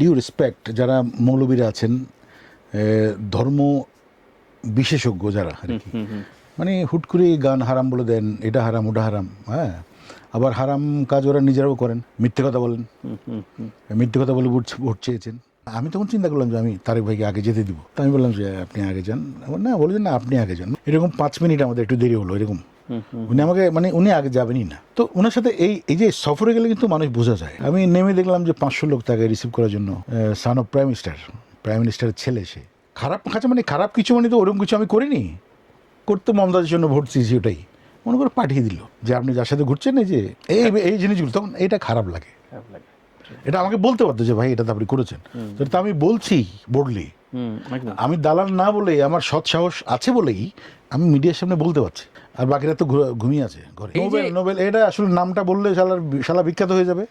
Due respect যারা মৌলবীরা আছেন, ধর্ম বিশেষজ্ঞ যারা আর কি, মানে হুট করে গান হারাম বলে দেন, এটা হারাম ওটা হারাম, হ্যাঁ, আবার হারাম কাজ ওরা নিজেরাও করেন, মিথ্যে কথা বলেন, মিথ্যে কথা বলে ভোট চেয়েছেন। আমি তখন চিন্তা করলাম যে আমি তারেক ভাইকে আগে যেতে দিব। তো আমি বললাম যে আপনি আগে যান। না, বললেন না আপনি আগে যান। এরকম 5 মিনিট আমাদের একটু দেরি হলো এরকম। উনি আমাকে মানে উনি আগে যাবেনই না। তো ওনার সাথে এই যে সফরে গেলে কিন্তু মানুষ বোঝা যায়। আমি নেমে দেখলাম যে 500 লোক তাকে রিসিভ করার জন্য, সান অফ প্রাইম মিনিস্টারের ছেলে সে। খারাপ কাছে মানে খারাপ কিছু মানে তো ওরকম কিছু আমি করিনি, করতে মমতাজের জন্য ভোট চেয়েছি, ওটাই মনে করে পাঠিয়ে দিল যে আপনি যার সাথে ঘুরছেন এই যে এই জিনিসগুলো, তখন এটা খারাপ লাগে। এটা আমাকে বলতে পারতো যে ভাই এটা তো আপনি করেছেন, তো আমি বলছি বোর্ডলি, আমি দালাল না বলে আমার সৎ সাহস আছে বলেই আমি মিডিয়ার সামনে বলতে পারছি, আর বাকিরা তো ঘুমিয়ে আছে ঘরে। নোবেল এটা আসলে নামটা বললে শালা বিখ্যাত হয়ে যাবে।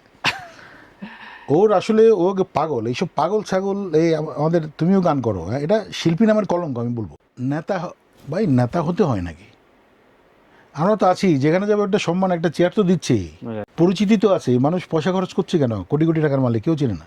ওর আসলে ও পাগল, এইসব পাগল ছাগল, এই আমাদের তুমিও গান করো, হ্যাঁ, এটা শিল্পী নামের কলঙ্ক। আমি বলবো নেতা ভাই, নেতা হতে হয় নাকি? আমরা তো আছি, যেখানে যাবে একটা সম্মান, একটা চেয়ার তো দিচ্ছেই, পরিচিতি তো আছে, মানুষ পয়সা খরচ করছে কেন? কোটি কোটি টাকার মালিক কেউ চেনে না,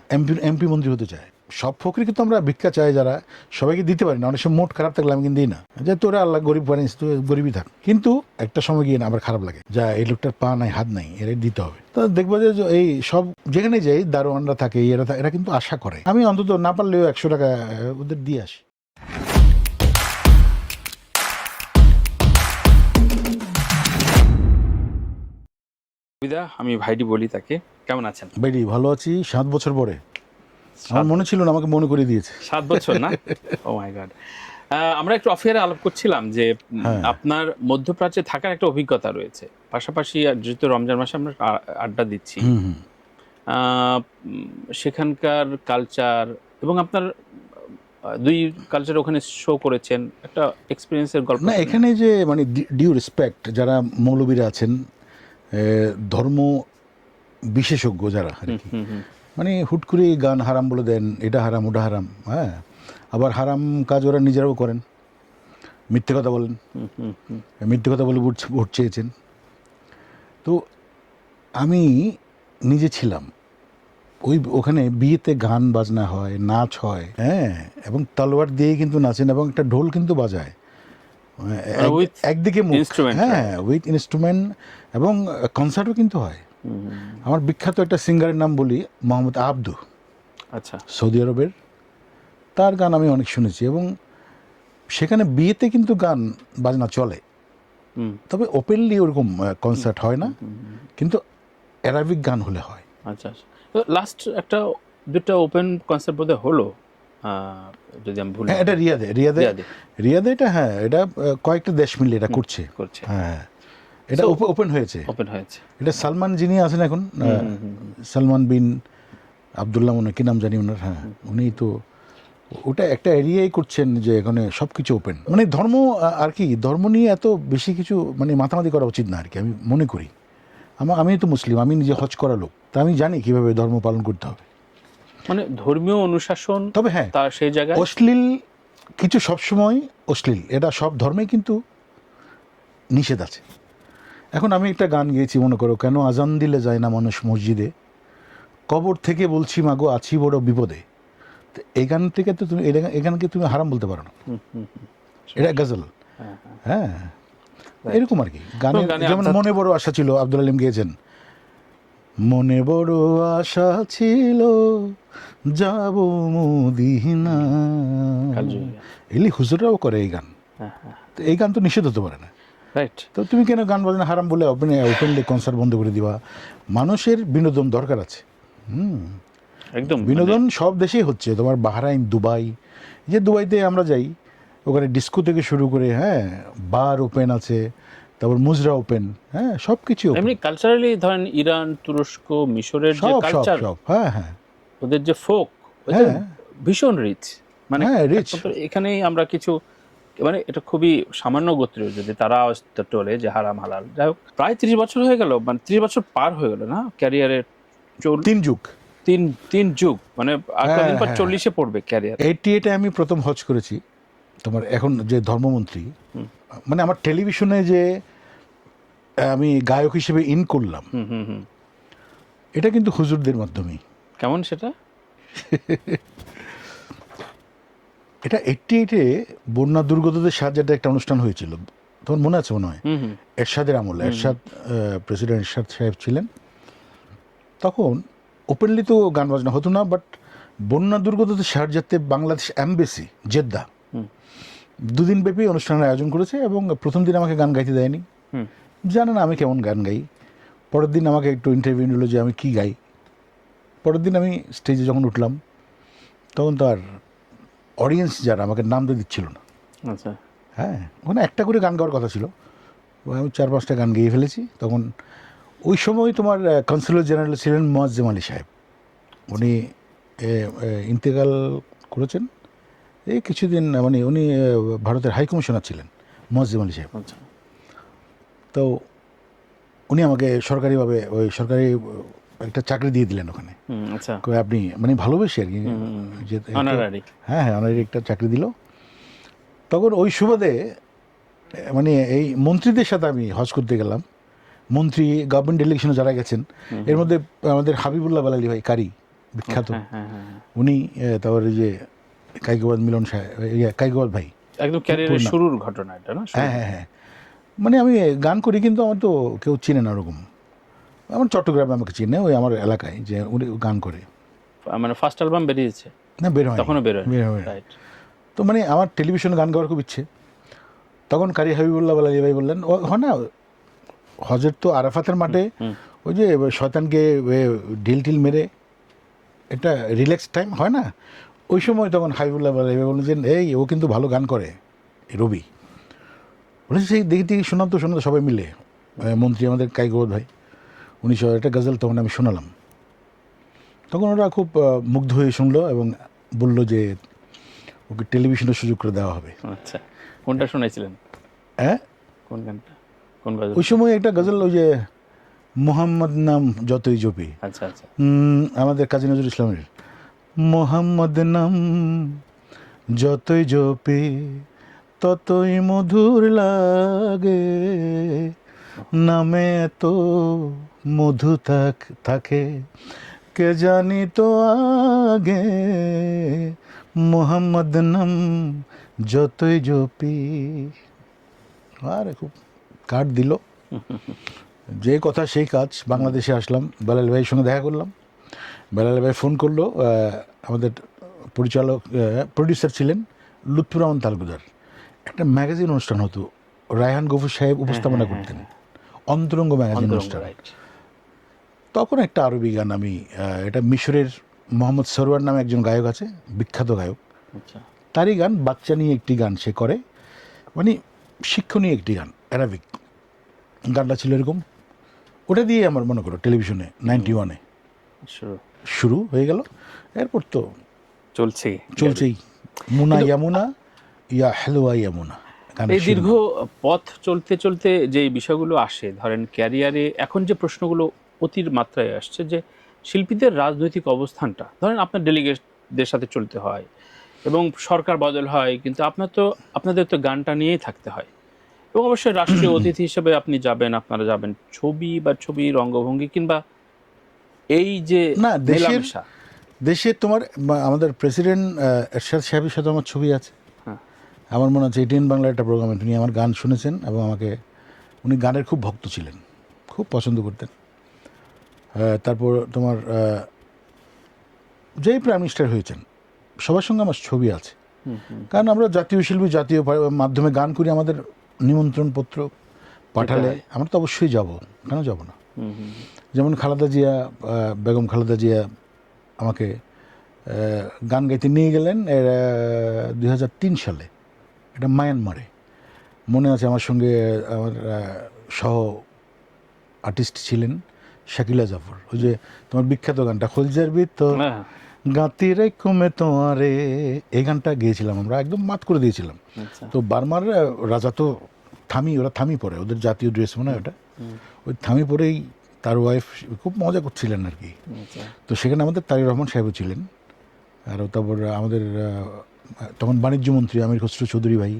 এমপি মন্ত্রী হতে চায়। সব ফকরি কিন্তু আমরা ভিক্ষা চাই, যারা সবাইকে দিতে পারি না। অনেক সময় মোট খারাপ থাকলে আমি কিন্তু দিই না, যে তোরা আল্লাহ গরিব বানিস, তুই গরিবই থাক। কিন্তু একটা সময় গিয়ে না আবার খারাপ লাগে, যা এই লোকটার পা নাই হাত নাই, এরা দিতে হবে। তো দেখবো যে এই সব যেখানে যাই দারোয়ানরা থাকে, এরা কিন্তু আশা করে। আমি অন্তত না পারলেও 100 টাকা ওদের দিয়ে আসি। আমি ভাইডি বলি তাকে। কেমন আছেন ভাইডি? ভালো আছি। 7 বছর পরে, আমার মনে ছিল না, আমাকে মনে করে দিয়েছে। 7 বছর না? ও মাই গড। আমরা একটু অফিয়ারে আলাপ করছিলাম যে আপনার মধ্যপ্রাচ্যে থাকার একটা অভিজ্ঞতা রয়েছে, পাশাপাশি যেহেতু রমজান মাসে আমরা আড্ডা দিচ্ছি, সেখানকার কালচার এবং আপনার দুই কালচার ওখানে শো করেছেন, একটা এক্সপিরিয়েন্সের গল্প। না, এখানে যে মানে ডিউ রেসপেক্ট যারা মৌলবীরা আছেন, ধর্ম বিশেষজ্ঞ যারা আর কি, মানে হুট করে গান হারাম বলে দেন, এটা হারাম ওটা হারাম, হ্যাঁ, আবার হারাম কাজ ওরা নিজেরাও করেন, মিথ্যে কথা বলেন, মিথ্যে কথা বলে ভোট চেয়েছেন। তো আমি নিজে ছিলাম ওখানে, বিয়েতে গান বাজনা হয়, নাচ হয়, হ্যাঁ, এবং তলোয়ার দিয়ে কিন্তু নাচেন, এবং একটা ঢোল কিন্তু বাজায় একদিকে, হ্যাঁ, উইথ ইনস্ট্রুমেন্ট, এবং কনসার্টও কিন্তু হয়। আমার বিখ্যাত একটা সিঙ্গারের নাম বলি, মোহাম্মদ আব্দু, আচ্ছা, সৌদি আরবের, তার গান আমি অনেক শুনেছি, এবং সেখানে বিয়েতে কিন্তু গান বাজনা চলে, তবে ওপেনলি ওরকম কনসার্ট হয় না, কিন্তু অ্যারাবিক গান হলে হয়। আচ্ছা আচ্ছা, লাস্ট একটা দুটো ওপেন কনসার্ট বোধহয় হলো, যদি আমি ভুল, এটা রিয়াদে এটা, হ্যাঁ, এটা কয়েকটা দেশ মিলে এটা করছে, হ্যাঁ, এটা ওপেন হয়েছে। এটা সালমান যিনি আছেন এখন, সালমান বিন আবদুল্লাহ, মনে কি নাম জানি ওনার, হ্যাঁ, উনি তো ওটা একটা এরিয়াই করছেন, যে এখানে সব কিছু ওপেন। মানে ধর্ম আর কি, ধর্ম নিয়ে এত বেশি কিছু মানে মাতামাতি করা উচিত না আর কি, আমি মনে করি। আমি তো মুসলিম, আমি নিজে হজ করা লোক, তা আমি জানি কিভাবে ধর্ম পালন করতে হবে, মানে ধর্মীয় অনুশাসন। তবে হ্যাঁ, তার সেই জায়গায় অশ্লীল কিছু সবসময় অশ্লীল, এটা সব ধর্মেই কিন্তু নিষেধ আছে। এখন আমি একটা গান গেয়েছি, মনে করো, কেন আজান দিলে যায় না মানুষ মসজিদে, কবর থেকে বলছি মাগো আছি বড় বিপদে। তো এই গান থেকে তো তুমি এই গানকে তুমি হারাম বলতে পারো না, এটা গজল, হ্যাঁ, এরকম আর কি। গানের যেমন মনে বড় আশা ছিল, আব্দুল আলিম গেয়েছেন, মনে বড় আশা ছিল যাব মদিনা, এলি হুজুরাও করে এই গান। তো এই গান তো নিষেধ হতে পারে না, রাইট? তো তুমি কেন গান বাজনা হারাম বলে ওপেনলি কনসার্ট বন্ধ করে দিবা? মানুষের বিনোদন দরকার আছে, একদম বিনোদন সব দেশেই হচ্ছে, তোমার বাহরাইন, দুবাই, যে দুবাইতে আমরা যাই, ওখানে ডিস্কো থেকে শুরু করে, হ্যাঁ, বার ওপেন আছে, তারপর মুজরা ওপেন, হ্যাঁ, সব কিছু এমনি কালচারালি ধরেন ইরান, তুরস্ক, মিশরের যে কালচার, হ্যাঁ হ্যাঁ, ওদের যে ফোক, ওদের ভীষণ রিচ, মানে এখানেই আমরা কিছু, মানে এটা খুবই সামান্য গোত্রীয়, যদি তারা টলে যে হারাম হালাল, যাই হোক, প্রায় 30 বছর হয়ে গেল, মানে 30 বছর পার হয়ে গেল না ক্যারিয়ারের, 3 যুগ, মানে আর কদিন পর 40-এ পড়বে ক্যারিয়ার। 88-এ আমি প্রথম হজ করেছি, তোমার এখন যে ধর্মমন্ত্রী, মানে আমার টেলিভিশনে যে আমি গায়ক হিসেবে ইন করলাম, এটা কিন্তু হুজুরদের মাধ্যমেই। কেমন সেটা? এটা 88-এ বন্যা দুর্গতদের সাহায্যে একটা অনুষ্ঠান হয়েছিল, তখন মনে আছে মনে হয়, এরশাদের আমলে। এরশাদ, প্রেসিডেন্ট এরশাদ সাহেব ছিলেন তখন। ওপেনলি তো গান বাজনা হতো না, বাট বন্যা দুর্গতদের সাহায্যার্থে বাংলাদেশ এমবেসি জেদ্দা 2 দিন ব্যাপী অনুষ্ঠানের আয়োজন করেছে, এবং প্রথম দিন আমাকে গান গাইতে দেয়নি, জানে না আমি কেমন গান গাই। পরের দিন আমাকে একটু ইন্টারভিউ নিল যে আমি কি গাই। পরের দিন আমি স্টেজে যখন উঠলাম, তখন তো আর অডিয়েন্স যারা আমাকে নাম দিয়ে দিচ্ছিল না। আচ্ছা, হ্যাঁ, ওখানে একটা করে গান গাওয়ার কথা ছিল, আমি 4-5টা গান গেয়ে ফেলেছি। তখন ওই সময় তোমার কনসুলেট জেনারেল ছিলেন মোয়াজ্জেম আলী সাহেব, উনি ইন্তেকাল করেছেন এই কিছুদিন, মানে উনি ভারতের হাই কমিশনার ছিলেন মোয়াজ্জেম আলী সাহেব। আচ্ছা, তো উনি আমাকে সরকারিভাবে ওই সরকারি একটা চাকরি দিয়ে দিলেন ওখানে। আচ্ছা, আপনি মানে ভালোবেসে আর কি, অনারারি। হ্যাঁ, অনারারি একটা চাকরি দিল। তখন ওই সুবাদে মানে এই মন্ত্রীদের সাথে আমি হজ করতে গেলাম। মন্ত্রী, গভর্নমেন্ট ডেলিগেশনে যারা গেছেন, এর মধ্যে আমাদের হাবিবুল্লাহ বালালি ভাই, কারি বিখ্যাত, উনি, তারপরে যে কাইকোবাদ মিলন সাহেব, কাইকোবাদ ভাই, একদম ক্যারিয়ারের শুরুর ঘটনা এটা না? হ্যাঁ, মানে আমি গান করি কিন্তু আমার তো কেউ চিনে না ওরকম। আমার চট্টগ্রামে আমাকে চিনে, ওই আমার এলাকায়, যে উনি গান করে। মানে ফার্স্ট অ্যালবাম বেরিয়েছে না, বের হয়, তখনও বের হয়। তো মানে আমার টেলিভিশনে গান গাওয়ার খুব ইচ্ছে। তখন কারি হাবিবুল্লাহ বালালি ভাই বললেন, ও হয় না হজের তো আরাফাতের মাঠে ওই যে শয়তানকে ঢিল টিল মেরে এটা রিল্যাক্স টাইম হয় না, ওই সময় তখন হাবিবুল্লাহ বালালি ভাই বললেন যে এই ও কিন্তু ভালো গান করে, রবি। বলেছে সেই দেখি শোনাম তো সবাই মিলে, মন্ত্রী আমাদের কাইকোবাদ ভাই, উনি একটা গজল তখন আমি শোনালাম। তখন ওরা খুব মুগ্ধ হয়ে শুনলো এবং বলল যে ওকে টেলিভিশনের সুযোগ করে দেওয়া হবে। আচ্ছা, কোনটা শোনাইছিলেন? হ্যাঁ, কোন গানটা, কোন গজল? ওই সময় একটা গজল, ওই যে মোহাম্মদ নাম যতই জপি, আচ্ছা আচ্ছা, আমাদের কাজী নজরুল ইসলামের, মোহাম্মদ নাম যতই জপি ততই মধুর লাগে, নামে এত মধু থাকে কে জানি তো আগে, মোহাম্মদ নাম যতই জপি। আরে খুব কাট দিল, যে কথা সেই কাজ। বাংলাদেশে আসলাম, বেলাল ভাইয়ের সঙ্গে দেখা করলাম। বেলাল ভাই ফোন করলো, আমাদের পরিচালক, প্রডিউসার ছিলেন লুৎফুর রহমান তালুকদার। একটা ম্যাগাজিন অনুষ্ঠান হতো, রায়হান গফুর সাহেব উপস্থাপনা করতেন, অন্তরঙ্গ ম্যাগাজিন অনুষ্ঠান। তখন একটা আরবি গান আমি, এটা মিশরের মোহাম্মদ সরওয়ার নামে একজন গায়ক আছে, বিখ্যাত গায়ক, তারই গান, বাচ্চা নিয়ে একটি গান সে করে, মানে শিক্ষণীয় একটি গান, অ্যারাবিক। গানটা ছিল এরকম, ওটা দিয়ে আমার মনে করো টেলিভিশনে 91-এ শুরু হয়ে গেল। এরপর তো চলছেই, মুনা ইয়ামুনা ইয়া হেলোয়া ইয়ামুনা। এই দীর্ঘ পথ চলতে চলতে যে বিষয়গুলো আসে, ধরেন ক্যারিয়ারে এখন যে প্রশ্নগুলো অতির মাত্রায় আসছে, যে শিল্পীদের রাজনৈতিক অবস্থানটা, ধরেন আপনার ডেলিগেটদের সাথে চলতে হয় এবং সরকার বদল হয়, কিন্তু আপনাদের তো গানটা নিয়েই থাকতে হয়, এবং অবশ্যই রাষ্ট্রীয় অতিথি হিসেবে আপনি যাবেন, আপনারা যাবেন, ছবি বা ছবির অঙ্গভঙ্গি কিংবা এই যে না, দেশের তোমার আমাদের প্রেসিডেন্ট এরশাদ সাহেবের সাথে আমার ছবি আছে। আমার মনে আছে এটিএন বাংলার একটা প্রোগ্রামে উনি আমার গান শুনেছেন এবং উনি গানের খুব ভক্ত ছিলেন, খুব পছন্দ করতেন। তারপর তোমার যেই প্রাইম মিনিস্টার হয়েছেন সবার সঙ্গে আমার ছবি আছে, কারণ আমরা জাতীয় শিল্পী, জাতীয় মাধ্যমে গান করি। আমাদের নিমন্ত্রণ পত্র পাঠালে আমরা তো অবশ্যই যাব, কেন যাব না। যেমন খালেদা জিয়া, বেগম খালেদা জিয়া আমাকে গান গাইতে নিয়ে গেলেন 2003 সালে, এটা মায়ানমারে। মনে আছে আমার সঙ্গে আমার সহ আর্টিস্ট ছিলেন শাকিলা জাফর, ওই যে তোমার বিখ্যাত গানটা খোলজার ভিতর গাতি রে কমে তোমারে, এই গানটা গেয়েছিলাম আমরা, একদম মাত করে দিয়েছিলাম। তো বার্মার রাজা তো ওরা থামি পরে, ওদের জাতীয় ড্রেস মনে হয় ওটা, ওই থামি পরেই তার ওয়াইফ খুব মজা করছিলেন আর কি। তো সেখানে আমাদের তারিক রহমান সাহেবও ছিলেন, আর তারপর আমাদের তখন বাণিজ্য মন্ত্রী আমির খসরু চৌধুরী ভাই,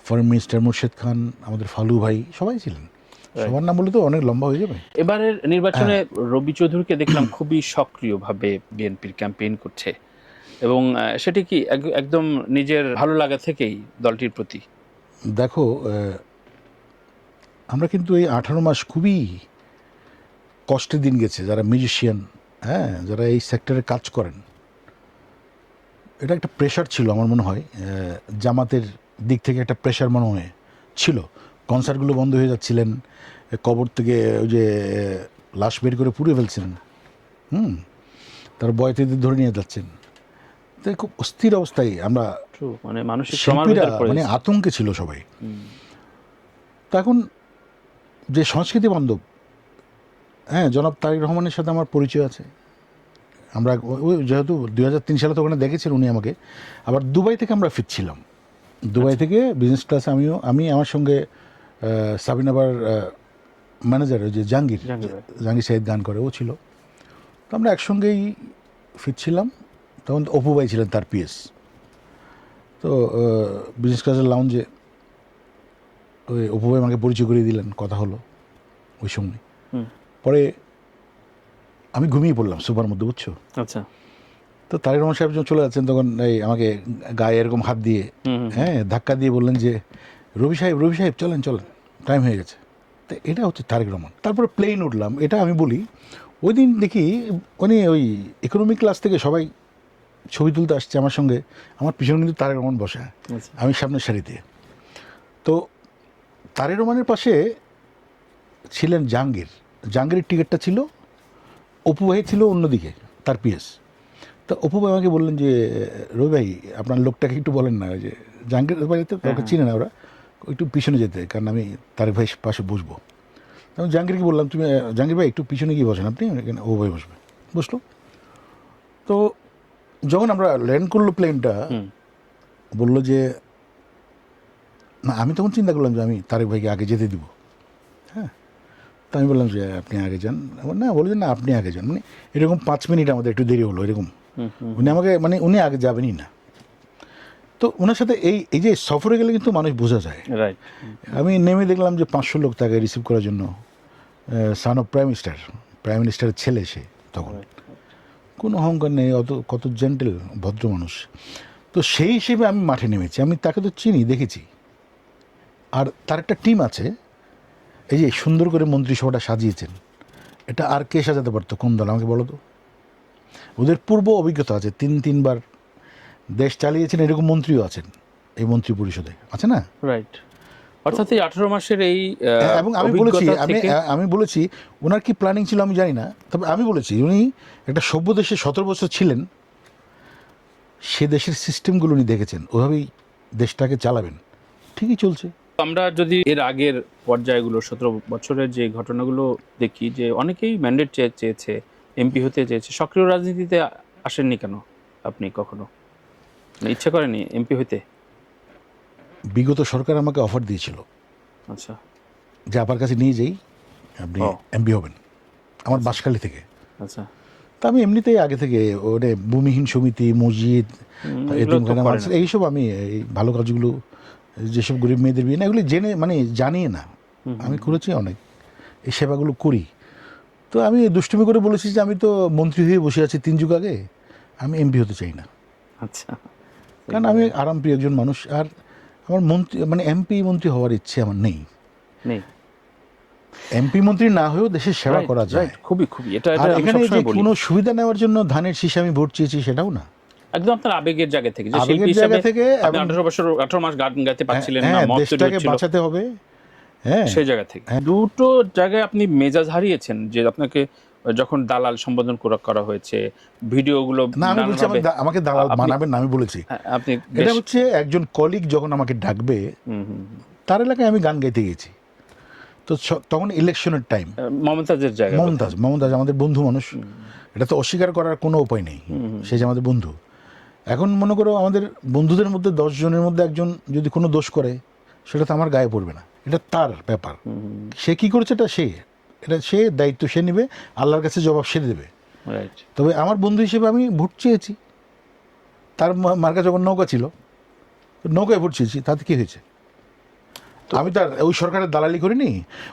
ফরেন মিনিস্টার মুর্শেদ খান, আমাদের ফালু ভাই, সবাই ছিলেন। সবার নাম বলে তো অনেক লম্বা হয়ে যাবে। এবারের নির্বাচনে রবি চৌধুরীকে দেখলাম খুবই সক্রিয়ভাবে বিএনপির ক্যাম্পেইন করছে, এবং সেটি কি একদম নিজের ভালো লাগা থেকেই দলটির প্রতি? দেখো, আমরা কিন্তু এই 18 মাস খুবই কষ্টের দিন গেছে, যারা মিউজিশিয়ান, হ্যাঁ, যারা এই সেক্টরে কাজ করেন। এটা একটা প্রেশার ছিল আমার মনে হয়, জামাতের দিক থেকে একটা প্রেশার মনে হয় ছিল। কনসার্টগুলো বন্ধ হয়ে যাচ্ছিলেন, কবর থেকে ওই যে লাশ বের করে পুড়ে ফেলছিলেন, তার বয়তীদের ধরে নিয়ে যাচ্ছেন। তো খুব অস্থির অবস্থায় আমরা, মানে মানসিক শিল্পীরা মানে আতঙ্কে ছিল সবাই। তো এখন যে সংস্কৃতি বান্ধব, হ্যাঁ, জনাব তারেক রহমানের সাথে আমার পরিচয় আছে। আমরা ওই যেহেতু 2003 সালে তো ওখানে দেখেছেন উনি আমাকে। আবার দুবাই থেকে আমরা ফিরছিলাম, দুবাই থেকে বিজনেস ক্লাসে আমি আমার সঙ্গে সাবিনাবার ম্যানেজার, ওই যে জাহাঙ্গীর সাহিদ গান করে, ও ছিল। তো আমরা একসঙ্গেই ফিরছিলাম। তখন অপু ভাই ছিলেন তার পিএস। তো বিজনেস ক্লাসের লাউঞ্জে ওই অপু ভাই আমাকে পরিচয় করিয়ে দিলেন, কথা হলো ওই সময়। পরে আমি ঘুমিয়ে পড়লাম সোফার মধ্যে, বুঝছো? আচ্ছা। তো তারেক রহমান সাহেব যখন চলে যাচ্ছেন, তখন এই আমাকে গায়ে এরকম হাত দিয়ে, হ্যাঁ, ধাক্কা দিয়ে বললেন যে রবি সাহেব চলেন, টাইম হয়ে গেছে। তো এটা হচ্ছে তারেক রহমান। তারপরে প্লেন উঠলাম। এটা আমি বলি, ওই দিন দেখি উনি ওই ইকোনমিক ক্লাস থেকে সবাই ছবি তুলতে আসছে আমার সঙ্গে। আমার পিছনে কিন্তু তারেক রহমান বসা, আমি সামনের সারিতে। তো তারেক রহমানের পাশে ছিলেন জাহাঙ্গীরের টিকিটটা ছিল, অপু ভাই ছিল অন্যদিকে, তার পিএস। তো অপু ভাই আমাকে বললেন যে রবি ভাই, আপনার লোকটাকে একটু বলেন না, যে জাহাঙ্গীর বাড়িতে কাউকে চিনে না ওরা, একটু পিছনে যেতে, কারণ আমি তারেক ভাই পাশে বসবো। আমি জাহাঙ্গীরকে বললাম, তুমি জাহাঙ্গীর ভাই একটু পিছনে গিয়ে বসেন আপনি, এখানে ও ভাই বসবে। বসলো। তো যখন আমরা ল্যান্ড করলো প্লেনটা, বললো যে না, আমি তখন চিন্তা করলাম যে আমি তারেক ভাইকে আগে যেতে দিব। হ্যাঁ, তো আমি বললাম যে আপনি আগে যান। না, বলে যে না, আপনি আগে যান। মানে এরকম 5 মিনিট আমাদের একটু দেরি হলো এরকম। উনি আমাকে, মানে উনি আগে যাবেনই না। তো ওনার সাথে এই যে সফরে গেলে কিন্তু মানুষ বোঝা যায়। আমি নেমে দেখলাম যে 500 লোক তাকে রিসিভ করার জন্য, সান অফ প্রাইম মিনিস্টারের ছেলে সে, তখন কোনো অহংকার নেই, কত জেন্টেল ভদ্র মানুষ। তো সেই হিসেবে আমি মাঠে নেমেছি। আমি তাকে তো চিনি, দেখেছি। আর তার একটা টিম আছে, এই যে সুন্দর করে মন্ত্রিসভাটা সাজিয়েছেন, এটা আর কে সাজাতে পারতো, কোন দল, আমাকে বলো তো? ওদের পূর্ব অভিজ্ঞতা আছে, 3-3 বার দেশ চালিয়েছেন, এরকম মন্ত্রীও আছেন এই মন্ত্রী পরিষদে, আছে না? রাইট। অর্থাৎ এই 18 মাসের এই, এবং আমি বলেছি ওনার কি প্ল্যানিং ছিল আমি জানি না, তবে আমি বলেছি উনি একটা সভ্য দেশে 17 বছর ছিলেন, সে দেশের সিস্টেমগুলো উনি দেখেছেন, ওইভাবেই দেশটাকে চালাবেন, ঠিকই চলছে। আমরা যদি এর আগের পর্যায়গুলো 17 বছরের যে ঘটনাগুলো দেখি, যে অনেকেই ম্যান্ডেট চেয়েছে, এমপি হতে চেয়েছে, সক্রিয় রাজনীতিতে আসেননি কেন আপনি কখনো? ইচ্ছা করেনি এমপি হইতে? বিগত সরকার আমাকে অফার দিয়েছিল, আচ্ছা, যে আপনার কাছে নিয়ে যাই, আপনি এমপি হবেন, আমার বাঁশখালী থেকে। আচ্ছা। তা আমি এমনিতেই আগে থেকে ওরে ভূমিহীন সমিতি, মসজিদ, এতিমখানা, এইসব আমি এই ভালো কাজগুলো, যেসব গরিব মেয়েদের বিয়ে না, এগুলো জানিয়ে না, আমি করেছি অনেক, এই সেবাগুলো করি। তো আমি দুষ্টুমি করে বলেছি যে আমি তো মন্ত্রী হয়ে বসে আছি 3 যুগ আগে, আমি এমপি হতে চাই না। আচ্ছা। কারণ আমি আরামপ্রিয় একজন মানুষ, আর আমার মন্ত্রী, মানে এমপি মন্ত্রী হওয়ার ইচ্ছে আমার নেই। এমপি মন্ত্রী না হয়েও দেশের সেবা করা যায়, খুবই এটা এখানে যে কোনো সুবিধা নেওয়ার জন্য ধানের শীষে আমি ভোট চেয়েছি, সেটাও না, একদম আপনার আবেগের জায়গা থেকে, যে শিল্পী হিসেবে আপনি 18 মাস গান গাইতে পারছিলেন না, দেশটাকে বাঁচাতে হবে, হ্যাঁ, সেই জায়গা থেকে। দুটো জায়গায় আপনি মেজাজ হারিয়েছেন, যে আপনাকে যখন দালাল সম্বোধন করা হয়েছে, ভিডিওগুলো, না আমি বলছি আমাকে দালাল বানাবেন না, আমি বলেছি আপনি, এটা হচ্ছে একজন কলিগ যখন আমাকে ডাকবে, তার এলাকায় আমি গান গাইতে গেছি, তো তখন ইলেকশনের টাইম, মমতাজের জায়গা, মমতাজ আমাদের বন্ধু মানুষ, এটা তো অস্বীকার করার কোনো উপায় নেই, সে যে আমাদের বন্ধু। এখন মনে করো আমাদের বন্ধুদের মধ্যে 10 জনের মধ্যে একজন যদি কোনো দোষ করে, সেটা তো আমার গায়ে পড়বে না, এটা তার ব্যাপার, সে কি করেছে এটা সে দায়িত্ব সে নেবে, আল্লাহর কাছে জবাব সে দেবে। তবে আমার বন্ধু হিসেবে আমি ভোট চেয়েছি, তার মার্কা যখন নৌকা ছিল, নৌকায় ভোট চেয়েছি, তাতে কি হয়েছে? আমি তার ওই সরকারের দালালি করিনি,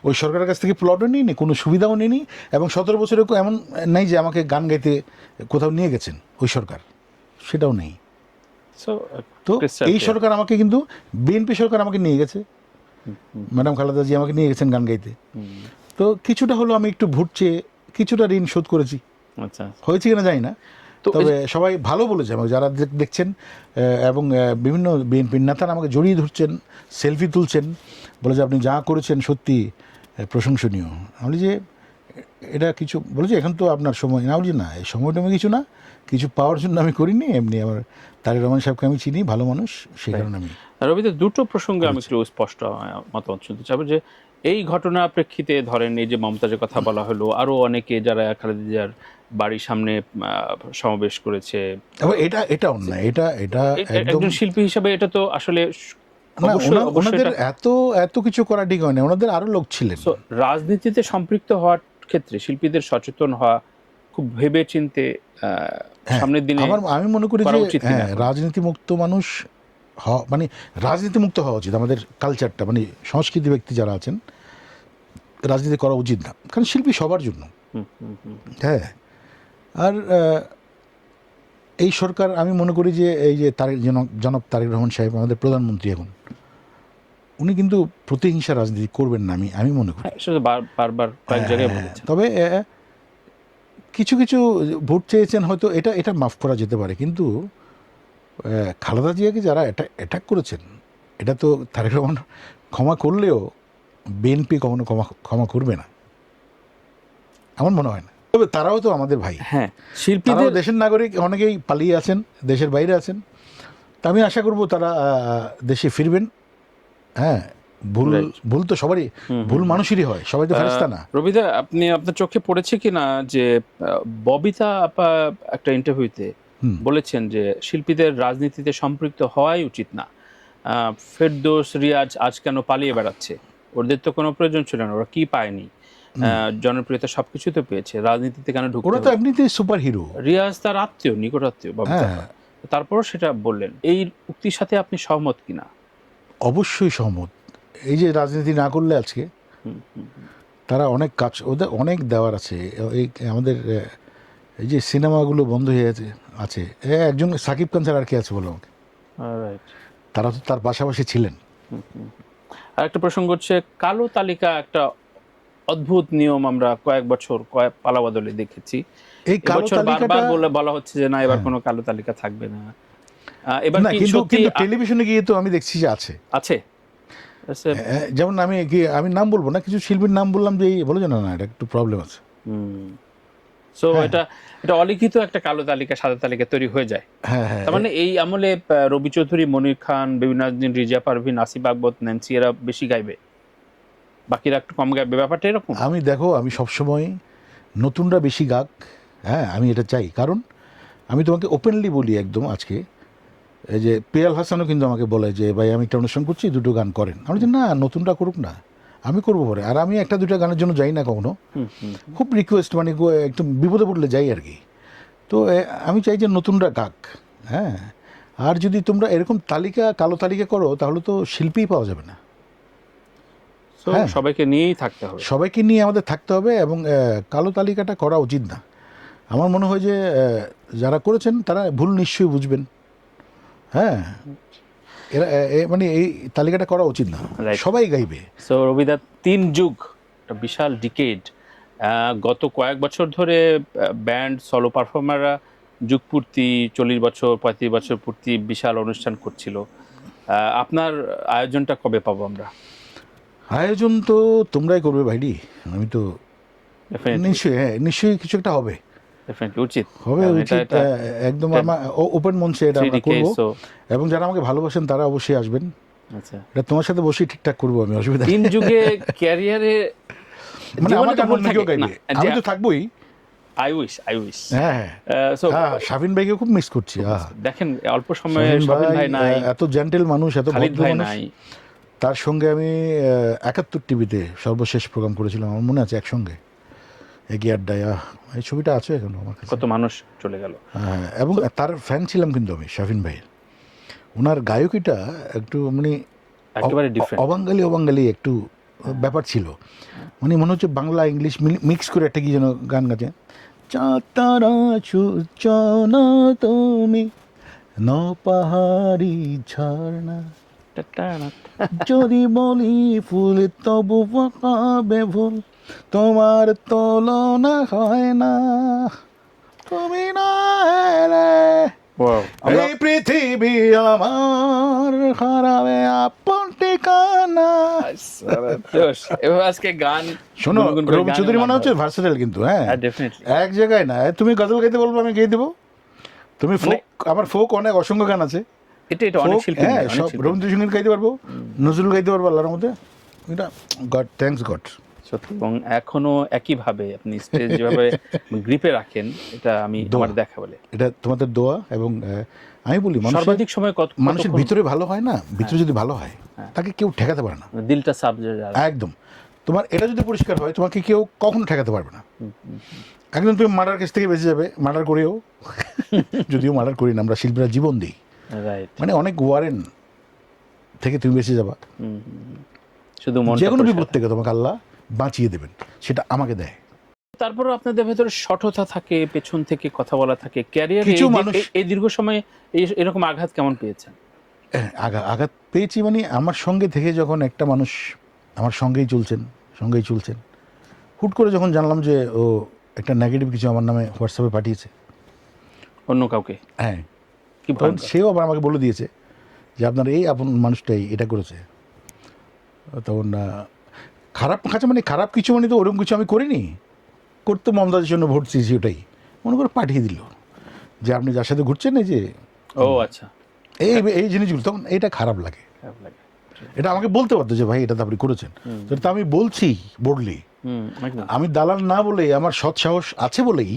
ওই সরকারের কাছ থেকে প্লটও নিইনি, কোনো সুবিধাও নিইনি, এবং 17 বছরে এমন নেই যে আমাকে গান গাইতে কোথাও নিয়ে গেছেন ওই সরকার, সেটাও নেই। তো এই সরকার আমাকে কিন্তু, বিএনপি সরকার আমাকে নিয়ে গেছে, ম্যাডাম খালেদা জি আমাকে নিয়ে গেছেন গান গাইতে। তো কিছুটা হলো আমি একটু ভোট চেয়ে কিছুটা ঋণ শোধ করেছি, আচ্ছা হয়েছে কিনা জানি না, তবে সবাই ভালো বলেছে আমাকে, যারা দেখছেন, এবং বিভিন্ন বিএনপির নেতারা আমাকে জড়িয়ে ধরছেন, সেলফি তুলছেন, বলে যে আপনি যা করেছেন সত্যি প্রশংসনীয়। আমি বলি যে এটা কিছু, বলে যে এখন তো আপনার সময় না, বলি না, এই সময়টা আমি কিছু না, কিছু পাওয়ার জন্য আমি করিনি, এমনি আমার তারেক রহমান সাহেবকে আমি চিনি, ভালো মানুষ, সেই কারণে আমি। রবিদা, দুটো প্রসঙ্গে আমি একটু স্পষ্ট মতামত শুনতে চাইব যে এই ঘটনা প্রেক্ষিতে ধরেন এই যে মমতাজের কথা বলা হলো, আরো অনেকে যারা খালেদা জিয়ার বাড়ির সামনে সমাবেশ করেছে, এটা অন্যায়, এটা একজন শিল্পী হিসেবে এটা তো আসলে ওনাদের এত কিছু করা ঠিক হয় না, ওনাদের আরো লোক ছিলেন। রাজনীতিতে সম্পৃক্ত হওয়ার ক্ষেত্রে শিল্পীদের সচেতন হওয়া, খুব ভেবে চিন্তে সামনের দিনে আমি মনে করি যে রাজনীতি মুক্ত মানুষ মানে রাজনীতি মুক্ত হওয়া উচিত, আমাদের কালচারটা, মানে সংস্কৃতি ব্যক্তি যারা আছেন রাজনীতি করা উচিত না, কারণ শিল্পী সবার জন্য। হ্যাঁ, আর এই সরকার, আমি মনে করি যে এই যে জনাব তারেক রহমান সাহেব আমাদের প্রধানমন্ত্রী এখন, উনি কিন্তু প্রতিহিংসা রাজনীতি করবেন না, আমি মনে করি। বারবার কয়েক জায়গায় বলেছেন। তবে কিছু কিছু ভোট চেয়েছেন হয়তো, এটা মাফ করা যেতে পারে, কিন্তু খালেদা জিয়াকে যারা অ্যাটাক করেছেন, এটা তো তারেক রহমান ক্ষমা করলেও বিএনপি কখনো ক্ষমা করবে না, আমার মনে হয় না। তবে তারাও তো আমাদের ভাই, হ্যাঁ, শিল্পীদের দেশের নাগরিক, অনেকেই পালিয়ে আছেন, দেশের বাইরে আছেন, তা আমি আশা করব তারা দেশে ফিরবেন। হ্যাঁ, ভুল তো সবারই, ভুল মানুষেরই হয়, সবাই তো ফেরেশতা না। রবিদা, আপনার চোখে পড়েছে কিনা যে ববিতা আপা একটা ইন্টারভিউতে বলেছেন যে শিল্পীদের রাজনীতিতে সম্পৃক্ত হওয়াই উচিত না, ফেরদৌস রিয়াজ আজ কেন পালিয়ে বেড়াচ্ছে, ওদের তো কোনো প্রয়োজন ছিল না, ওরা কি পায়নি, জনপ্রিয়তা সবকিছু তো পেয়েছে, রাজনীতিতে কেন ঢুকতে? ওরা তো এমনিতেই সুপার হিরো। রিয়াজ তার আত্মীয়, নিকট আত্মীয় ববিতা আপা, তারপরও সেটা বললেন। এই উক্তির সাথে আপনি সহমত কিনা? অবশ্যই সহমত। এই যে রাজনীতি না করলে আজকে তারা অনেক কাজ, ওদের অনেক দেওয়ার আছে। এই আমাদের এই যে সিনেমাগুলো বন্ধ হয়ে আছে, একজন সাকিব খান ছাড়া আর কি আছে বলো আমাকে? তারা তো তার পাশাপাশি ছিলেন। আর একটা প্রসঙ্গ হচ্ছে কালো তালিকা, একটা অদ্ভুত নিয়ম আমরা কয়েক বছর পালা বদলে দেখেছি। এই কালো তালিকাটা বলা হচ্ছে যে না, এবার কোনো কালো তালিকা থাকবে না। এবার কিন্তু টেলিভিশনে গিয়ে তো আমি দেখছি যে আছে। যেমন আমি নাম বলবো না, কিছু শিল্পীর নাম বললাম যে বলে না, এটা একটু প্রবলেম আছে। সো এটা অলিখিত একটা কালো তালিকা, সাদা তালিকা তৈরি হয়ে যায়। তার মানে এই আমলে রবি চৌধুরী, মনির খান, বিভিন্ন রিজা পারভিন, আসিফ আকবর, ন্যান্সি এরা বেশি গাইবে, বাকিরা একটু কম গাইবে, ব্যাপারটা এরকম। আমি সবসময় নতুনরা বেশি গাক, হ্যাঁ আমি এটা চাই, কারণ আমি তোমাকে ওপেনলি বলি একদম আজকে, এই যে পেয়াল হাসানও কিন্তু আমাকে বলে যে ভাই আমি একটা অনুষ্ঠান করছি, দুটো গান করেন। আমি বলছি না, নতুনটা করুক না, আমি করবো পরে। আর আমি একটা দুটা গানের জন্য যাই না কখনো, খুব রিকোয়েস্ট, মানে একটু বিপদে পড়লে যাই আর কি। তো আমি চাই যে নতুনরা গাক। হ্যাঁ, আর যদি তোমরা এরকম কালো তালিকা করো, তাহলে তো শিল্পী পাওয়া যাবে না। সবাইকে নিয়েই থাকতে হবে, সবাইকে নিয়ে আমাদের থাকতে হবে, এবং কালো তালিকাটা করা উচিত না। আমার মনে হয় যে যারা করেছেন তারা ভুল নিশ্চয়ই বুঝবেন। হ্যাঁ, এরা মানে এই তালিকাটা করা উচিত না, সবাই গাইবে। সো রবিদা, 3 যুগ, একটা বিশাল ডিকেড, গত কয়েক বছর ধরে ব্যান্ড, সলো পারফর্মাররা যুগপূর্তি, 40 বছর, 35 বছর পূর্তি বিশাল অনুষ্ঠান করছিল। আপনার আয়োজনটা কবে পাবো আমরা? আয়োজন তো তোমরাই করবে ভাইডি, আমি তো নিশ্চয়ই কিছু একটা হবে, উচিত হবে, একদম আমার ওপেন মঞ্চে এটা আমরা করব, এবং যারা আমাকে ভালোবাসেন তারা অবশ্যই আসবেন। আচ্ছা, এটা তোমার সাথে বসেই ঠিকঠাক করবো, আমি অসুবিধা। 3 যুগে ক্যারিয়ারে মানে আমার গান কেউ গাইবে, আমি তো থাকবোই। I wish. হ্যাঁ, শাফিন ভাইকে খুব মিস করছি। দেখেন অল্প সময়ে শাফিন ভাই নাই, এত জেন্টেল মানুষ, এত ভদ্র মানুষ। তার সঙ্গে আমি 71 টিভিতে সর্বশেষ প্রোগ্রাম করেছিলাম, আমার মনে আছে, একসঙ্গে একই আড্ডায়। এই ছবিটা আছে এখন আমার কাছে। কত মানুষ চলে গেল। হ্যাঁ, এবং তার ফ্যান ছিলাম কিন্তু আমি, শাফিন ভাইয়ের। ওনার গায়কিটা একটু মানে একেবারে ডিফারেন্ট। অবাঙ্গালি একটু ব্যাপার ছিল, মানে মনে হচ্ছে বাংলা ইংলিশ মিক্স করে একটা কি যেন গান গাছে, চাতারা সূচনা তুমি ন পাহাড়ি ঝর্ণা, যদি বলি ফুল তবু পাবে ভুল, তোমার তুলনা হয় না, তুমি না এলে এই পৃথিবী আমার হারাবে আপন ঠিকানা। এভাবে আজকে গান শোনো, রবি চৌধুরী মনে হচ্ছে ভার্সেটাইল কিন্তু, হ্যাঁ ডেফিনেটলি এক জায়গায় না। তুমি গজল গাইতে বলবো, আমি গেয়ে দেবো। তুমি ফোক, আমার ফোক অনেক অসংখ্য গান আছে, এটা অনেক শিল্পী, হ্যাঁ সব রবীন্দ্রসঙ্গীত গাইতে পারবো, নজরুল গাইতে পারবো আল্লাহর মধ্যে। এটা গড, থ্যাঙ্কস গড। সত্যি, এবং এখনো একইভাবে আপনি স্টেজ যেভাবে গ্রিপে রাখেন, এটা আমি আমার দেখা বলে, এটা তোমাদের দোয়া। এবং আমি বলি সর্বাধিক সময় মানুষের ভিতরে ভালো হয় না, ভিতরে যদি ভালো হয় তাকে কেউ ঠেকাতে পারে না, দিলটা সাবজেক্ট একদম। তোমার এটা যদি পরিষ্কার হয়, তোমাকে কেউ কখনো ঠেকাতে পারবে না। একদম তুমি মার্ডার কেস থেকে বেঁচে যাবে, মার্ডার করেও, যদিও মার্ডার করি না আমরা, শিল্পীরা জীবন দিই, মানে অনেক ওয়ারেন থেকে তুমি বেঁচে যাবা। শুধু যে কোনো বিপদ থেকে তোমাকে আল্লাহ বাঁচিয়ে দেবেন, সেটা আমাকে দেয়। তারপরে আপনাদের ভেতরে সঠতা থাকে, পেছন থেকে কথা বলা থাকে। ক্যারিয়ারে কিছু মানুষ এই দীর্ঘ সময় এরকম আঘাত কেমন পেয়েছেন? আঘাত পেয়েছি মানে আমার সঙ্গে থেকে যখন একটা মানুষ আমার সঙ্গেই চলছেন, হুট করে যখন জানলাম যে ও একটা নেগেটিভ কিছু আমার নামে হোয়াটসঅ্যাপে পাঠিয়েছে অন্য কাউকে, হ্যাঁ, কি তখন সেও আবার আমাকে বলে দিয়েছে যে আপনার এই আপন মানুষটাই এটা করেছে। তখন খারাপ কাছে, মানে খারাপ কিছু মানে তো ওরকম কিছু আমি করিনি, করতে মমতাজের জন্য ভোট চেয়েছি, ওটাই মনে করে পাঠিয়ে দিল যে আপনি যার সাথে ঘুরছেন এই যে, ও আচ্ছা, এই জিনিসগুলো, তখন এটা খারাপ লাগে। এটা আমাকে বলতে পারতো যে ভাই এটা তো আপনি করেছেন, তো আমি বলছি বোল্ডলি, আমি দালাল না বলে, আমার সৎ সাহস আছে বলেই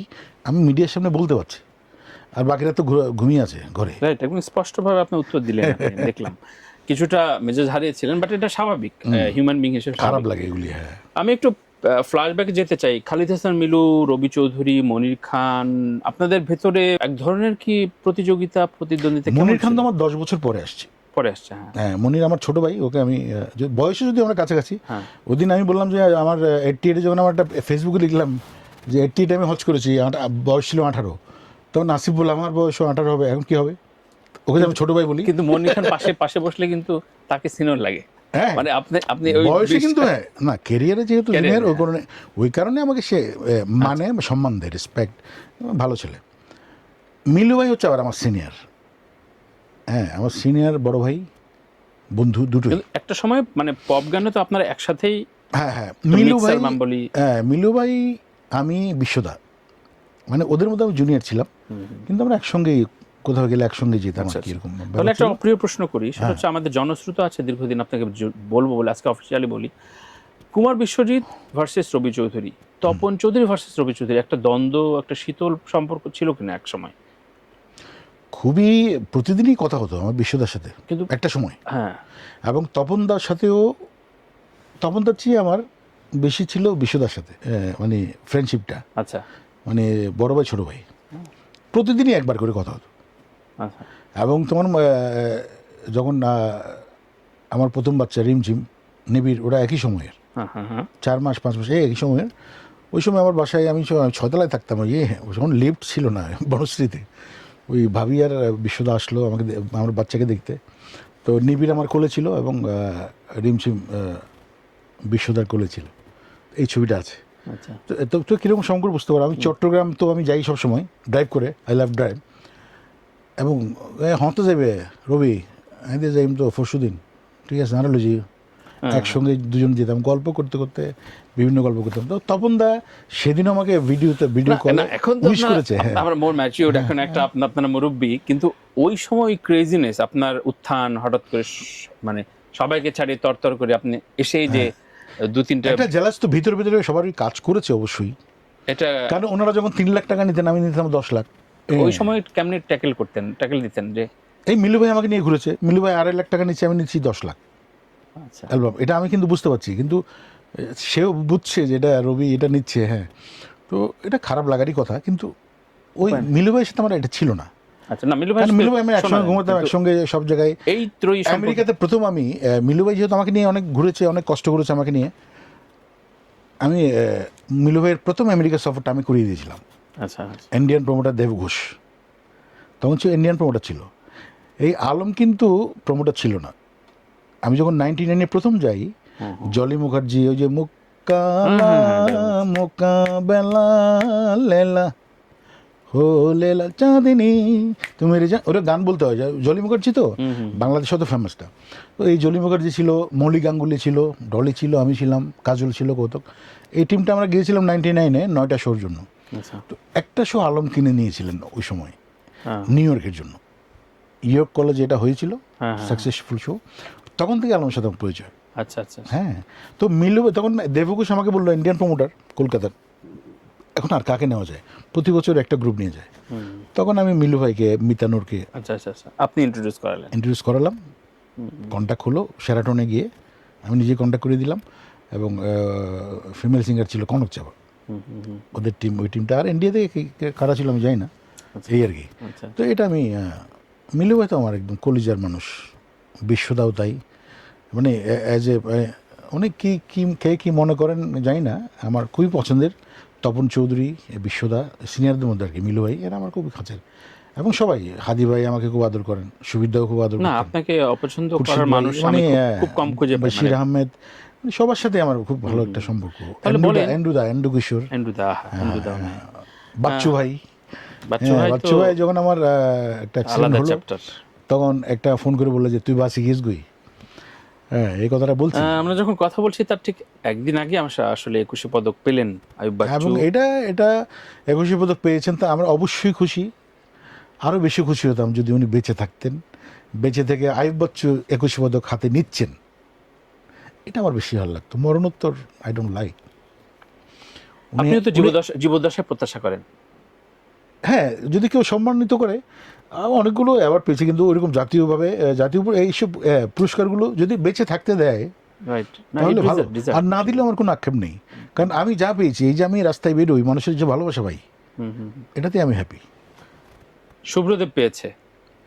আমি মিডিয়ার সামনে বলতে পারছি, আর বাকিরা তো ঘুমিয়ে আছে ঘরে। রাইট, একদম স্পষ্টভাবে আপনি উত্তর দিলেন। দেখলাম কিছুটা মেজাজ হারিয়েছিলেন, বাট এটা স্বাভাবিক, হিউম্যান বিং হিসেবে খারাপ লাগে এগুলি। হ্যাঁ, আমি একটু ফ্ল্যাশব্যাকে যেতে চাই। খালিদ হাসান মিলু, রবি চৌধুরী, মনির খান, আপনাদের ভেতরে এক ধরনের কি প্রতিযোগিতা, প্রতিদ্বন্দ্বিতা? মনির খান তো আমার 10 বছর পরে আসছে। হ্যাঁ, মনির আমার ছোট ভাই, ওকে আমি বয়সে যদি আমরা কাছাকাছি, ওদিন আমি বললাম যে আমার 88 যখন আমার একটা ফেসবুকে লিখলাম যে 88 আমি হজ করেছি, বয়স ছিল 18, তখন নাসিব বললাম আমার বয়স 18 হবে, এখন কি হবে? ওকে আমি ছোট ভাই বলি। কিন্তু মনির খান পাশে বসলে কিন্তু তাকে সিনিয়র লাগে, মানে আপনি বয়সে কিন্তু না, ক্যারিয়ারে যেহেতু সিনিয়র, ওই কারণে আমাকে সে মানে সম্মান দেয়, রেসপেক্ট, ভালো ছেলে। মিলু ভাই হচ্ছে আবার আমার সিনিয়র, হ্যাঁ আমার সিনিয়র বড় ভাই, বন্ধু দুটোই। একটা সময় মানে পপ গানে তো আপনারা একসাথেই। হ্যাঁ, মিলু ভাই আমি বিশ্বদা, মানে ওদের মধ্যে আমি জুনিয়র ছিলাম, কিন্তু আমরা একসঙ্গেই কোথাও গেলে একসঙ্গে যেতাম আর কি, এরকম। তাহলে একটা প্রিয় প্রশ্ন করি, সেটা হচ্ছে আমাদের জনশ্রুত আছে দীর্ঘদিন, আপনাকে বলবো বলে আজকে অফিসিয়ালি বলি, কুমার বিশ্বজিৎ ভার্সেস রবি চৌধুরী, তপন চৌধুরী ভার্সেস রবি চৌধুরী, একটা দ্বন্দ্ব, একটা শীতল সম্পর্ক ছিল কিনা এক সময়? খুবই প্রতিদিনই কথা হতো আমার বিশ্বদার সাথে, কিন্তু একটা সময়, হ্যাঁ, এবং তপনদার সাথেও, তপনদার চেয়ে আমার বেশি ছিল বিশ্বদার সাথে, মানে ফ্রেন্ডশিপটা। আচ্ছা, মানে বড় ভাই ছোট ভাই, প্রতিদিনই একবার করে কথা হতো। এবং তোমার যখন আমার প্রথম বাচ্চা রিমঝিম, নিবিড়, ওরা একই সময়ের, 4 মাস 5 মাস একই সময়ের। ওই সময় আমার বাসায় আমি 6 তলায় থাকতাম, যখন লিফট ছিল না বনশ্রীতে, ওই ভাবি আর বিশ্বদা আসলো আমাকে, আমার বাচ্চাকে দেখতে। তো নিবিড় আমার কোলে ছিল এবং রিমঝিম বিশ্বদার কোলে ছিল, এই ছবিটা আছে। তো কীরকম সম্পর্ক বুঝতে পারো। আমি চট্টগ্রাম তো আমি যাই সব সময় ড্রাইভ করে, আই লাভ ড্রাইভ, এবং হতে যাবে রবি, আমি যাই তো পরশুদিন, ঠিক আছে আরো জি, একসঙ্গে দুজন যেতাম, গল্প করতে করতে বিভিন্ন গল্প করতাম। তো তপন দা সেদিন আমাকে ভিডিও কলে উইশ করেছে। আমার মোর ম্যাচিউরড, এখন একটা আপনার মুরব্বি, কিন্তু ওই সময় ক্রেজিনেস, আপনার উত্থান হঠাৎ করে, মানে সবাইকে ছাড়িয়ে তরতর করে আপনি এসেই যে 2-3টা একটা জেলাস তো ভিতরে ভিতরে সবারই কাজ করেছে অবশ্যই, এটা কারণ ওনারা যখন 3 লাখ টাকা নিতেন, আমি নিতাম 10 লাখ। ওই সময় কেমনে ট্যাকেল দিতেন? যে এই মিলু ভাই আমাকে নিয়ে ঘুরেছে, মিলু ভাই 2.5 লাখ টাকা নিচ্ছে, আমি নিচ্ছি 10 লাখ অ্যালবাম। এটা আমি কিন্তু বুঝতে পারছি, কিন্তু সেও বুঝছে যে এটা রবি এটা নিচ্ছে। হ্যাঁ, তো এটা খারাপ লাগারই কথা, কিন্তু ওই মিলু ভাইয়ের সাথে আমার এটা ছিল না। আচ্ছা, না মিলু ভাই কারণ মিলু ভাই আমি একসঙ্গে ঘুমাতাম, একসঙ্গে সব জায়গায়। এই ত্রয়ী আমেরিকাতে প্রথম আমি মিলু ভাই যেহেতু আমাকে নিয়ে অনেক ঘুরেছে, অনেক কষ্ট করেছে আমাকে নিয়ে, আমি মিলু ভাইয়ের প্রথম আমেরিকা সফরটা আমি করিয়ে দিয়েছিলাম। আচ্ছা, ইন্ডিয়ান প্রমোটার দেব ঘোষ তখন ছিল, ইন্ডিয়ান প্রমোটার ছিল। এই আলম কিন্তু প্রমোটার ছিল না। আমি যখন 99-এ প্রথম যাই, জলি মুখার্জি ওই যে মোকাবেলা লেলা হো লেলা চাঁদিনী তুমি ওরা গান বলতে হয়, জলি মুখার্জি তো বাংলাদেশে তো ফেমাসটা। তো এই জলি মুখার্জি ছিল, মৌলি গাঙ্গুলি ছিল, ডলি ছিল, আমি ছিলাম, কাজল ছিল, কৌতুক। এই টিমটা আমরা গিয়েছিলাম 99-এ 9টা শোর জন্য। তো একটা শো আলম কিনে নিয়েছিলেন ওই সময় নিউ ইয়র্কের জন্য। ইয়র্ক কলেজে এটা হয়েছিল, সাকসেসফুল শো। তখন থেকে আলমের সাথে পরিচয়। আচ্ছা আচ্ছা, হ্যাঁ, তো মিলু তখন দেবঘোষ আমাকে বললো, ইন্ডিয়ান প্রমোটার কলকাতার, এখন আর কাকে নেওয়া যায়, প্রতি বছর একটা গ্রুপ নিয়ে যায়। তখন আমি মিলু ভাইকে, মিতানুরকে আচ্ছা আচ্ছা আচ্ছা আপনি ইন্ট্রোডিউস করালাম। কন্ট্যাক্ট হলো শেরাটনে গিয়ে, আমি নিজে কন্ট্যাক্ট করে দিলাম। এবং ফিমেল সিঙ্গার ছিল কনক চাবা, ওদের টিম, ওই টিমটা। আর ইন্ডিয়াতে কারা ছিল আমি জানি না, এই আর কি। তো এটা আমি মিলু ভাই তো আমার একদম কলিজার মানুষ, বিশ্বদাও তাই। মানে অ্যাজ এ অনেক কে কী মনে করেন জানি না, আমার খুবই পছন্দের। তপন চৌধুরী, বিশ্বদা, সিনিয়রদের মধ্যে আর কি, মিলু ভাই এরা আমার খুবই কাছের। এবং সবাই, হাদি ভাই আমাকে খুব আদর করেন, সুবিধাও খুব আদর করেন। না, আপনাকে অপছন্দ করার মানুষ আমি খুব কম খুঁজে পাই। বশির আহমেদ, সবার সাথে আমার খুব ভালো একটা সম্পর্ক। এন্ড্রু কিশোর, বাচ্চু ভাই, বাচ্চু ভাই যখন আমার একটা অ্যাক্সিডেন্ট হলো, তখন একটা ফোন করে বললো যে তুই বাসে গিয়েছ গই। হ্যাঁ, এই কথাটা বলছি। আমরা যখন কথা বলছি তার ঠিক একদিন আগে আমরা আসলে 21 পদক পেলেন আয়ুব বাচ্চু। এবং এটা 21 পদক পেয়েছেন, তা আমরা অবশ্যই খুশি। আরও বেশি খুশি হতাম যদি উনি বেঁচে থাকতেন। বেঁচে থেকে আয়ুব বাচ্চু 21 পদক হাতে নিচ্ছেন, এটা আমার বেশি ভালো লাগতো। মরণোত্তর আই ডোন্ট লাইক। আপনিও তো জীবদ্দশায় প্রত্যাশা করেন। হ্যাঁ, যদি কেউ সম্মানিত করে, অনেকগুলো অ্যাওয়ার্ড পেয়েছে, কিন্তু ওইরকম জাতীয়ভাবে এইসব পুরস্কারগুলো যদি বেঁচে থাকতে দেয় তাহলে ভালো। আর না দিলে আমার কোনো আক্ষেপ নেই, কারণ আমি যা পেয়েছি, এই যে আমি রাস্তায় বেরোই, মানুষের যে ভালোবাসা পাই, এটাতে আমি হ্যাপি। শুভ্রদেব পেয়েছে,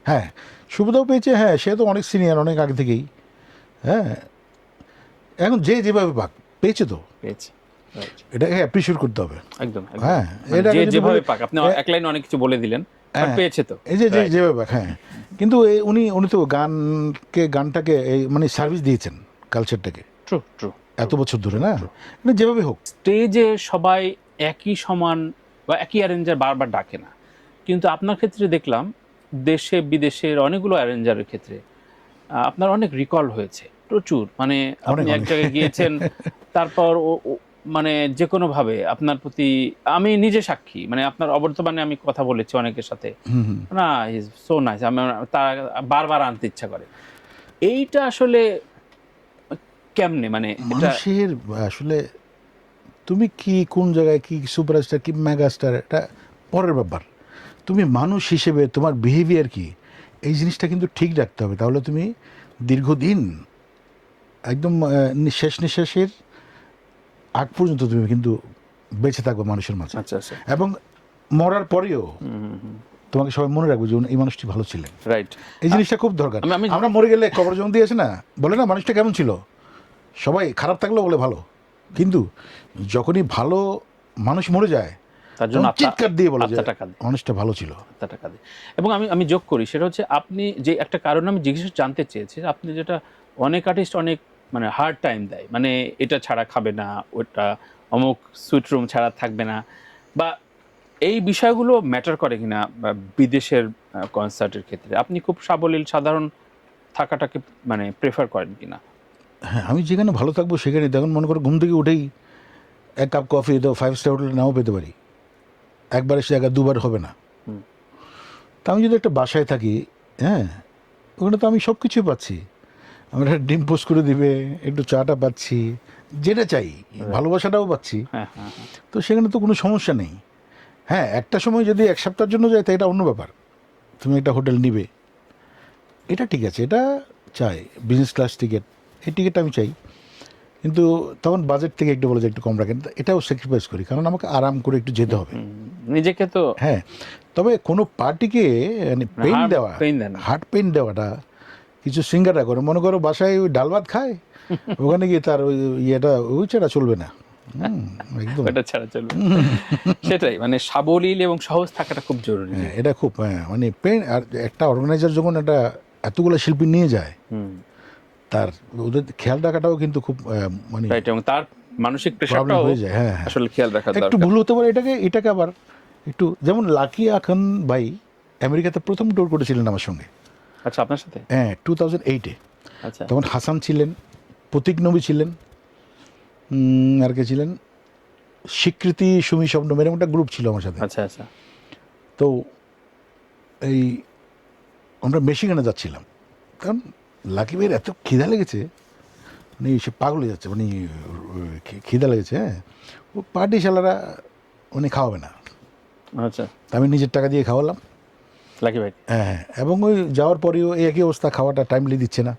হ্যাঁ শুভদাও পেয়েছে। হ্যাঁ, সে তো অনেক সিনিয়র, অনেক আগে থেকেই। হ্যাঁ, এখন যে যেভাবে পাক পেয়েছে, তো পেয়েছে, এটাকে অ্যাপ্রিশিয়েট করতে হবে একদম। হ্যাঁ, এটা যেভাবে পাক, আপনি এক লাইনে অনেক কিছু বলে দিলেন, পেয়েছে তো, এই যে যেভাবে পাক। হ্যাঁ, কিন্তু উনি তো গানটাকে মানে সার্ভিস দিয়েছেন, কালচারটাকে। ট্রু ট্রু, এত বছর ধরে না, যেভাবে হোক। স্টেজে সবাই একই সমান বা একই অ্যারেঞ্জার বারবার ডাকে না, কিন্তু আপনার ক্ষেত্রে দেখলাম দেশে বিদেশের অনেকগুলো অ্যারেঞ্জারের ক্ষেত্রে আপনার অনেক রিকল হয়েছে, প্রচুর। মানে আপনি এক জায়গায় গিয়েছেন, তারপর মানে যে কোনো ভাবে আপনার প্রতি, আমি নিজে সাক্ষী, মানে আপনার অবর্তমানে আমি কথা বলেছি অনেকের সাথে, না ইজ সো নাইস, আমি তার বারবার আনতে ইচ্ছা করে। এইটা আসলে কেমনে, মানে মানুষের আসলে তুমি কি কোন জায়গায় কি সুপারস্টার কি মেগাস্টার, এটা পরের ব্যাপার। তুমি মানুষ হিসেবে তোমার বিহেভিয়ার কি, এই জিনিসটা কিন্তু ঠিক রাখতে হবে। তাহলে তুমি দীর্ঘদিন একদম শেষ নিঃশ্বাসের আগ পর্যন্ত তুমি কিন্তু বেঁচে থাকবে মানুষের মাঝে। আচ্ছা আচ্ছা। এবং মরার পরেও তোমাকে সবাই মনে রাখবে যে এই মানুষটি ভালো ছিলেন। রাইট, এই জিনিসটা খুব দরকার। আমরা মরে গেলে কবর জমি দিয়েছে না, বলে না মানুষটা কেমন ছিল, সবাই খারাপ থাকলেও বলে ভালো, কিন্তু যখনই ভালো মানুষ মরে যায় তার জন্য চিৎকার দিয়ে বলে যে মানুষটা ভালো ছিল। এবং আমি যোগ করি, সেটা হচ্ছে আপনি যে একটা কারণ আমি জিজ্ঞেস জানতে চেয়েছি, আপনি যেটা অনেক আর্টিস্ট অনেক মানে হার্ড টাইম দেয়, মানে এটা ছাড়া খাবে না, ওটা অমুক সুইট রুম ছাড়া থাকবে না, বা এই বিষয়গুলো ম্যাটার করে কিনা বিদেশের কনসার্টের ক্ষেত্রে, আপনি খুব সাবলীল সাধারণ থাকাটাকে মানে প্রেফার করেন কিনা? হ্যাঁ, আমি যেখানে ভালো থাকবো সেখানে, তখন মনে করো ঘুম থেকে উঠেই এক কাপ কফি তো 5 স্টার হোটেলে নাও পেতে পারি, একবার এসে জায়গা দুবার হবে না। তা আমি যদি একটা বাসায় থাকি, হ্যাঁ, ওখানে তো আমি সব কিছুই পাচ্ছি। আমার একটা ডিম পোস্ট করে দিবে, একটু চাটা পাচ্ছি, যেটা চাই, ভালোবাসাটাও পাচ্ছি। তো সেখানে তো কোনো সমস্যা নেই। হ্যাঁ, একটা সময় যদি 1 সপ্তাহের জন্য যায়, তো এটা অন্য ব্যাপার। তুমি একটা হোটেল নিবে, এটা ঠিক আছে, এটা চাই, বিজনেস ক্লাস টিকিট, এই টিকিটটা আমি চাই। কিন্তু তখন বাজেট থেকে একটু বলে যে একটু কম রাখেন, এটাও স্যাক্রিফাইস করি, কারণ আমাকে আরাম করে একটু যেতে হবে। নিজেকে তো হ্যাঁ, তবে কোনো পার্টিকে মানে পেইন দেওয়া, দেয় না। হার্ট পেইন দেওয়াটা, কিছু সিঙ্গারা করে মনে করো বাসায় ওই ডাল ভাত খায়, ওখানে গিয়ে তার ওই ইয়েটা ওই ছাড়া চলবে না। একদম এটা ছাড়া চলবে সেটাই, মানে সাবলীল এবং সহজ থাকাটা খুব জরুরি। হ্যাঁ, এটা খুব মানে পেইন। আর একটা অর্গানাইজার যখন একটা এতগুলো শিল্পী নিয়ে যায়, তার ওদের খেয়াল রাখাটাও কিন্তু খুব মানে রাইট, এবং তার মানসিক প্রবলেম প্রেশারটাও হয়ে যায়। হ্যাঁ, আসলে খেয়াল রাখা একটু দরকার। ভুল হতে পারে, এটাকে আবার একটু, যেমন লাকি আখান ভাই আমেরিকাতে প্রথম ট্যুর করেছিলেন আমার সঙ্গে। আচ্ছা, আপনার সাথে? হ্যাঁ, 2008-এ। আচ্ছা, তখন হাসান ছিলেন, প্রতীক নবী ছিলেন, আর কে ছিলেন, স্বীকৃতি, সুমি, শবনম, এরকম একটা গ্রুপ ছিল আমার সাথে। আচ্ছা, আচ্ছা। তো এই আমরা মেশিগানে যাচ্ছিলাম, কারণ লাকি ভাইয়ের এত খিদা লেগেছে, মানে সে পাগল হয়ে যাচ্ছে, মানে খিদা লেগেছে। হ্যাঁ, ও পার্টি শালারা উনি খাওয়াবে না, আচ্ছা, তা আমি নিজের টাকা দিয়ে খাওয়ালাম। লাকি ভাই। হ্যাঁ, এবং ওই যাওয়ার পরেও এই একই অবস্থা, খাওয়াটা টাইমলি দিচ্ছে না।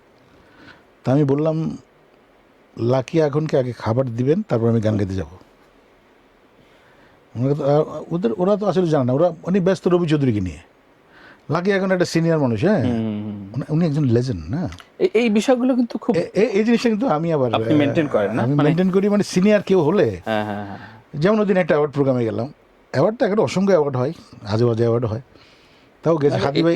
তা আমি বললাম লাকি এখনকে আগে খাবার দিবেন, তারপর আমি গান গাইতে যাবো। ওরা তো আসলে জানে না, ওরা উনি ব্যস্ত রবি চৌধুরীকে নিয়ে। লাকি এখন একটা সিনিয়র মানুষ। হ্যাঁ, উনি একজন লেজেন্ড না। এই বিষয়গুলো কিন্তু খুব এই জিনিসটা কিন্তু আমি আবার আপনি মেনটেন করেন না? আমি মেনটেন করি, মানে সিনিয়র কেউ হলে, হ্যাঁ, হ্যাঁ, হ্যাঁ। যেমন ওদিন একটা অ্যাওয়ার্ড প্রোগ্রামে গেলাম, অ্যাওয়ার্ড তো একটা অসংখ্য অ্যাওয়ার্ড হয়, আজে বাজে অ্যাওয়ার্ড হয়, তাও গেছে হাদি ভাই।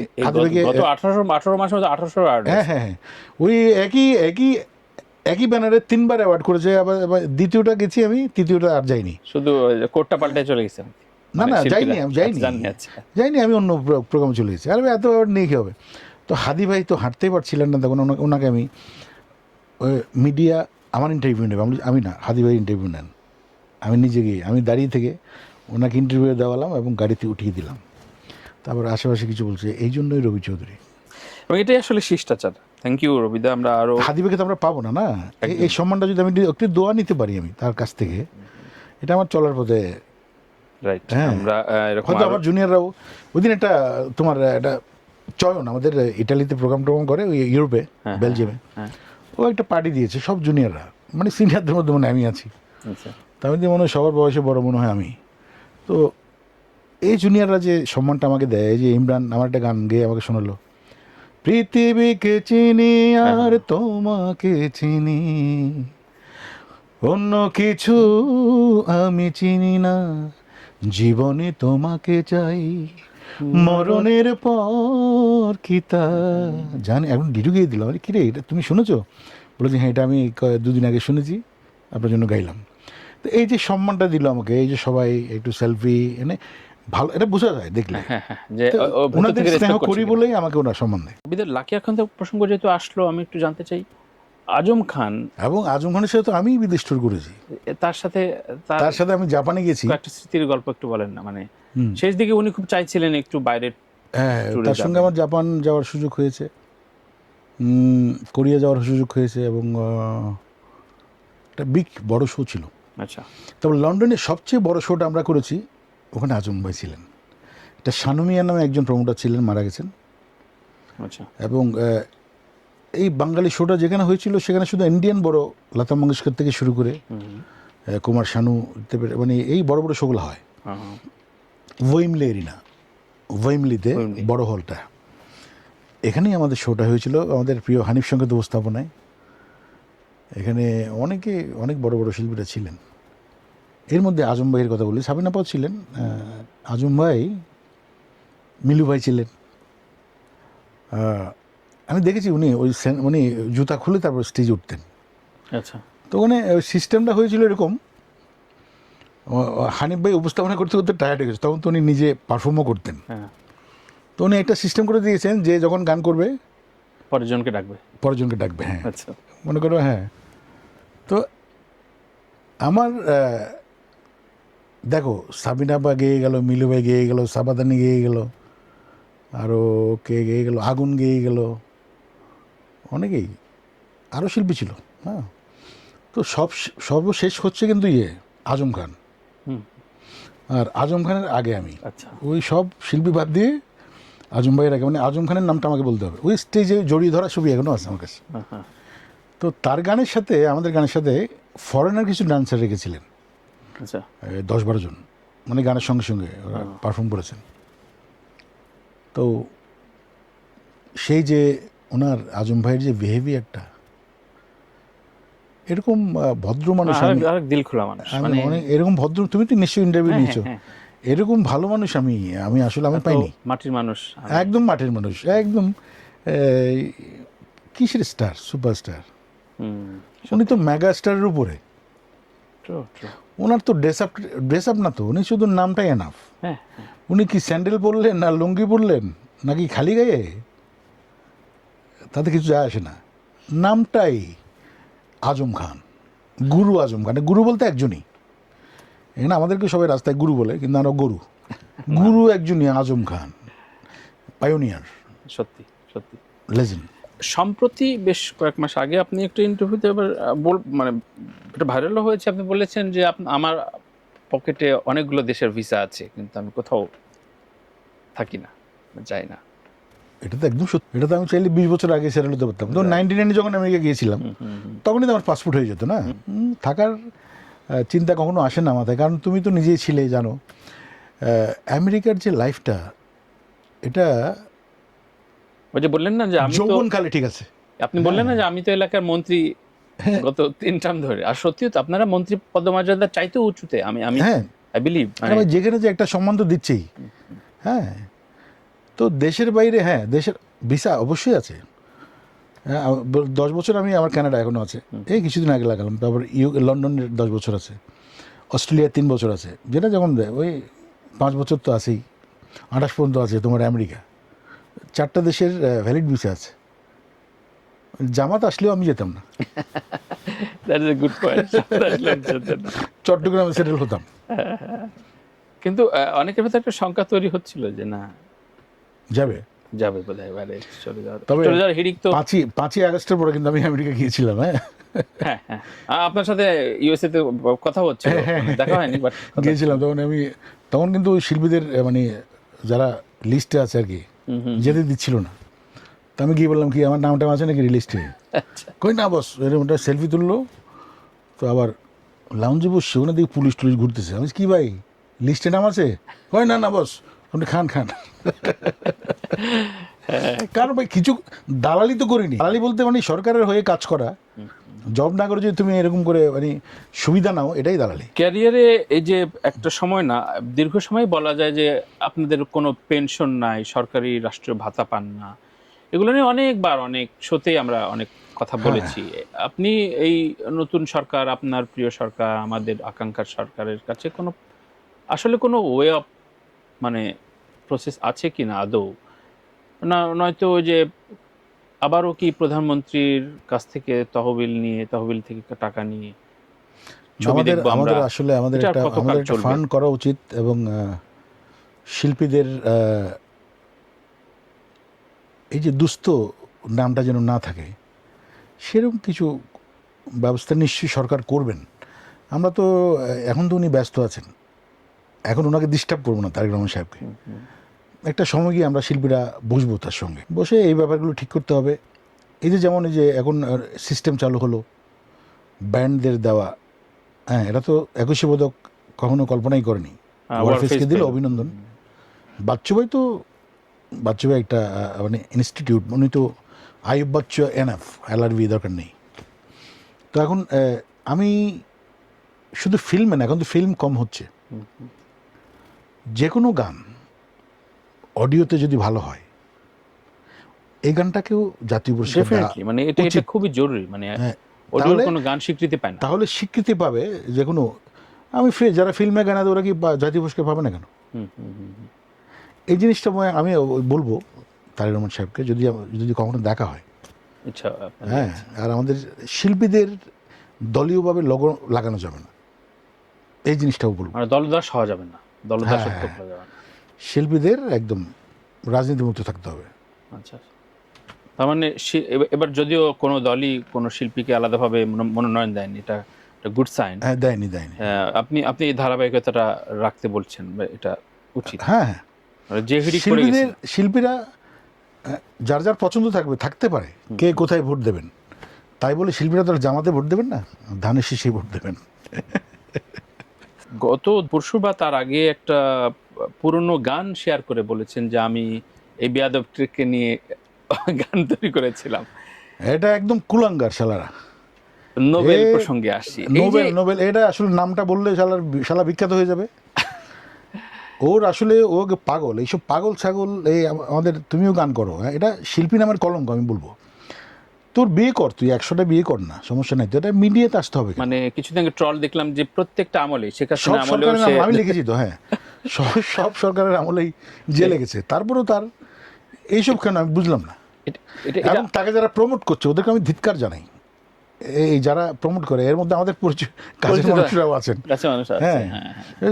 গত 18 মাসের মধ্যে 1800 আর হ্যাঁ, হ্যাঁ, হ্যাঁ, ওই একই ব্যানারে 3বার অ্যাওয়ার্ড করেছে। আবার দ্বিতীয়টা গেছি আমি, তৃতীয়টা আর যাইনি। শুধু কোটটা পাল্টে চলে গেছেন? না, যাইনি, আমি যাইনি, আমি অন্য প্রোগ্রামে চলে গেছি। আর এত অ্যাওয়ার্ড নিয়ে কী হবে? তো হাদি ভাই তো হাঁটতেই পারছিলেন না, তখন ওনাকে আমি মিডিয়া আমার ইন্টারভিউ নেবে, আমি না, হাদি ভাই ইন্টারভিউ নেন। আমি নিজে গিয়ে আমি দাঁড়িয়ে থেকে ওনাকে ইন্টারভিউ দেওয়ালাম এবং গাড়িতে উঠিয়ে দিলাম। তারপর আশেপাশে কিছু বলছে, এই জন্যই রবি চৌধুরী। এবং এটাই আসলে শিষ্টাচার। থ্যাংক ইউ রবিদা। আমরা আরো হাদি ভাইকে তো আমরা পাবো না, না, এই সম্মানটা যদি আমি একটু দোয়া নিতে পারি আমি তার কাছ থেকে, এটা আমার চলার পথে। রাইট, আমরা এরকম হয়তো আমার জুনিয়ররাও ওই দিন একটা তোমার একটা চয়ন আমাদের ইটালিতে প্রোগ্রাম করে, ওই ইউরোপে, বেলজিয়ামে, ও একটা পার্টি দিয়েছে সব জুনিয়ররা, মানে সিনিয়রদের মধ্যে মানে আমি আছি। আচ্ছা, তা আমি মনে হয় সবার বয়সে বড় মনে হয় আমি। তো এই জুনিয়ররা যে সম্মানটা আমাকে দেয়, এই যে ইমরান আমার একটা গান গেয়ে আমাকে শোনালো, পৃথিবীকে চিনি আর তোমাকে চিনি, অন্য কিছু আমি চিনি না, জীবনে তোমাকে চাই, মরণের পর কি তা জানি। এখন ডিটু গিয়ে দিলাম, আরে কিরে এটা তুমি শুনেছো? বলেছি হ্যাঁ, এটা আমি 2 দিন আগে শুনেছি, আপনার জন্য গাইলাম। তো এই যে সম্মানটা দিল আমাকে, এই যে সবাই একটু সেলফি এনে, ভালো, এটা বোঝা যায় দেখলে যে ওনাদের স্নেহ করি বলেই আমাকে ওনার সম্মান দেয়। রবিদের লাকি আখান প্রসঙ্গ যেহেতু আসলো, আমি একটু জানতে চাই আজম খান। এবং আজম খানের সাথে তো আমি বিদেশ ট্যুর করেছি, তার সাথে আমি জাপানে গেছি। একটা স্মৃতির গল্প একটু বলেন না, মানে শেষ দিকে উনি খুব চাইছিলেন একটু বাইরের। হ্যাঁ, তার সঙ্গে আমার জাপান যাওয়ার সুযোগ হয়েছে, কোরিয়া যাওয়ার সুযোগ হয়েছে, এবং একটা বড় শো ছিল। আচ্ছা, তবে লন্ডনের সবচেয়ে বড় শোটা আমরা করেছি, ওখানে আজম ভাই ছিলেন। একটা শানুমিয়া নামে একজন প্রমোটার ছিলেন, মারা গেছেন। আচ্ছা, এবং এই বাঙালি শোটা যেখানে হয়েছিল সেখানে শুধু ইন্ডিয়ান বড়, লতা মঙ্গেশকর থেকে শুরু করে কুমার শানু, মানে এই বড় বড় শোগুলো হয়। ওয়েমলি এরিনা, ওয়েমলিতে বড় হলটা, এখানেই আমাদের শোটা হয়েছিল, আমাদের প্রিয় হানিফ সঙ্গীত উপস্থাপনায়। এখানে অনেক বড় বড় শিল্পীরা ছিলেন। এর মধ্যে আজম ভাইয়ের কথা বলি, সাবিনা পাও ছিলেন, আজম ভাই, মিলু ভাই ছিলেন। আমি দেখেছি উনি উনি জুতা খুলে তারপর স্টেজে উঠতেন। আচ্ছা, তো ওখানে সিস্টেমটা হয়েছিল এরকম, হানিফ ভাই উপস্থাপনা করতে করতে টায়ার্ড হয়ে গেছে, তখন তো উনি নিজে পারফর্মও করতেন। তো উনি একটা সিস্টেম করে দিয়েছেন যে যখন গান করবে পরের জনকে ডাকবে। হ্যাঁ, আচ্ছা, মনে করো। হ্যাঁ, তো আমার দেখো, সাবিনা বা গেয়ে গেল, মিলু ভাই গেয়ে গেল, সাবাদানি গেয়ে গেল, আরও কে গেয়ে গেল, আগুন গেয়ে গেল, অনেকেই আরও শিল্পী ছিল। হ্যাঁ, তো সর্বশেষ হচ্ছে কিন্তু আজম খান। আর আজম খানের আগে আমি, ওই সব শিল্পী বাদ দিয়ে আজম ভাইয়ের আগে, মানে আজম খানের নামটা আমাকে বলতে হবে। ওই স্টেজে জড়িয়ে ধরা ছবি এখনও আছে আমার কাছে। তো তার গানের সাথে আমাদের গানের সাথে ফরেনার কিছু ডান্সার রেখেছিলেন, আচ্ছা 10-12 জন, মানে গানের সঙ্গে সঙ্গে ওরা পারফর্ম করেছেন। তো সেই যে ওনার আজম ভাইয়ের যে বিহেভিয়ারটা, এরকম ভদ্র মানুষ আমি আরেক দিল খোলা মানুষ, আমি মানে অনেক এরকম ভদ্র, তুমি তো নিশ্চয়ই ইন্টারভিউ হ্যাঁ, নিয়েছো, হ্যাঁ, এরকম ভালো মানুষ আমি আসলে আমি এত পাইনি। মাটির মানুষ একদম মাটির মানুষ, একদম কিসের স্টার, সুপারস্টার। উনি তো মেগা স্টারের উপরে। ওনার তো ড্রেস আপ না তো, উনি শুধু নামটাই এনাফ। হ্যাঁ, উনি কি স্যান্ডেল পরলেন না লুঙ্গি পরলেন নাকি খালি গায়ে, তাতে কিছু যায় আসে না, নামটাই আজম খান, গুরু আজম খান। গুরু বলতে একজনই, এখানে আমাদেরকে সবাই রাস্তায় গুরু বলে, কিন্তু আমরা গুরু একজনই, আজম খান, পায়োনিয়ার, সত্যি সত্যি লেজেন্ড। সম্প্রতি বেশ কয়েক মাস আগে আপনি একটা ইন্টারভিউতে এবার মানে এটা ভাইরালও হয়েছে, আপনি বলেছেন যে আমার পকেটে অনেকগুলো দেশের ভিসা আছে কিন্তু আমি কোথাও থাকি না, যাই না। এটা তো একদম সত্যি, এটা তো আমি চাইলে 20 বছর আগে সেটেল হতে পারতাম। তো 99 যখন আমেরিকা গিয়েছিলাম তখনই তো আমার পাসপোর্ট হয়ে যেত না। থাকার চিন্তা কখনো আসে না মাথায়, কারণ তুমি তো নিজেই ছিলে, জানো আমেরিকার যে লাইফটা, এটা ওই যে বললেন না যে আমি তো যৌবনকালে ঠিক আছে, আপনি বললেন না যে আমি তো এলাকার মন্ত্রী গত 3 টার্ম ধরে, আর সত্যিও তো আপনারা মন্ত্রী পদমর্যাদা চাইতেও উঁচুতে, আমি হ্যাঁ আই বিলিভ, যেখানে যে একটা সম্মান তো দিচ্ছেই। হ্যাঁ, তো দেশের বাইরে, হ্যাঁ দেশের ভিসা অবশ্যই আছে। হ্যাঁ, 10 বছর আমি আমার কানাডা এখনো আছে, এই কিছুদিন আগে লাগালাম। তারপর লন্ডনের 10 বছর আছে, অস্ট্রেলিয়ার 3 বছর আছে, যেটা যখন দেয় ওই 5 বছর তো আছেই, 28 পর্যন্ত আছে তোমার আমেরিকা। 4টা দেশের ভ্যালিড ভিসা আছে। জামাত আসলেও আমি যেতাম না, that is a good point. চট্টগ্রামে সেটেল হতাম। কিন্তু অনেকের ভেতরে একটা শঙ্কা তৈরি হচ্ছিল যে না যাবে বোধহয় বাইরে চলে তবে যাওয়ার হিড়িক তো 5ই আগস্টের পরে কিন্তু আমি আমেরিকা গিয়েছিলাম। হ্যাঁ হ্যাঁ হ্যাঁ আপনার সাথে ইউএসএ তে কথা হচ্ছে, দেখা হয়নি বাট গিয়েছিলাম। তখন কিন্তু ওই শিল্পীদের মানে যারা লিস্টে আছে আর কি, যেতে দিচ্ছিল না। তো আমি গিয়ে বললাম কি আমার নামটা আছে নাকি লিস্টে, কই না বস, এরকম একটা সেলফি তুললো। তো আবার লাউঞ্জে বসছে, ওখানে দিকে পুলিশ টুলিশ ঘুরতেছে। আমি কি ভাই লিস্টে নাম আছে, কই না বস আপনি খান। কারণ ভাই কিছু দালালি তো করিনি। দালালি বলতে মানে সরকারের হয়ে কাজ করা, জব না করে যদি তুমি এরকম করে মানে সুবিধা নাও, এটাই দালালি। ক্যারিয়ারে এই যে একটা সময় না, দীর্ঘ সময় বলা যায় যে আপনাদের কোনো পেনশন নাই, সরকারি রাষ্ট্রীয় ভাতা পান না, এগুলো নিয়ে অনেকবার অনেক শোতে আমরা অনেক কথা বলেছি। আপনি এই নতুন সরকার, আপনার প্রিয় সরকার, আমাদের আকাঙ্ক্ষার সরকারের কাছে আসলে কোনো ওয়ে অফ মানে প্রসেস আছে কি না আদৌ, না নয়তো ওই যে আবারও কি প্রধানমন্ত্রীর কাছ থেকে তহবিল থেকে টাকা নিয়ে আমাদের আসলে আমাদের একটা ফান্ড করা উচিত, এবং শিল্পীদের এই যে দুস্থ নামটা যেন না থাকে, সেরকম কিছু ব্যবস্থা নিশ্চয়ই সরকার করবেন। আমরা তো এখন তো উনি ব্যস্ত আছেন, এখন ওনাকে ডিস্টার্ব করবো না, তারেক রহমান সাহেবকে। একটা সময় গিয়ে আমরা শিল্পীরা বসবো, তার সঙ্গে বসে এই ব্যাপারগুলো ঠিক করতে হবে। এই যে যেমন এই যে এখন সিস্টেম চালু হলো ব্যান্ডদের দেওয়া, হ্যাঁ এটা তো 21শে পদক কখনো কল্পনাই করেনি, ওয়ারফেসকে দিল অভিনন্দন। বাচ্চু ভাই একটা মানে ইনস্টিটিউট, উনি তো আইয়ুব বাচ্চু এনাফ, LRB দরকার নেই। তো এখন আমি শুধু ফিল্মে না, এখন তো ফিল্ম কম হচ্ছে, যে কোনো গান অডিওতে যদি ভালো হয়, এই গানটাকেও জাতীয় পুরস্কার মানে এটা খুবই জরুরি, মানে অডিওর কোনো গান স্বীকৃতি পায় না, তাহলে স্বীকৃতি পাবে যে কোনো। আমি যারা ফিল্মে গান ওরা কি জাতীয় পুরস্কার পাবে না কেন? এই জিনিসটা আমি বলবো তারেক রহমান সাহেবকে, যদি কখনো দেখা হয়। হ্যাঁ, আর আমাদের শিল্পীদের দলীয়ভাবে লোগো লাগানো যাবে না, এই জিনিসটাও বলবো। দলদাস হওয়া যাবে না, শিল্পীদের একদম রাজনীতিমুক্ত থাকতে হবে। আচ্ছা, তার মানে এবার যদিও কোনো দলই কোনো শিল্পীকে আলাদাভাবে মনোনয়ন দেয়নি, এটা গুড সাইন। হ্যাঁ, দেয়নি। আপনি এই ধারাবাহিকতাটা রাখতে বলছেন, এটা উচিত। হ্যাঁ, যে শিল্পীরা যার পছন্দ থাকতে পারে, কে কোথায় ভোট দেবেন, তাই বলে শিল্পীরা তো আর জামাতে ভোট দেবেন না, ধানের শীষে ভোট দেবেন। গত পরশু বা তার আগে একটা পুরনো গান শেয়ার করে বলেছেন যে আমি এই বেয়াদবকে নিয়ে গান তৈরি করেছিলাম। এটা একদম কুলাঙ্গার শালারা। নোবেল প্রসঙ্গে আসি। নোবেল এটা আসলে নামটা বললে শালা বিখ্যাত হয়ে যাবে। ওর আসলে ও পাগল, এইসব পাগল ছাগল। এই আমাদের তুমিও গান করো, হ্যাঁ, এটা শিল্পী নামের কলঙ্ক আমি বলবো। তোর বিয়ে কর, তুই 100টা বিয়ে কর না, সমস্যা নাই তো, এটা মিডিয়াতে আসতে হবে। মানে কিছুদিন আগে ট্রল দেখলাম যে প্রত্যেকটা আমলে শেখ সব হাসিনা আমলেও সরকারের আমি লিখেছি তো, হ্যাঁ, সব সরকারের আমলেই জেলে গেছে, তারপরেও তার এইসব কেন আমি বুঝলাম না। এবং তাকে যারা প্রমোট করছে ওদেরকে আমি ধিক্কার জানাই। এই যারা প্রমোট করে এর মধ্যে আমাদের কাজের মানুষরাও আছেন। হ্যাঁ,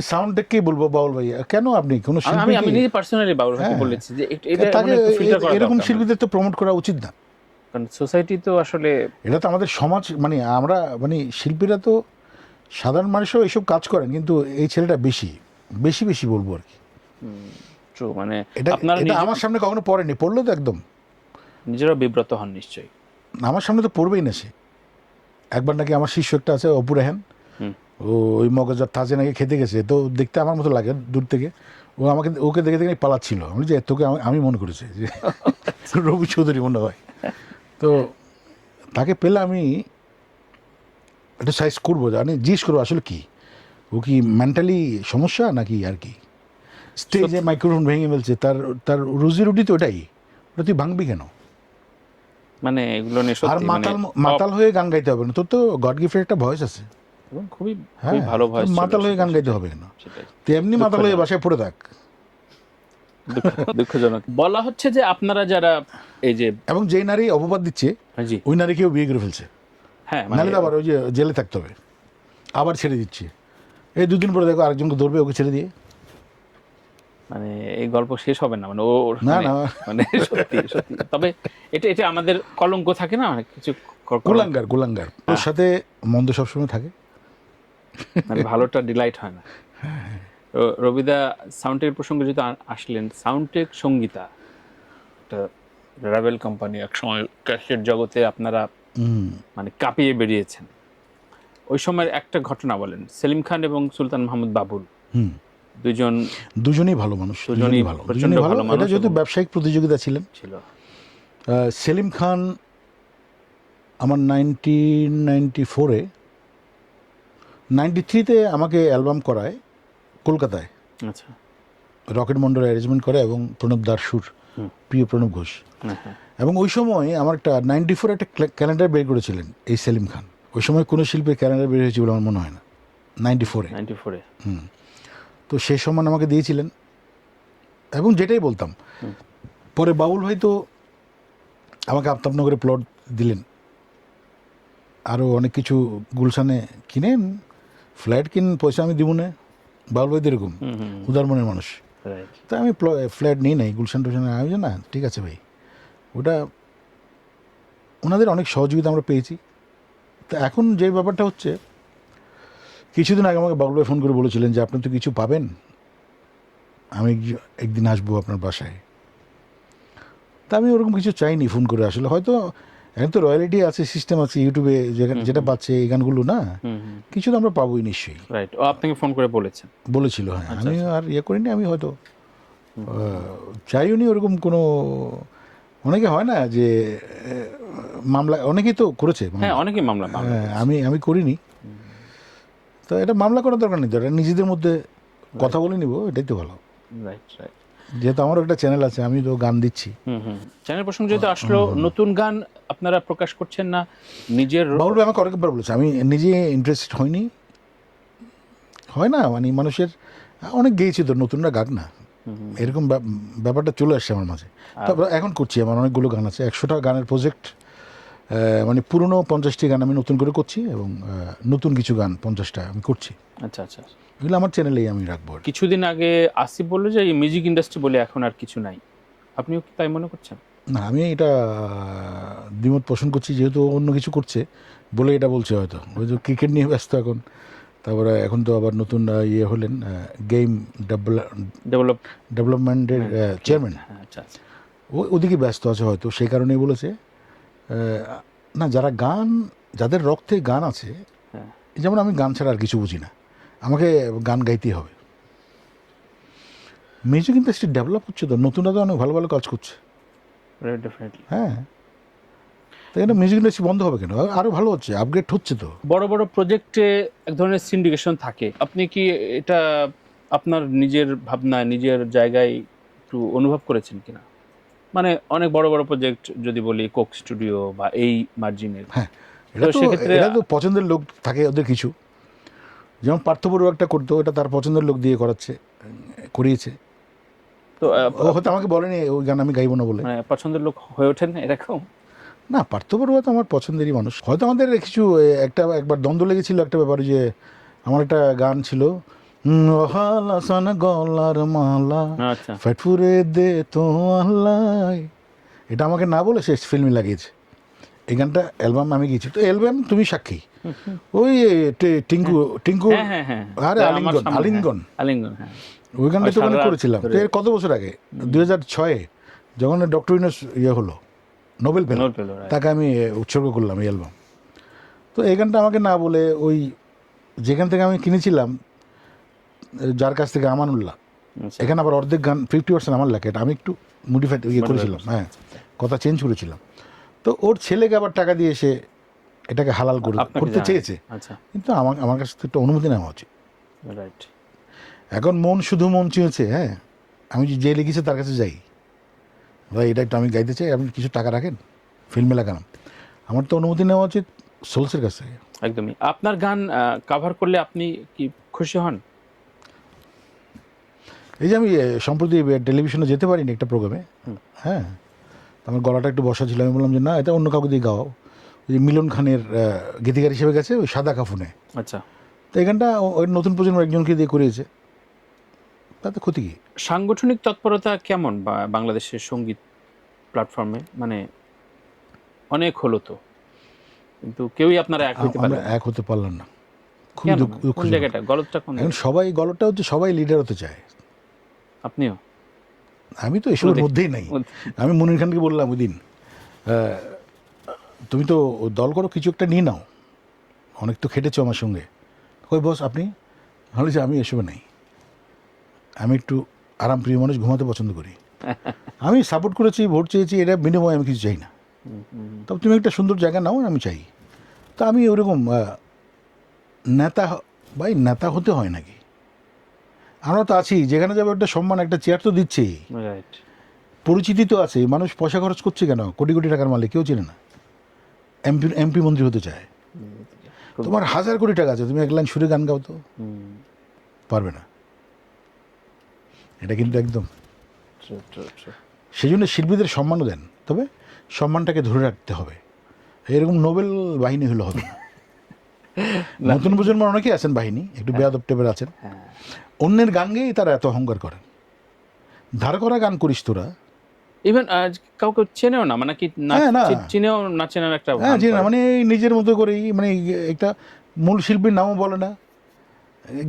সাউন্ড টেককেই বলবো বাউল ভাই কেন আপনি কোনো শিল্পী, আমি নিজে পার্সোনালি বাউল ভাইকে বলেছি যে তাকে এরকম শিল্পীদের তো প্রমোট করা উচিত না, কারণ সোসাইটি তো আসলে এটা তো আমাদের সমাজ। মানে আমরা মানে শিল্পীরা তো সাধারণ মানুষও এইসব কাজ করেন, কিন্তু এই ছেলেটা বেশি বেশি বেশি বলবো আর কি। ট্রু, মানে এটা আমার সামনে কখনো পড়েনি, পড়লো তো একদম নিজেরাও বিব্রত হন নিশ্চয়ই। আমার সামনে তো পড়বেই না সে। একবার নাকি আমার শিষ্য একটা আছে অপু রেহান, ও ওই মগজার তাজে নাকি খেতে গেছে, তো দেখতে আমার মতো লাগে দূর থেকে, ও আমাকে ওকে দেখে দেখে পালাচ্ছিল। আমি যে তোকে আমি মনে করেছি যে রবি চৌধুরী মনে হয়। তো তাকে পেলে আমি একটা সাইজ করবো, জানি জিজ্ঞেস করবো আসলে কি, ও কি মেন্টালি সমস্যা নাকি আর কি। স্টেজে মাইক্রোফোন ভেঙে ফেলছে, তার রুজি রুটি তো ওটাই, ওটা তুই ভাঙবি কেন? মানে এগুলো নিয়ে আর মাতাল হয়ে গান গাইতে হবে না, তোর তো গড গিফটেড একটা ভয়েস আছে, খুবই ভালো ভয়েস। মাতাল হয়ে গান গাইতে হবে কেন? তুই এমনি মাতাল হয়ে বাসায় পড়ে থাক। দুঃখজনক। বলা হচ্ছে যে আপনারা যারা এই যে, এবং যেই নারী অপবাদ দিচ্ছে ওই নারীকেও বিয়ে করে ফেলছে, হ্যাঁ, নাহলে আবার ওই যে জেলে থাকতে হবে, আবার ছেড়ে দিচ্ছে। এই দুদিন পরে দেখো আরেকজনকে ধরবে ওকে ছেড়ে দিয়ে। মানে এই গল্প শেষ হবে না, মানে ও না না মানে সত্যি সত্যি। তবে এটা আমাদের কলঙ্ক থাকে না, অনেক কিছু কুলাঙ্গার ওর সাথে মন্দ সবসময় থাকে, মানে ভালোটা ডিলাইট হয় না। রবিদা সাউন্ডটেক প্রসঙ্গে যদি আসলেন, সাউন্ডটেক সঙ্গীতা একটা রাভেল কোম্পানি, একসময় ক্যাসেট জগতে আপনারা মানে কাঁপিয়ে বেরিয়েছেন। ওই সময়ের একটা ঘটনা বলেন। সেলিম খান এবং সুলতান মাহমুদ বাবুল দুজনেই ভালো মানুষ, দুজনেই ভালো। এটা যেহেতু ব্যবসায়িক প্রতিযোগিতা ছিল। সেলিম খান আমার 1994-এ 93-তে আমাকে অ্যালবাম করায় কলকাতায়। আচ্ছা, রকেট মন্ডল অ্যারেঞ্জমেন্ট করে এবং প্রণব দার সুর, প্রিয় প্রণব ঘোষ। এবং ওই সময় আমার একটা 94 একটা ক্যালেন্ডার বের করেছিলেন এই সেলিম খান। ওই সময় কোনো শিল্পীর ক্যালেন্ডার বের হয়েছে বলে আমার মনে হয় না, 94-এ। তো সেই সম্মান আমাকে দিয়েছিলেন এবং যেটাই বলতাম। পরে বাবুল ভাই তো আমাকে আফতাবনগরে প্লট দিলেন, আরও অনেক কিছু গুলশানে কিনেন, ফ্ল্যাট পয়সা আমি দিব না। বাবুল ভাই তো এরকম উদার মনের মানুষ। তো আমি ফ্ল্যাট নিই নাই গুলশান টুলশানে। আমি না ঠিক আছে ভাই, ওটা ওনাদের অনেক সহযোগিতা আমরা পেয়েছি। তো এখন যে ব্যাপারটা হচ্ছে, কিছুদিন আগে আমাকে বাবুল ভাই ফোন করে বলেছিলেন যে আপনি তো কিছু পাবেন, আমি একদিন আসবো আপনার বাসায়। তা আমি ওরকম কিছু চাইনি ফোন করে। আসলে হয়তো এখন তো রয়্যালিটি আছে, সিস্টেম আছে ইউটিউবে, যেটা পাচ্ছে এই গানগুলো না, কিছু তো আমরা পাবোই নিশ্চয়ই। রাইট, ও আপনাকে ফোন করে বলেছিল, হ্যাঁ। আমি আর করিনি, আমি হয়তো চাইও নি ওরকম কোনো। অনেকে হয় না যে মামলা, অনেকেই তো করেছে, হ্যাঁ অনেকেই মামলা, আমি করিনি। তো এটা মামলা করার দরকার নেই, এটা নিজেদের মধ্যে কথা বলে নিব, এটাই তো ভালো। Right right. যেহেতু আমার একটা চ্যানেল আছে, আমি তো গান দিচ্ছি। চ্যানেল প্রসঙ্গ যেহেতু আসলো, নতুন গান আপনারা প্রকাশ করছেন না নিজের? বাবুল ভাই আমাকে অনেকবার বলেছে, আমি নিজে ইন্টারেস্টেড হয়নি। হয় না, মানে মানুষের অনেক গেয়েছি তো, নতুনরা গান না, এরকম ব্যাপারটা চলে আসছে আমার মাঝে। তারপর এখন করছি, আমার অনেকগুলো গান আছে, 100টা গানের প্রজেক্ট। মানে পুরনো 50টি গান আমি নতুন করে করছি এবং নতুন কিছু গান 50টা আমি করছি। আচ্ছা আচ্ছা, এগুলো আমার চ্যানেলেই আমি রাখবো। কিছুদিন আগে আসিফ বললো যে এই মিউজিক ইন্ডাস্ট্রি বলে এখন আর কিছু নাই, আপনিও কি তাই মনে করছেন? না, আমি এটা দ্বিমত পোষণ করছি, যেহেতু অন্য কিছু করছে বলে এটা বলছে। হয়তো ওই যে ক্রিকেট নিয়ে ব্যস্ত এখন, তারপরে এখন তো আবার নতুন হলেন গেম ডেভেলপমেন্টের চেয়ারম্যান, ওদিকে ব্যস্ত আছে হয়তো, সেই কারণেই বলেছে। না, যারা গান, যাদের রক্তে গান আছে, হ্যাঁ, যেমন আমি গান ছাড়া আর কিছু বুঝি না, আমাকে গান গাইতেই হবে। মিউজিক ইন্ডাস্ট্রি ডেভেলপ হচ্ছে তো, নতুনরা তো অনেক ভালো ভালো কাজ করছে। ডেফিনেটলি। হ্যাঁ, তো এটা মিউজিক ইন্ডাস্ট্রি বন্ধ হবে কেন? আরও ভালো হচ্ছে, আপগ্রেড হচ্ছে তো। বড় বড় প্রজেক্টে এক ধরনের সিন্ডিকেশন থাকে, আপনি কি এটা আপনার নিজের ভাবনায়, নিজের জায়গায় একটু অনুভব করেছেন কিনা? মানে অনেক বড় বড় প্রজেক্ট যদি বলি, কোক স্টুডিও বা এই মার্জিনের, হ্যাঁ, তো সেক্ষেত্রে এটা তো পছন্দের লোক থাকে ওদের কিছু। যেমন পার্থবড়ু একটা করতো, এটা তার পছন্দের লোক দিয়ে করিয়েছে। তো ও হয়তো আমাকে বলেনি ওই গান আমি গাইবো না বলে। মানে পছন্দের লোক হয়ে ওঠেন এরকম? না, পার্থবড়ু তো আমার পছন্দেরই মানুষ। হয়তো আমাদের কিছু একবার দ্বন্দ্ব লেগেছিল একটা ব্যাপারে, যে আমার একটা গান ছিল, হালাসান গলার মালা আচ্ছা, ফ্যাটফুরে দে তো আল্লাহ, এটা আমাকে না বলে সে ফিল্মে লাগিয়েছে। এই গানটা অ্যালবাম আমি গিয়েছি, তো অ্যালবাম তুমি সাক্ষী। ওই টিঙ্কু টিঙ্কু হ্যাঁ হ্যাঁ হ্যাঁ, আরে আমার আলিঙ্গন সামনে, আলিঙ্গন আলিঙ্গন, হ্যাঁ। ওই গানটা তো সারা রাত করেছিলাম। ধরে। তো এর কত বছর আগে, 2006-এ যখন ডক্টর ইউনুস হলো, নোবেল পেল, নোবেল পেল, right. তাকে আমি উৎসর্গ করলাম এই অ্যালবাম। তো এই গানটা আমাকে না বলে ওই যেখান থেকে আমি কিনেছিলাম, যার কাছ থেকে, আমানুল্লাহ, আচ্ছা, এখানে আবার অর্ধেক গান 50% আমার লেখা, এটা আমি একটু মডিফাইড করেছিলাম। হ্যাঁ, কথা চেঞ্জ করেছিলাম। তো ওর ছেলেকে আবার টাকা দিয়ে এসে এটাকে হালাল আপনাকে করতে জানাই। চেয়েছে, আচ্ছা, কিন্তু আমার কাছে তো একটা অনুমতি নেওয়া উচিত। রাইট। এখন মন শুধু মন চেয়েছে, হ্যাঁ, আমি যে লিখেছি তার কাছে যাই, ভাই এটা একটু আমি গাইতে চাই, আপনি কিছু টাকা রাখেন, ফিল্মে লাগালাম, আমার তো অনুমতি নেওয়া উচিত সোলসের কাছে। একদমই। আপনার গান কাভার করলে আপনি কি খুশি হন? এই যে আমি সম্প্রতি টেলিভিশনে যেতে পারিনি একটা প্রোগ্রামে, হ্যাঁ, আমার গলাটা একটু বসা ছিল, আমি বললাম যে না, এটা অন্য কাউকে দিয়ে গাও। ওই যে মিলন খানের গীতিকার হিসেবে গেছে ওই সাদা কাফুনে, আচ্ছা, তো এখানটা ওই নতুন প্রজন্মের একজনকে দিয়ে করিয়েছে, তাতে ক্ষতি কী? সাংগঠনিক তৎপরতা কেমন বাংলাদেশের সঙ্গীত প্ল্যাটফর্মে? মানে অনেক হলো তো, কিন্তু কেউই আপনারা এক হইতে আমরা পারলেন না। এক হতে পারলাম না, খুবই কেন? কোন দুঃখজনক। জায়গাটা, গলতটা কোন এখন জায়গায়? গলতটা হচ্ছে সবাই লিডার হতে চায়, আপনিও? আমি তো এসবের মধ্যেই নাই। আমি মনির খানকে বললাম ওই দিন, তুমি তো দল করো, কিছু একটা নিয়ে নাও, অনেক তো খেটেছো আমার সঙ্গে। কই বস আপনি? ভালো যে আমি এসবে নাই, আমি একটু আরাম প্রিয় মানুষ, ঘুমাতে পছন্দ করি। আমি সাপোর্ট করেছি, ভোট চেয়েছি, এটা বিনিময়ে আমি কিছু চাই না। তবে তুমি একটা সুন্দর জায়গা নাও, আমি চাই। তো আমি ওরকম নেতা, ভাই নেতা হতে হয় নাকি? আমরা তো আছি, যেখানে যাবে একটা সম্মান, একটা চেয়ার তো দিচ্ছেই, রাইট। পরিচিতি তো আছে, মানুষ পয়সা খরচ করছে কেন? কোটি কোটি টাকার মালিক কেউ চেনে না, এমপি মন্ত্রী হতে চায়। তোমার 1000 কোটি টাকা আছে, তুমি এক লাইন সুরে গান গাও তো, পারবে না। এটা কিন্তু একদম, সেই জন্য শিল্পীদের সম্মানও দেন, তবে সম্মানটাকে ধরে রাখতে হবে। এরকম নোবেল বাহিনী হলে হবে না। নতুন প্রজন্মের অনেকেই আছেন বাহিনী, একটু বেয়াদব টাইপের আছেন, অন্যের গান গেয়েই তারা এত অহংকার করেন। ধার করা গান করিস তোরা, ইভেন কাউকে চেনেও না, মানে কি হ্যাঁ, না। চিনেও না চেনার একটা হ্যাঁ, ভান জি না, করে। মানে এই নিজের মতো করেই, মানে একটা মূল শিল্পীর নামও বলে না,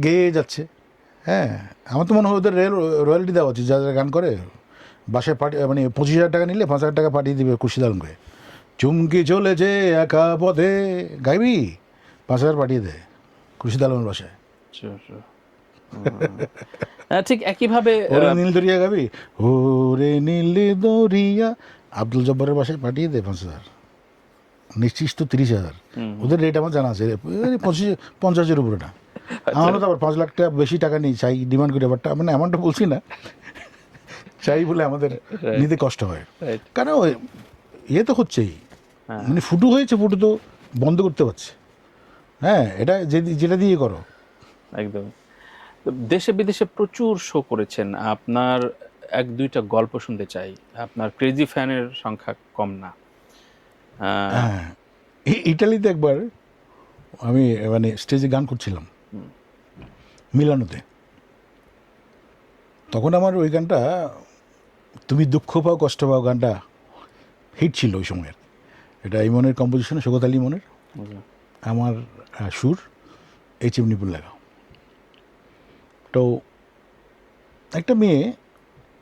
গেয়ে যাচ্ছে। হ্যাঁ, আমার তো মনে হয় ওদের রয়্যালটি দেওয়া উচিত, যারা গান করে বাসায় পাঠিয়ে, মানে 25,000 টাকা নিলে 5,000 টাকা পাঠিয়ে দিবে খুরশিদ আলমকে। চুমকি চলে যে একা পথে, গাইবি, 5,000 পাঠিয়ে দে খুরশিদ আলমের বাসায়। ঠিক একইভাবে ওরে নীল দরিয়া গাবি, ওরে নীল দরিয়া, আব্দুল জব্বারের বাসায় পাঠিয়ে দে 5,000, নিশ্চিত তো 30,000। ওদের রেট আমার জানা আছে, 50-50-এর উপরে না। আমারও তো আবার 5 লাখ টাকা বেশি টাকা নেই, চাই ডিমান্ড করি, ব্যাপারটা মানে এমনটা বলছি না, চাই বলে আমাদের নিতে কষ্ট হয়। Right. কারণ ইয়ে তো হচ্ছেই, মানে ফুটু হয়েছে, ফুটু তো বন্ধ করতে পারছে। হ্যাঁ, এটা যেটা দিয়ে করো। একদম। দেশে বিদেশে প্রচুর শো করেছেন, আপনার এক দুইটা গল্প শুনতে চাই। আপনার ক্রেজি ফ্যানের সংখ্যা কম না। হ্যাঁ, ইটালিতে একবার আমি মানে স্টেজে গান করছিলাম মিলানোতে, তখন আমার ওই গানটা, তুমি দুঃখ পাও কষ্ট পাও, গানটা হিট ছিল ওই সময়ের। এটা ইমনের কম্পোজিশন, শওকত আলী ইমনের, আমার সুর, এই চিমনিপুর লেখা। তো একটা মেয়ে,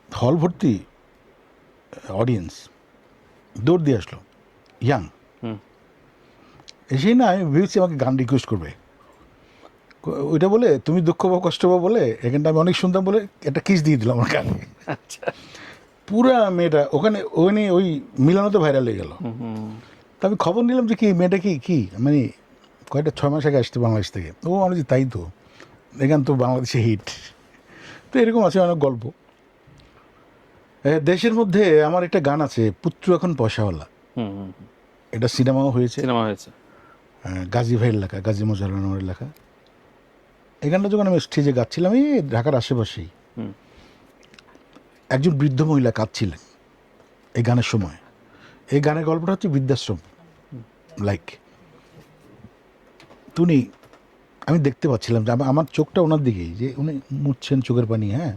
হল ভর্তি অডিয়েন্স, দৌড় দিয়ে আসলো, ইয়াং, এসেই না আমি ভেবেছি আমাকে গান রিকোয়েস্ট করবে, ওইটা বলে তুমি দুঃখ পাও কষ্ট পাও বলে এখানটা আমি অনেক শুনতাম বলে একটা কিস দিয়ে দিলাম আমার গানে। আচ্ছা। পুরা মেয়েটা ওখানে ওই মিলানোতে ভাইরাল হয়ে গেল। তা আমি খবর নিলাম যে কি মেয়েটা কি মানে কয়েকটা 6 মাস আগে আসতে বাংলাদেশ থেকে। ও আমি যে তাই তো, এখান তো বাংলাদেশে হিট। তো এরকম আছে অনেক গল্প। দেশের মধ্যে আমার একটা গান আছে, পুত্র এখন পয়সাওয়ালা। এটা সিনেমাও হয়েছে, গাজী ভাইয়ের লেখা, গাজী মজুর নামের লেখা। এই গানটা যখন আমি স্টেজে গাচ্ছিলাম এই ঢাকার আশেপাশেই, একজন বৃদ্ধ মহিলা কাঁদছিলেন এই গানের সময়। এই গানের গল্পটা হচ্ছে বৃদ্ধাশ্রম লাইক। উনি, আমি দেখতে পাচ্ছিলাম যে আমার চোখটা ওনার দিকেই, যে উনি মুছছেন চোখের পানি। হ্যাঁ,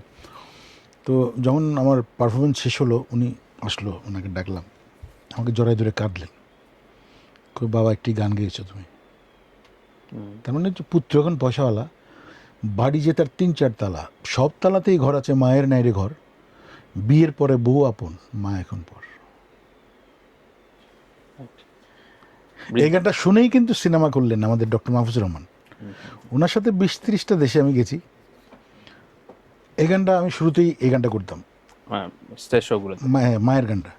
তো যখন আমার পারফরমেন্স শেষ হলো উনি আসলো, ওনাকে ডাকলাম, আমাকে জড়াই ধরে কাঁদলেন, বাবা একটি গান গেয়েছো তুমি। তার মানে হচ্ছে পুত্র এখন পয়সাওয়ালা, বাড়ি যে তার 3-4 তালা, সব তালাতেই ঘর আছে, মায়ের নাইরে ঘর, বিয়ের পরে বউ আপন, মা এখন পর। এই গানটা শুনেই কিন্তু সিনেমা করলেন আমাদের ডক্টর মাহফুজুর রহমান। ওনার সাথে 20-30টা দেশে আমি গেছি। এই গানটা আমি শুরুতেই এই গানটা করতাম মায়ের গানটা।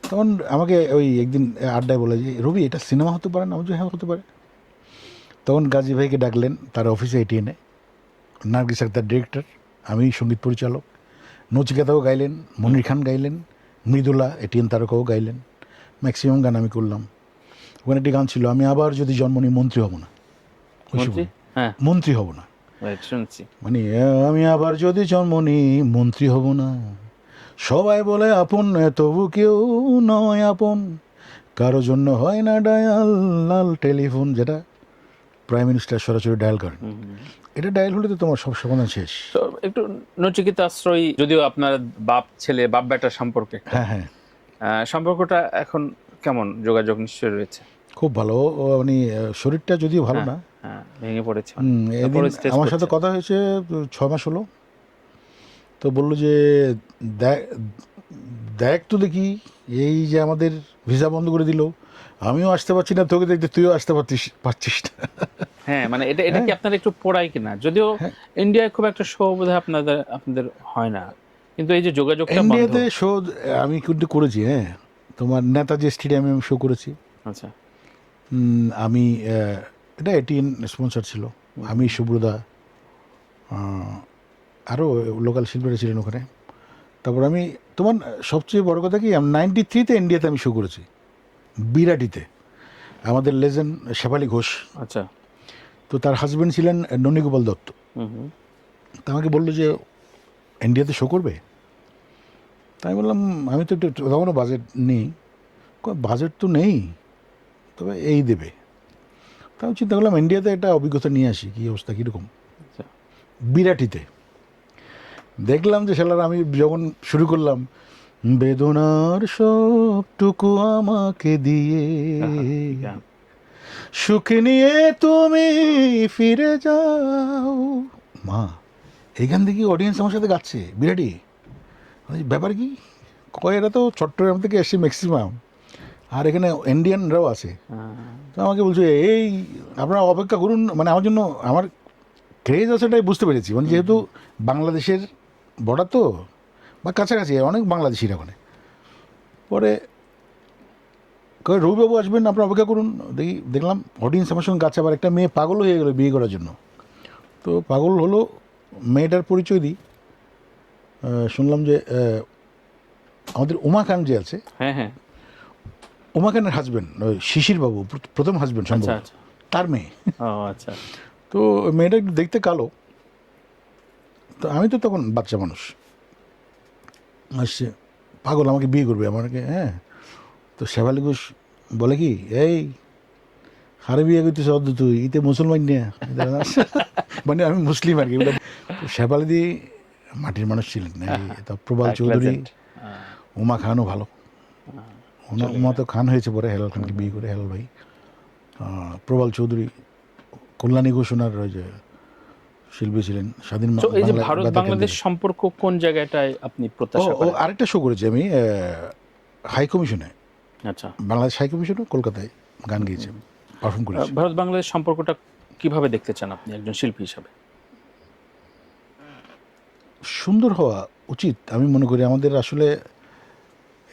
তখন আমাকে ওই একদিন আড্ডায় বলে যে রবি এটা সিনেমা হতে পারে না? আমি যে হ্যাঁ হতে পারে। তখন গাজী ভাইকে ডাকলেন তার অফিসে এটিএনে, নার্গিস আক্তার ডিরেক্টর, আমি সঙ্গীত পরিচালক, নচিকেতাও গাইলেন, মনির খান গাইলেন, মৃদুলা এটিএন তারকাও গাইলেন, ম্যাক্সিমাম গান আমি করলাম। ওখানে একটি গান ছিল, আমি আবার যদি জন্ম নিই মন্ত্রী হব না। মন্ত্রী হব না মানে আমি আবার যদি জন্ম নিই মন্ত্রী হব না, সবাই বলে আপন তবু কেউ নয় আপন, কারো জন্য হয় না ডায়াল লাল টেলিফোন, যেটা প্রাইম মিনিস্টার সরাসরি ডায়াল করেন। এটা ডায়াল হলে তো তোমার সব সমাধান শেষ। একটু নচিকেতা আশ্রয়, যদিও আপনার বাপ ছেলে বাপ বেটার সম্পর্কে, হ্যাঁ সম্পর্কটা এখন কেমন? যোগাযোগ নিশ্চয়ই রয়েছে? খুব ভালো। মানে শরীরটা যদিও ভালো না, ভেঙে পড়েছে। আমার সাথে কথা হয়েছে 6 মাস হলো। তো বললো যে দেখ তো দেখি, এই যে আমাদের ভিসা বন্ধ করে দিল, আমিও আসতে পারছি না, তোকে দেখতে তুইও আসতে পারছিস না। হ্যাঁ, মানে এটা কি আপনার একটু পোড়াই কিনা? যদিও ইন্ডিয়ায় খুব একটা শো বোধহয় আপনাদের হয় না, কিন্তু এই যে যোগাযোগটা ইন্ডিয়াতে শো আমি কিন্তু করেছি। হ্যাঁ, তোমার নেতাজি স্টেডিয়ামে আমি শো করেছি। আচ্ছা। আমি এটা এটিএন স্পন্সর ছিল, আমি সুব্রদা, আরও লোকাল শিল্পীরা ছিলেন ওখানে। তারপর আমি তোমার সবচেয়ে বড় কথা কি, আমি 93-তে ইন্ডিয়াতে আমি শো করেছি বিরাটিতে, আমাদের লেজেন্ড শেফালি ঘোষ। আচ্ছা। তো তার হাজব্যান্ড ছিলেন ননীগোপাল দত্ত। তা আমাকে বললো যে ইন্ডিয়াতে শো করবে। তাই বললাম আমি তো একটু, তখনও বাজেট নেই, বাজেট তো নেই, তবে এই দেবে। তা আমি চিন্তা করলাম ইন্ডিয়াতে একটা অভিজ্ঞতা নিয়ে আসি, কী অবস্থা কীরকম। বিরাটিতে দেখলাম যে শালার, আমি যখন শুরু করলাম, বেদনার সবটুকু আমাকে দিয়ে সুখ নিয়ে তুমি ফিরে যাও, মা, এইখান থেকে অডিয়েন্স আমার সাথে গাচ্ছে বিরাটি। ব্যাপার কি কয়, এরা তো চট্টগ্রাম থেকে এসে ম্যাক্সিমাম, আর এখানে ইন্ডিয়ানরাও আছে। তো আমাকে বলছে এই আপনারা অপেক্ষা করুন, মানে আমার জন্য আমার ক্রেজ আছে এটাই বুঝতে পেরেছি। মানে যেহেতু বাংলাদেশের বর্ডার তো, বা কাছাকাছি অনেক বাংলাদেশিরা ওখানে। পরে রবিবাবু আসবেন, আপনারা অপেক্ষা করুন। দেখলাম অডিয়েন্স আমার সঙ্গে গাছে। আবার একটা মেয়ে পাগল হয়ে গেলো বিয়ে করার জন্য। তো পাগল হলো, মেয়েটার পরিচয় দিই। শুনলাম যে আমাদের উমা খান যে আছে, হ্যাঁ, উমা খানের হাজব্যান্ড শিশির বাবু, প্রথম হাজব্যান্ড সম্ভব, তার মেয়ে। আচ্ছা। তো মেয়েটা একটু দেখতে কালো, তো আমি তো তখন বাচ্চা মানুষ, আসছে পাগল আমাকে বিয়ে করবে আমাকে। হ্যাঁ, তো শেফালি ঘোষ বলে কি, এই হারে বিয়ে করতেছে অদ্ভুত, তুই ইতে মুসলমান নিয়ে, মানে আমি মুসলিম আর কি। শেফালি দি মাটির মানুষ ছিলেন। প্রবাল চৌধুরী, উমা খানও ভালো, উমা তো খান হয়েছে পরে, হেলাল খানকে বিয়ে করে, হেলাল ভাই। প্রবাল চৌধুরী, কল্যাণী ঘোষ ওনার ওই যে শিল্পী ছিলেন, স্বাধীন। এই যে ভারত বাংলাদেশ সম্পর্ক কোন জায়গাটায় আপনি প্রত্যাশা করেন? আরেকটা শো করেছি আমি হাই কমিশনে। আচ্ছা। বাংলাদেশ হাই কমিশনে কলকাতায় গান গেয়েছি। পারফর্ম করেছি। ভারত বাংলাদেশ সম্পর্কটা কিভাবে দেখতে চান আপনি একজন শিল্পী হিসাবে? সুন্দর হওয়া উচিত আমি মনে করি। আমাদের আসলে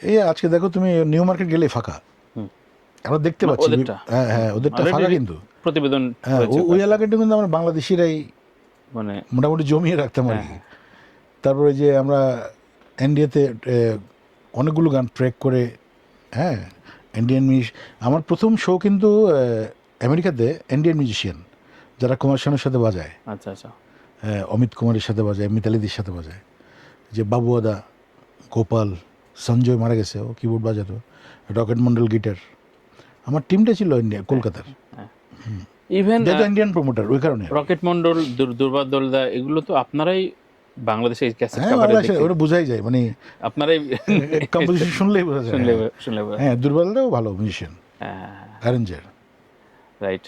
এই আজকে দেখো তুমি নিউ মার্কেট গেলে ফাঁকা, আমরা দেখতে পাচ্ছি। ওদেরটা? হ্যাঁ ওদেরটা Already ফাঁকা, কিন্তু প্রতিবেদন হ্যাঁ হয়েছে ওই এলাকাটা কিন্তু আমরা বাংলাদেশিরাই মানে মোটামুটি জমিয়ে রাখতাম আর কি। তারপরে যে আমরা এনডিএতে অনেকগুলো গান ট্র্যাক করে, হ্যাঁ ইন্ডিয়ান আমার প্রথম শো কিন্তু আমেরিকাতে ইন্ডিয়ান মিউজিশিয়ান যারা কুমার শানুর সাথে বাজায়, আচ্ছা আচ্ছা, অমিত কুমারের সাথে বাজায়, মিতালিদির সাথে বাজায়, যে বাবু আদা, গোপাল, সঞ্জয় মারা গেছে, ও কিবোর্ড বাজাতো, রকেট মন্ডল গিটার, আমার টিমটা ছিল ইন্ডিয়া কলকাতার, ইভেন যেহেতু ইন্ডিয়ান প্রমোটার ওই কারণে। রকেট মন্ডল, দুর্বা দলদা, এগুলো তো আপনারাই বাংলাদেশে ক্যাসেট হ্যাঁ কভারে বাংলাদেশে ওটা বোঝাই যায়, মানে আপনারাই কম্পোজিশন শুনলেই বোঝা যায়। শুনলে হ্যাঁ দুর্বলটাও ভালো musician, arranger. Right.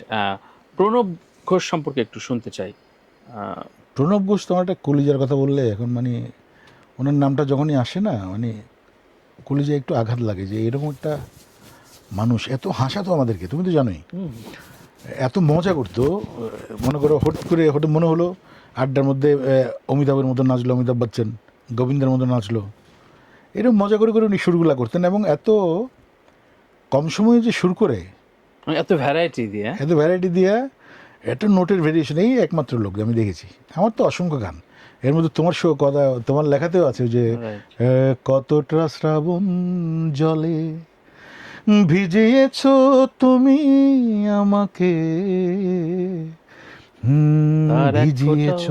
Pranab Ghosh সম্পর্কে একটু শুনতে চাই। প্রণব ঘোষ তোমার একটা কলিজার কথা বললে এখন, মানে ওনার নামটা যখনই আসে না, মানে কলিজায় একটু আঘাত লাগে যে এরকম একটা মানুষ এত হাসাতো আমাদেরকে, তুমি তো জানোই, এত মজা করতো। মনে করো হঠাৎ মনে হলো আড্ডার মধ্যে অমিতাভের মতো নাচলো, অমিতাভ বচ্চন গোবিন্দের মতো নাচলো, এরকম মজা করে করে উনি সুরগুলা করতেন। এবং এত কম সময়ে যে সুর করে, এত ভ্যারাইটি দিয়ে, এত ভ্যারাইটি দিয়ে, এত নোটের ভেরিয়েশন, এই একমাত্র লোক আমি দেখেছি। আমার তো অসংখ্য গান, এর মধ্যে তোমার কথা, তোমার লেখাতেও আছে যে কতটা শ্রাবণ জলে ভিজিয়েছ তুমি আমাকে, ভিজিয়েছ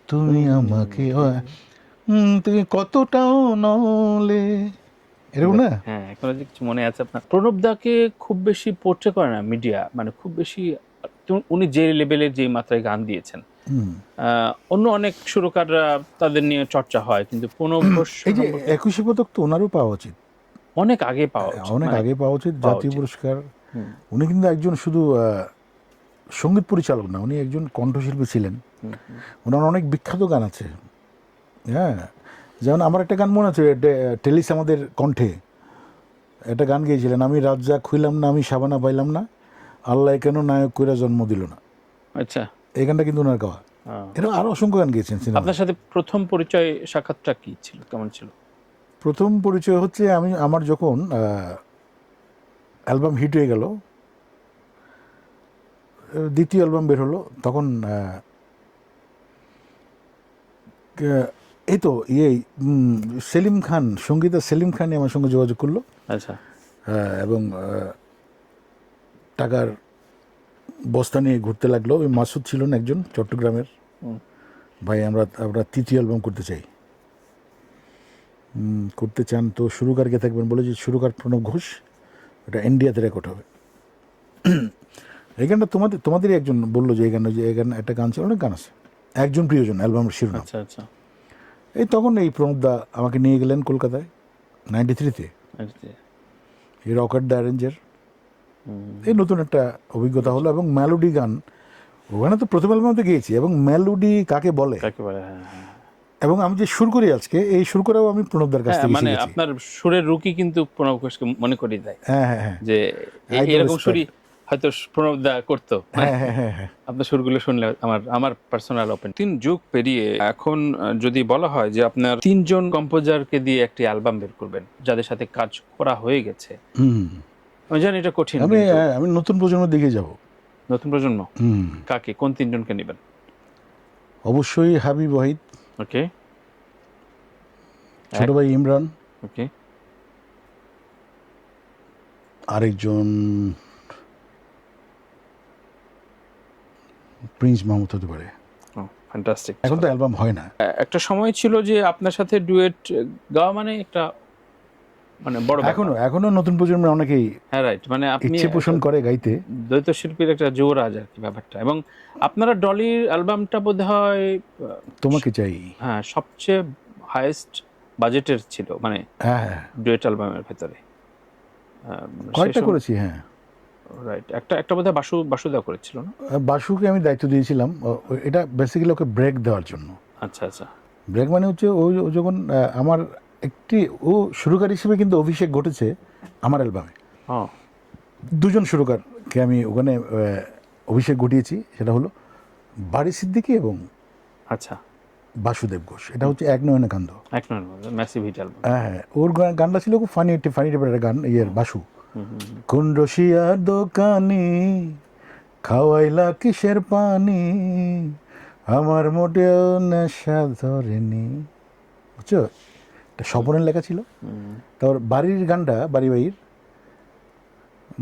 তুমি আমাকে, তুমি কতটাও নলে, এরকম না? হ্যাঁ এখনো কিছু মনে আছে আপনার? প্রণব দাকে খুব বেশি পোর্ট্রে করে না মিডিয়া, মানে খুব বেশি উনি যে লেভেলের যে মাত্রায় গান দিয়েছেন, অন্য অনেক সুরকাররা তাদের নিয়ে চর্চা হয়, কিন্তু প্রণব ঘোষ এই যে 21 পদক তো ওনারও পাওয়া উচিত, অনেক আগে পাওয়া উচিত, অনেক মানে আগে পাওয়া উচিত, জাতীয় পুরস্কার। উনি কিন্তু একজন শুধু সঙ্গীত পরিচালক না, উনি একজন কণ্ঠশিল্পী ছিলেন। ওনার অনেক বিখ্যাত গান আছে, হ্যাঁ যেমন আমার একটা গান মনে আছে, টেলিস আমাদের কণ্ঠে একটা গান গেয়েছিলেন, আমি রাজ্জাক হইলাম না, আমি সাবানা পাইলাম না, আল্লাহ কেন নায়ক কইরা জন্ম দিল না। আচ্ছা, এই গানটা কিন্তু ওনার গাওয়া। এরকম আরো অসংখ্য গান গেয়েছেন সিনেমা। আপনার সাথে প্রথম পরিচয় সাক্ষাৎটা কি ছিল, কেমন ছিল? প্রথম পরিচয় হচ্ছে আমার যখন অ্যালবাম হিট হয়ে গেল, দ্বিতীয় অ্যালবাম বের হলো, তখন এই তো সেলিম খান, সঙ্গীতা সেলিম খানই আমার সঙ্গে যোগাযোগ করলো। আচ্ছা, এবং টাকার বস্তা নিয়ে ঘুরতে লাগলো। ওই মাসুদ ছিল না একজন চট্টগ্রামের ভাই, আমরা তৃতীয় অ্যালবাম করতে চাই, করতে চান তো সুরকার কে থাকবেন, বলে যে সুরকার প্রণব ঘোষ, ওটা ইন্ডিয়াতে রেকর্ড হবে। এই গানটা তোমাদেরই একজন বললো যে এই গান একটা গান ছিল, অনেক গান আছে, একজন প্রিয়জন অ্যালবামের শিরোনাম। আচ্ছা আচ্ছা। এই তখন এই প্রণবদা আমাকে নিয়ে গেলেন কলকাতায় 93-তে, এই রকেট দ্য অ্যারেঞ্জার, এই নতুন একটা অভিজ্ঞতা হলো। এবং মেলোডি গান ওখানে তো প্রথম অ্যালবামে গিয়েছি, এবং মেলোডি কাকে বলে, এবং আমি যে সুর করি আজকে, এই সুর করাও আমি প্রণবদার কাছ থেকে মানে শিখেছি। আপনার সুরের রুকি কিন্তু প্রণব ঘোষকে মনে করিয়ে দেয়, হ্যাঁ হ্যাঁ হ্যাঁ, যে এরকম সুরই হয়তো প্রণব দা করতো। আপনার সুরগুলো শুনলে আমার পার্সোনাল ওপেন। 3 যুগ পেরিয়ে এখন যদি বলা হয় যে আপনার 3 জন কম্পোজারকে দিয়ে একটি অ্যালবাম বের করবেন যাদের সাথে কাজ করা হয়ে গেছে, আমি জানি এটা কঠিন, আমি নতুন প্রজন্মের দিকে যাব। নতুন প্রজন্ম কাকে, কোন 3 জনকে নেবেন? অবশ্যই হাবিব ওয়াহিদ, ওকে, ছোট ভাই ইমরান, ওকে, আরেকজন প্রিন্স মাহমুদ হতে পারে। ফ্যান্টাস্টিক। এখন তো অ্যালবাম হয় না। একটা সময় ছিল যে আপনার সাথে ডুয়েট গাওয়া মানে একটা মানে বড়, এখনো নতুন প্রজন্মের অনেকেই, হ্যাঁ রাইট, মানে আপনি ইচ্ছে পোষণ করে গাইতে, দ্বৈত শিল্পীর একটা যুবরাজ আর কি ব্যাপারটা। এবং আপনারা ডলির অ্যালবামটা বোধহয় তোমাকে চাই, হ্যাঁ সবচেয়ে হাইয়েস্ট বাজেটের ছিল, মানে হ্যাঁ ডুয়েট অ্যালবামের ভেতরে কয়েকটা করেছি। হ্যাঁ রাইট, একটা বোধহয় বাসুদা করেছিল না? বাসুকে আমি দায়িত্ব দিয়েছিলাম, এটা বেসিক্যালি ওকে ব্রেক দেওয়ার জন্য। আচ্ছা আচ্ছা। ব্রেক মানে হচ্ছে ও যখন আমার ও সুরকার হিসেবে কিন্তু অভিষেক ঘটেছে আমার অ্যালবামে। 2 জন সুরকার কে আমি ওখানে অভিষেক ঘটিয়েছি, সেটা হলো বারি সিদ্দিকী এবং আচ্ছা, বাসুদেব ঘোষ। এটা হচ্ছে এক নয়নে কান্দ। এক নম্বর ম্যাসিভ হিট অ্যালবাম। হ্যাঁ, ওর গানটা ছিল খুব ফানি টাইপের একটা গান, ইয়ের বাসু। কোন রসিয়ার দোকানি খাওয়াইলা কিসের পানি, আমার মোটেও নেশা ধরেনি, বুঝছো? এটা স্বপনের লেখা ছিল। তারপর বাড়ির গানটা, বাড়ি বাইর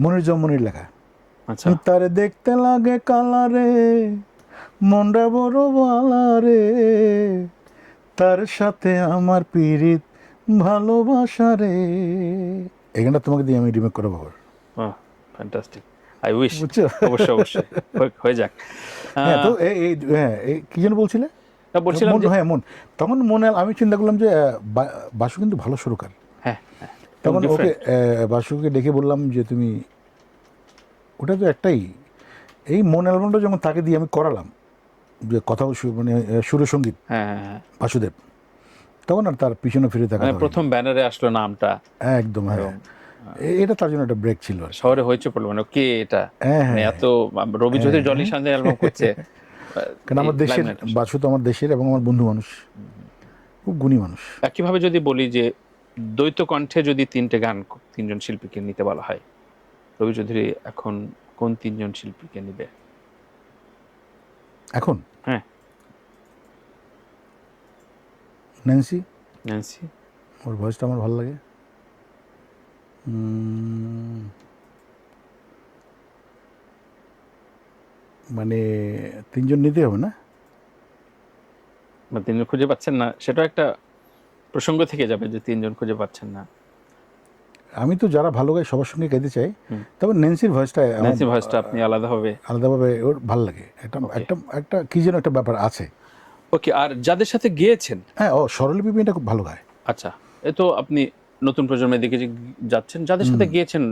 মনির জমনির লেখা। আচ্ছা, তারে দেখতে লাগে কালারে, মনটা বড় বালারে, তার সাথে আমার পিরিত ভালোবাসা রে। এই গানটা তোমাকে দিয়ে আমি রিমেক করাবো। Fantastic, I wish. বুঝছো? অবশ্যই অবশ্যই হয়ে যাক। হ্যাঁ, তো এই কি যেন বলছিলে? বলছিলাম মন, যে হ্যাঁ মন। তখন মনে আমি চিন্তা করলাম যে বাসু কিন্তু ভালো সুরকার। হ্যাঁ, তখন ওকে বাসুকে ডেকে বললাম যে তুমি, ওটা তো একটাই, এই মন অ্যালবামটা যখন তাকে দিয়ে আমি করালাম, যে কথা মানে সুরসঙ্গীত হ্যাঁ, বাসুদেব, তখন আর তার পিছনে ফিরে থাকা মানে প্রথম ব্যানারে আসলো নামটা একদম। হ্যাঁ, এটা তার জন্য একটা ব্রেক ছিল আর কি। শহরে হয়েছে পড়লো, মানে কে এটা, হ্যাঁ, মানে এত রবি চৌধুরী জলি সাথে অ্যালবাম করছে। কারণ আমার দেশের বাসু তো আমার দেশের এবং আমার বন্ধু মানুষ, খুব গুণী মানুষ। একইভাবে যদি বলি যে দ্বৈত কণ্ঠে যদি তিনটে গান তিনজন শিল্পীকে নিতে বলা হয়, রবি চৌধুরী এখন কোন তিনজন শিল্পীকে নিবে এখন? হ্যাঁ, ন্যান্সি, ন্যান্সি। ওর ভয়েসটা আমার ভালো লাগে। মানে তিনজন নিতে হবে না? বা তিনজন খুঁজে পাচ্ছেন না, সেটা একটা প্রসঙ্গ থেকে যাবে যে তিনজন খুঁজে পাচ্ছেন না। আমি তো যারা ভালো গায় সবার সঙ্গে গাইতে চাই, তবে ন্যান্সির ভয়েসটা আপনি আলাদাভাবে ওর ভালো লাগে। একটা কি যেন একটা ব্যাপার আছে। ওকে, আর যাদের সাথে গিয়েছেন, হ্যাঁ, স্বরলিপি এটা খুব ভালো গায়। আচ্ছা, এ তো আপনি নতুন প্রজন্মের দিকে যে যাচ্ছেন, যাদের সাথে গিয়েছেন,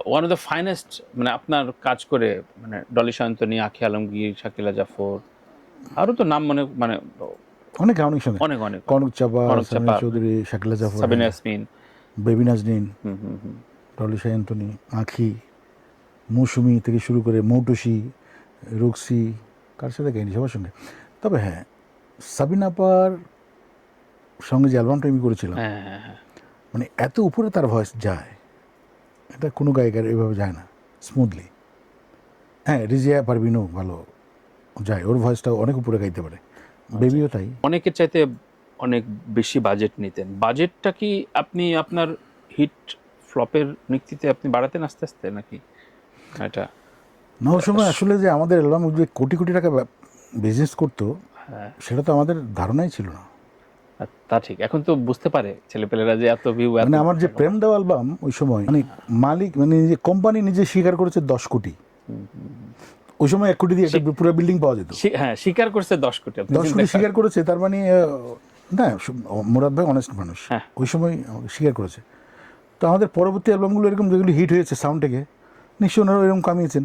ওয়ান অফ দ্য ফাইনেস্ট, মানে আপনার কাজ করে, মানে ডলি সায়ন্তনী, আঁখি আলমগীর, শাকিলা জাফর, আরো তো নাম মানে অনেক সঙ্গে, অনেক কনক চাপা, সাবিনা চৌধুরী, শাকিলা জাফর, সাবিনা ইয়াসমিন, বেবি নাজনীন, ডলি সায়ন্তনী, আঁখি, মৌসুমি থেকে শুরু করে মৌটুসি, রুকসি, কার সাথে গাইনি, সবার সঙ্গে। তবে হ্যাঁ, সাবিনা আপার সঙ্গে যে অ্যালবামটা আমি করেছিলাম, মানে এত উপরে তার ভয়েস যায়, এটা কোনো গায়িকার এভাবে যায় না স্মুথলি। হ্যাঁ, রিজিয়া পারভিনও ভালো যায়, ওর ভয়েসটাও অনেক উপরে গাইতে পারে, বেবিও তাই। অনেকের চাইতে অনেক বেশি বাজেট নিতেন। বাজেটটা কি আপনি আপনার হিট ফ্লপের ভিত্তিতে আপনি বাড়াতেন আস্তে আস্তে, নাকি এটা না? ওই সময় আসলে যে আমাদের অ্যালবাম যে কোটি কোটি টাকা বিজনেস করতো, সেটা তো আমাদের ধারণাই ছিল না। তা ঠিক, এখন তো বুঝতে পারে ছেলেপেলেরা যে এত ভিউ। মানে আমার যে প্রেম দেওয়া অ্যালবাম, ওই সময় মানে মালিক, মানে যে কোম্পানি নিজে স্বীকার করেছে 10 কোটি। ওই সময় 1 কোটি দিয়ে একটা পুরো বিল্ডিং পাওয়া যেত। হ্যাঁ, স্বীকার করছে 10 কোটি। 10 কোটি স্বীকার করেছে, তার মানে না, মুরাদ ভাই অনেস্ট মানুষ, ওই সময় স্বীকার করেছে। তো আমাদের পরবর্তী অ্যালবামগুলো এরকম যেগুলো হিট হয়েছে সাউন্ড থেকে, নিশ্চয়ই ওনারা এরকম কামিয়েছেন।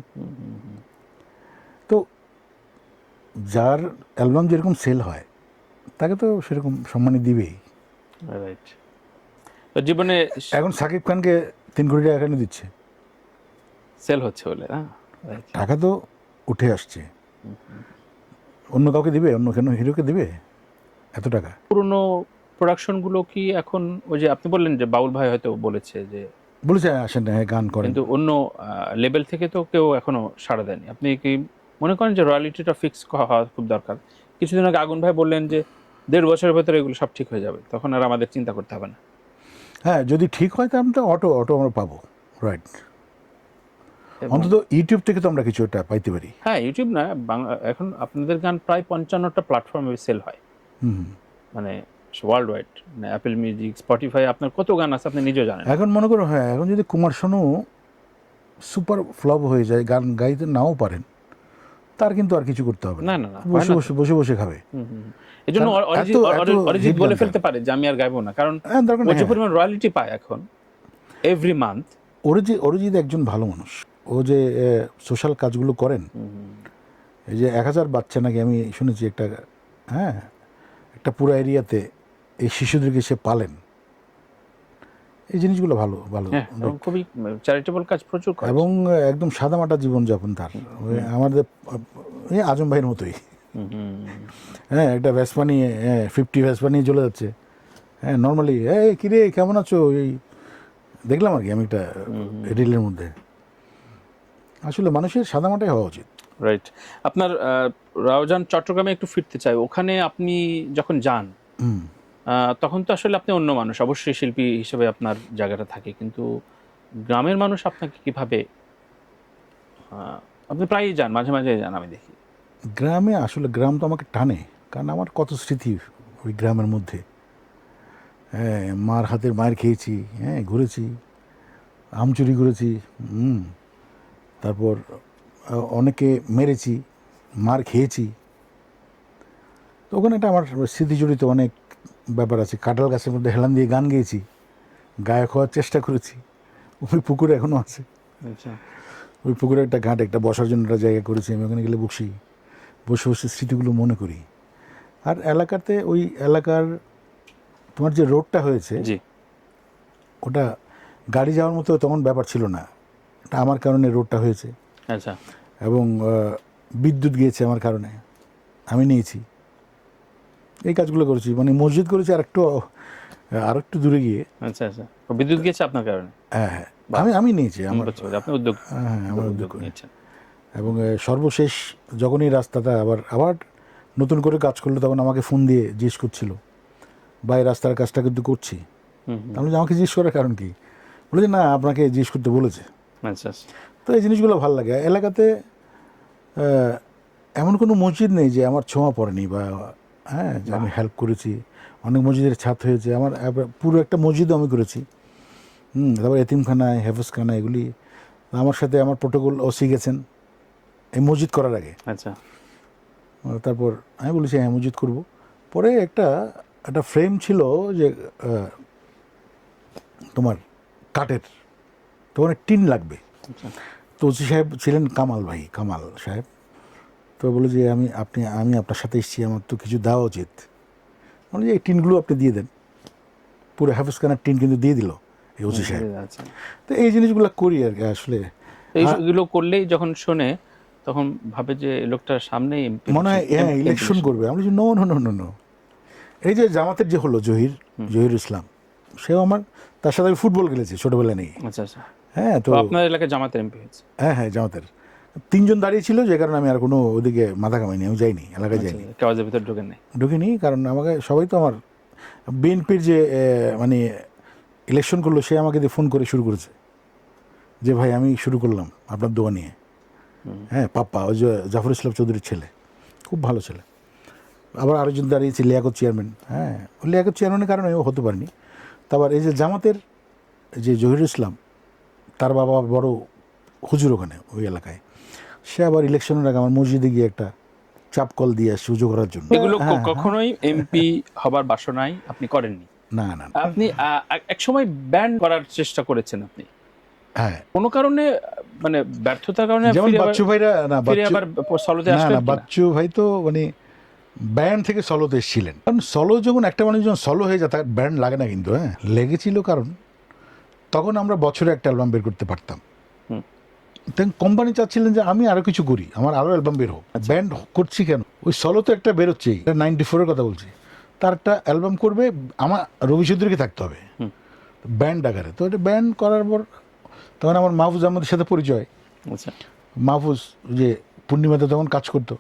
তো যার অ্যালবাম যেরকম সেল হয়, তাকে তো সেরকম সম্মানই দিবেই। রাইট। তো জীবনে এখন সাকিব খানকে 3 কোটি টাকা এখানে দিচ্ছে, সেল হচ্ছে বলে না, টাকা তো উঠে আসছে। অন্য কাউকে দিবে, অন্য কেন হিরোকে দিবে এত টাকা? পুরনো প্রোডাকশনগুলো কি এখন, ওই যে আপনি বললেন যে বাউল ভাই হয়তো বলেছে আসেন না, গান করেন, কিন্তু অন্য লেভেল থেকে তো কেউ এখনো সাড়া দেয়নি। আপনি কি মনে করেন যে রয়্যালিটিটা ফিক্স হওয়া খুব দরকার? কিছুদিন আগে আগুন ভাই বললেন যে 1.5 বছরের ভেতরে এগুলো সব ঠিক হয়ে যাবে, তখন আর আমাদের চিন্তা করতে হবে না। হ্যাঁ, যদি ঠিক হয় তাহলে তো অটো আমরা পাবো, রাইট। অন্তত ইউটিউব থেকে তো আমরা কিছু একটা পাইতে পারি। হ্যাঁ, ইউটিউব না, বাংলা এখন আপনাদের গান প্রায় 55টা প্ল্যাটফর্মে সেল হয়, মানে ওয়ার্ল্ড ওয়াইড, মানে অ্যাপল মিউজিক, স্পটিফাই, আপনার কত গান আছে আপনি নিজেও জানেন। এখন মনে করো, হ্যাঁ, এখন যদি কুমার শানু সুপার ফ্লপ হয়ে যায়, গান গাইতে নাও পারেন, তার কিন্তু আর কিছু করতে হবে না, বসে বসে খাবে। এই জন্য অরিজিৎ বলে ফেলতে পারে যে আমি আর গাইবো না, কারণ প্রচুর পরিমাণ রয়্যালিটি পায় এখন এভরি মান্থ। অরিজিৎ একজন ভালো মানুষ, ও যে সোশ্যাল কাজগুলো করেন, এই যে 1000 বাচ্চা নাকি আমি শুনেছি একটা, হ্যাঁ, একটা পুরো এরিয়াতে এই শিশুদেরকে সে পালেন, এই জিনিসগুলো ভালো ভালো হ্যাঁ, এবং খুবই চ্যারিটেবল কাজ প্রচুর করে। এবং একদম সাদামাটা জীবনযাপন তার, ওই আমাদের এই আজম ভাইয়ের মতোই। হ্যাঁ, একটা ভেসপা নিয়ে 50 ভেসপা নিয়ে চলে যাচ্ছে। হ্যাঁ, নর্মালি এই কিরে কেমন আছো, এই দেখলাম আর কি আমি একটা রিলের মধ্যে। আসলে মানুষের সাদামাটাই হওয়া উচিত। রাইট। আপনার রাউজান চট্টগ্রামে একটু ফিরতে চাই। ওখানে আপনি যখন যান তখন তো আসলে আপনি অন্য মানুষ, অবশ্যই শিল্পী হিসেবে আপনার জায়গাটা থাকে, কিন্তু গ্রামের মানুষ আপনাকে কিভাবে, আপনি প্রায়ই যান, মাঝে মাঝে যান আমি দেখি। গ্রামে আসলে গ্রাম তো আমাকে টানে, কারণ আমার কত স্মৃতি ওই গ্রামের মধ্যে। হ্যাঁ, মার হাতের মায়ের খেয়েছি, হ্যাঁ ঘুরেছি, আম চুরি করেছি, তারপর অনেকে মেরেছি, মার খেয়েছি। তো ওখানে একটা আমার স্মৃতি জড়িত অনেক ব্যাপার আছে। কাঁঠাল গাছের মধ্যে হেলান দিয়ে গান গেয়েছি, গায়ক হওয়ার চেষ্টা করেছি। ওই পুকুরে এখনও আছে। আচ্ছা। ওই পুকুরে একটা ঘাট, একটা বসার জন্য একটা জায়গা করেছি। আমি ওখানে গেলে বসি, বসে বসে স্মৃতিগুলো মনে করি। আর এলাকাতে ওই এলাকার তোমার যে রোডটা হয়েছে, জি। ওটা গাড়ি যাওয়ার মতো তখন ব্যাপার ছিল না। এটা আমার কারণে রোডটা হয়েছে। আচ্ছা। এবং বিদ্যুৎ গিয়েছে আমার কারণে, আমি নিয়েছি। এই কাজগুলো করেছি, মানে মসজিদ করেছি আর একটু দূরে গিয়ে। আচ্ছা আচ্ছা, বিদ্যুৎ গেছে আপনার কারণে? হ্যাঁ হ্যাঁ, আমি নিয়েছি আমার। আপনি উদ্যোগ, হ্যাঁ, আমার উদ্যোগ নিয়েছেন। এবং সর্বশেষ যখন এই রাস্তাটা আবার নতুন করে কাজ করলো, তখন আমাকে ফোন দিয়ে জিজ্ঞেস করছিল, বা এই রাস্তার কাজটা কিন্তু করছি। তাহলে আমাকে জিজ্ঞেস করার কারণ কি? বলে যে না, আপনাকে জিজ্ঞেস করতে বলেছে। আচ্ছা আচ্ছা। তো এই জিনিসগুলো ভালো লাগে। এলাকাতে এমন কোনো মসজিদ নেই যে আমার ছোঁয়া পড়েনি, বা হ্যাঁ যে আমি হেল্প করেছি। অনেক মসজিদের ছাদ হয়েছে আমার, পুরো একটা মসজিদও আমি করেছি। তারপর এতিমখানায়, হেফজখানা, এগুলি আমার সাথে আমার প্রোটোকল ওসি গেছেন এই মসজিদ করার আগে। আচ্ছা। তারপর আমি বলেছি হ্যাঁ মসজিদ করব। পরে একটা ফ্রেম ছিল যে তোমার কাঠের, তো অনেক টিন লাগবে। তো ওসি সাহেব ছিলেন কামাল সাহেব। তো বলে যে আমি আপনার সাথে এসেছি, আমার তো কিছু দেওয়া উচিত। মানে যে এই টিনগুলো আপনি দিয়ে দেন। পুরো হাফেজখানার টিন কিন্তু দিয়ে দিল এই ওসি সাহেব। তো এই জিনিসগুলো করি আর কি আসলে। এইগুলো করলেই যখন শোনে তখন ভাবে যে লোকটার সামনে মনে হয় হ্যাঁ ইলেকশন করবে। আমরা যে no no no no no. এই যে জামাতের যে হলো জহির ইসলাম, সেও আমার, তার সাথে আমি ফুটবল খেলেছি ছোটবেলা নেই। আচ্ছা আচ্ছা। হ্যাঁ, তো আপনার এলাকায় জামাতের এমপি হয়েছে? হ্যাঁ হ্যাঁ, জামাতের 3 জন দাঁড়িয়ে ছিল, যে কারণে আমি আর কোনো ওদিকে মাথা কামাইনি, আমি যাইনি, এলাকায় যাইনি, কাজের ভিতরে ঢুকিনি। কারণ আমাকে সবাই তো আমার বিএনপির যে মানে ইলেকশন করলো, সে আমাকে দিয়ে ফোন করে শুরু করেছে যে ভাই আমি শুরু করলাম আপনার দোয়া নিয়ে। হ্যাঁ, পাপ্পা, ওই যে জাফর ইসলাম চৌধুরীর ছেলে, খুব ভালো ছেলে। আবার আরেকজন দাঁড়িয়েছে লিয়াকত চেয়ারম্যান। হ্যাঁ, ওই লিয়াকত চেয়ারম্যানের কারণে ও হতে পারেনি। তারপর এই যে জামাতের যে জহির ইসলাম, তার বাবা বড় হুজুর ওখানে ওই এলাকায়, সে আবার ইলেকশনের আগে আমার মসজিদে গিয়ে একটা চাপ কল দিয়ে আসছে উজু করার জন্য। এগুলো কখনোই এমপি হবার বাসনায় আপনি করেননি? না না, আপনি এক সময় ব্যান করার চেষ্টা করেছেন আপনি, হ্যাঁ কোনো কারণে, মানে ব্যর্থতার কারণে? যেমন বাচ্চু ভাইরা সলোতে আসলেন? বাচ্চু ভাই তো মানে ব্যান্ড থেকে সলোতে এসেছিলেন। কারণ সলো যখন একটা মানুষ যখন সলো হয়ে যায়, তার ব্যান্ড লাগে না কিন্তু। হ্যাঁ, লেগেছিল, কারণ তখন আমরা বছরে একটা অ্যালবাম বের করতে পারতাম। তখন কোম্পানি চাচ্ছিলেন যে আমি আরো কিছু করি, আমার আরো অ্যালবাম বের হোক। ব্যান্ড করছি কেন, ওই সলো তো একটা বেরোচ্ছেই, 94-এর কথা বলছি, তার একটা অ্যালবাম করবে, আমার রবি চৌধুরীকে থাকতে হবে ব্যান্ড আকারে। তো এটা ব্যান্ড করার পর তখন আমার মাহফুজ আহমদের সাথে পরিচয়। মাহফুজ যে পূর্ণিমাতে তখন কাজ করতো,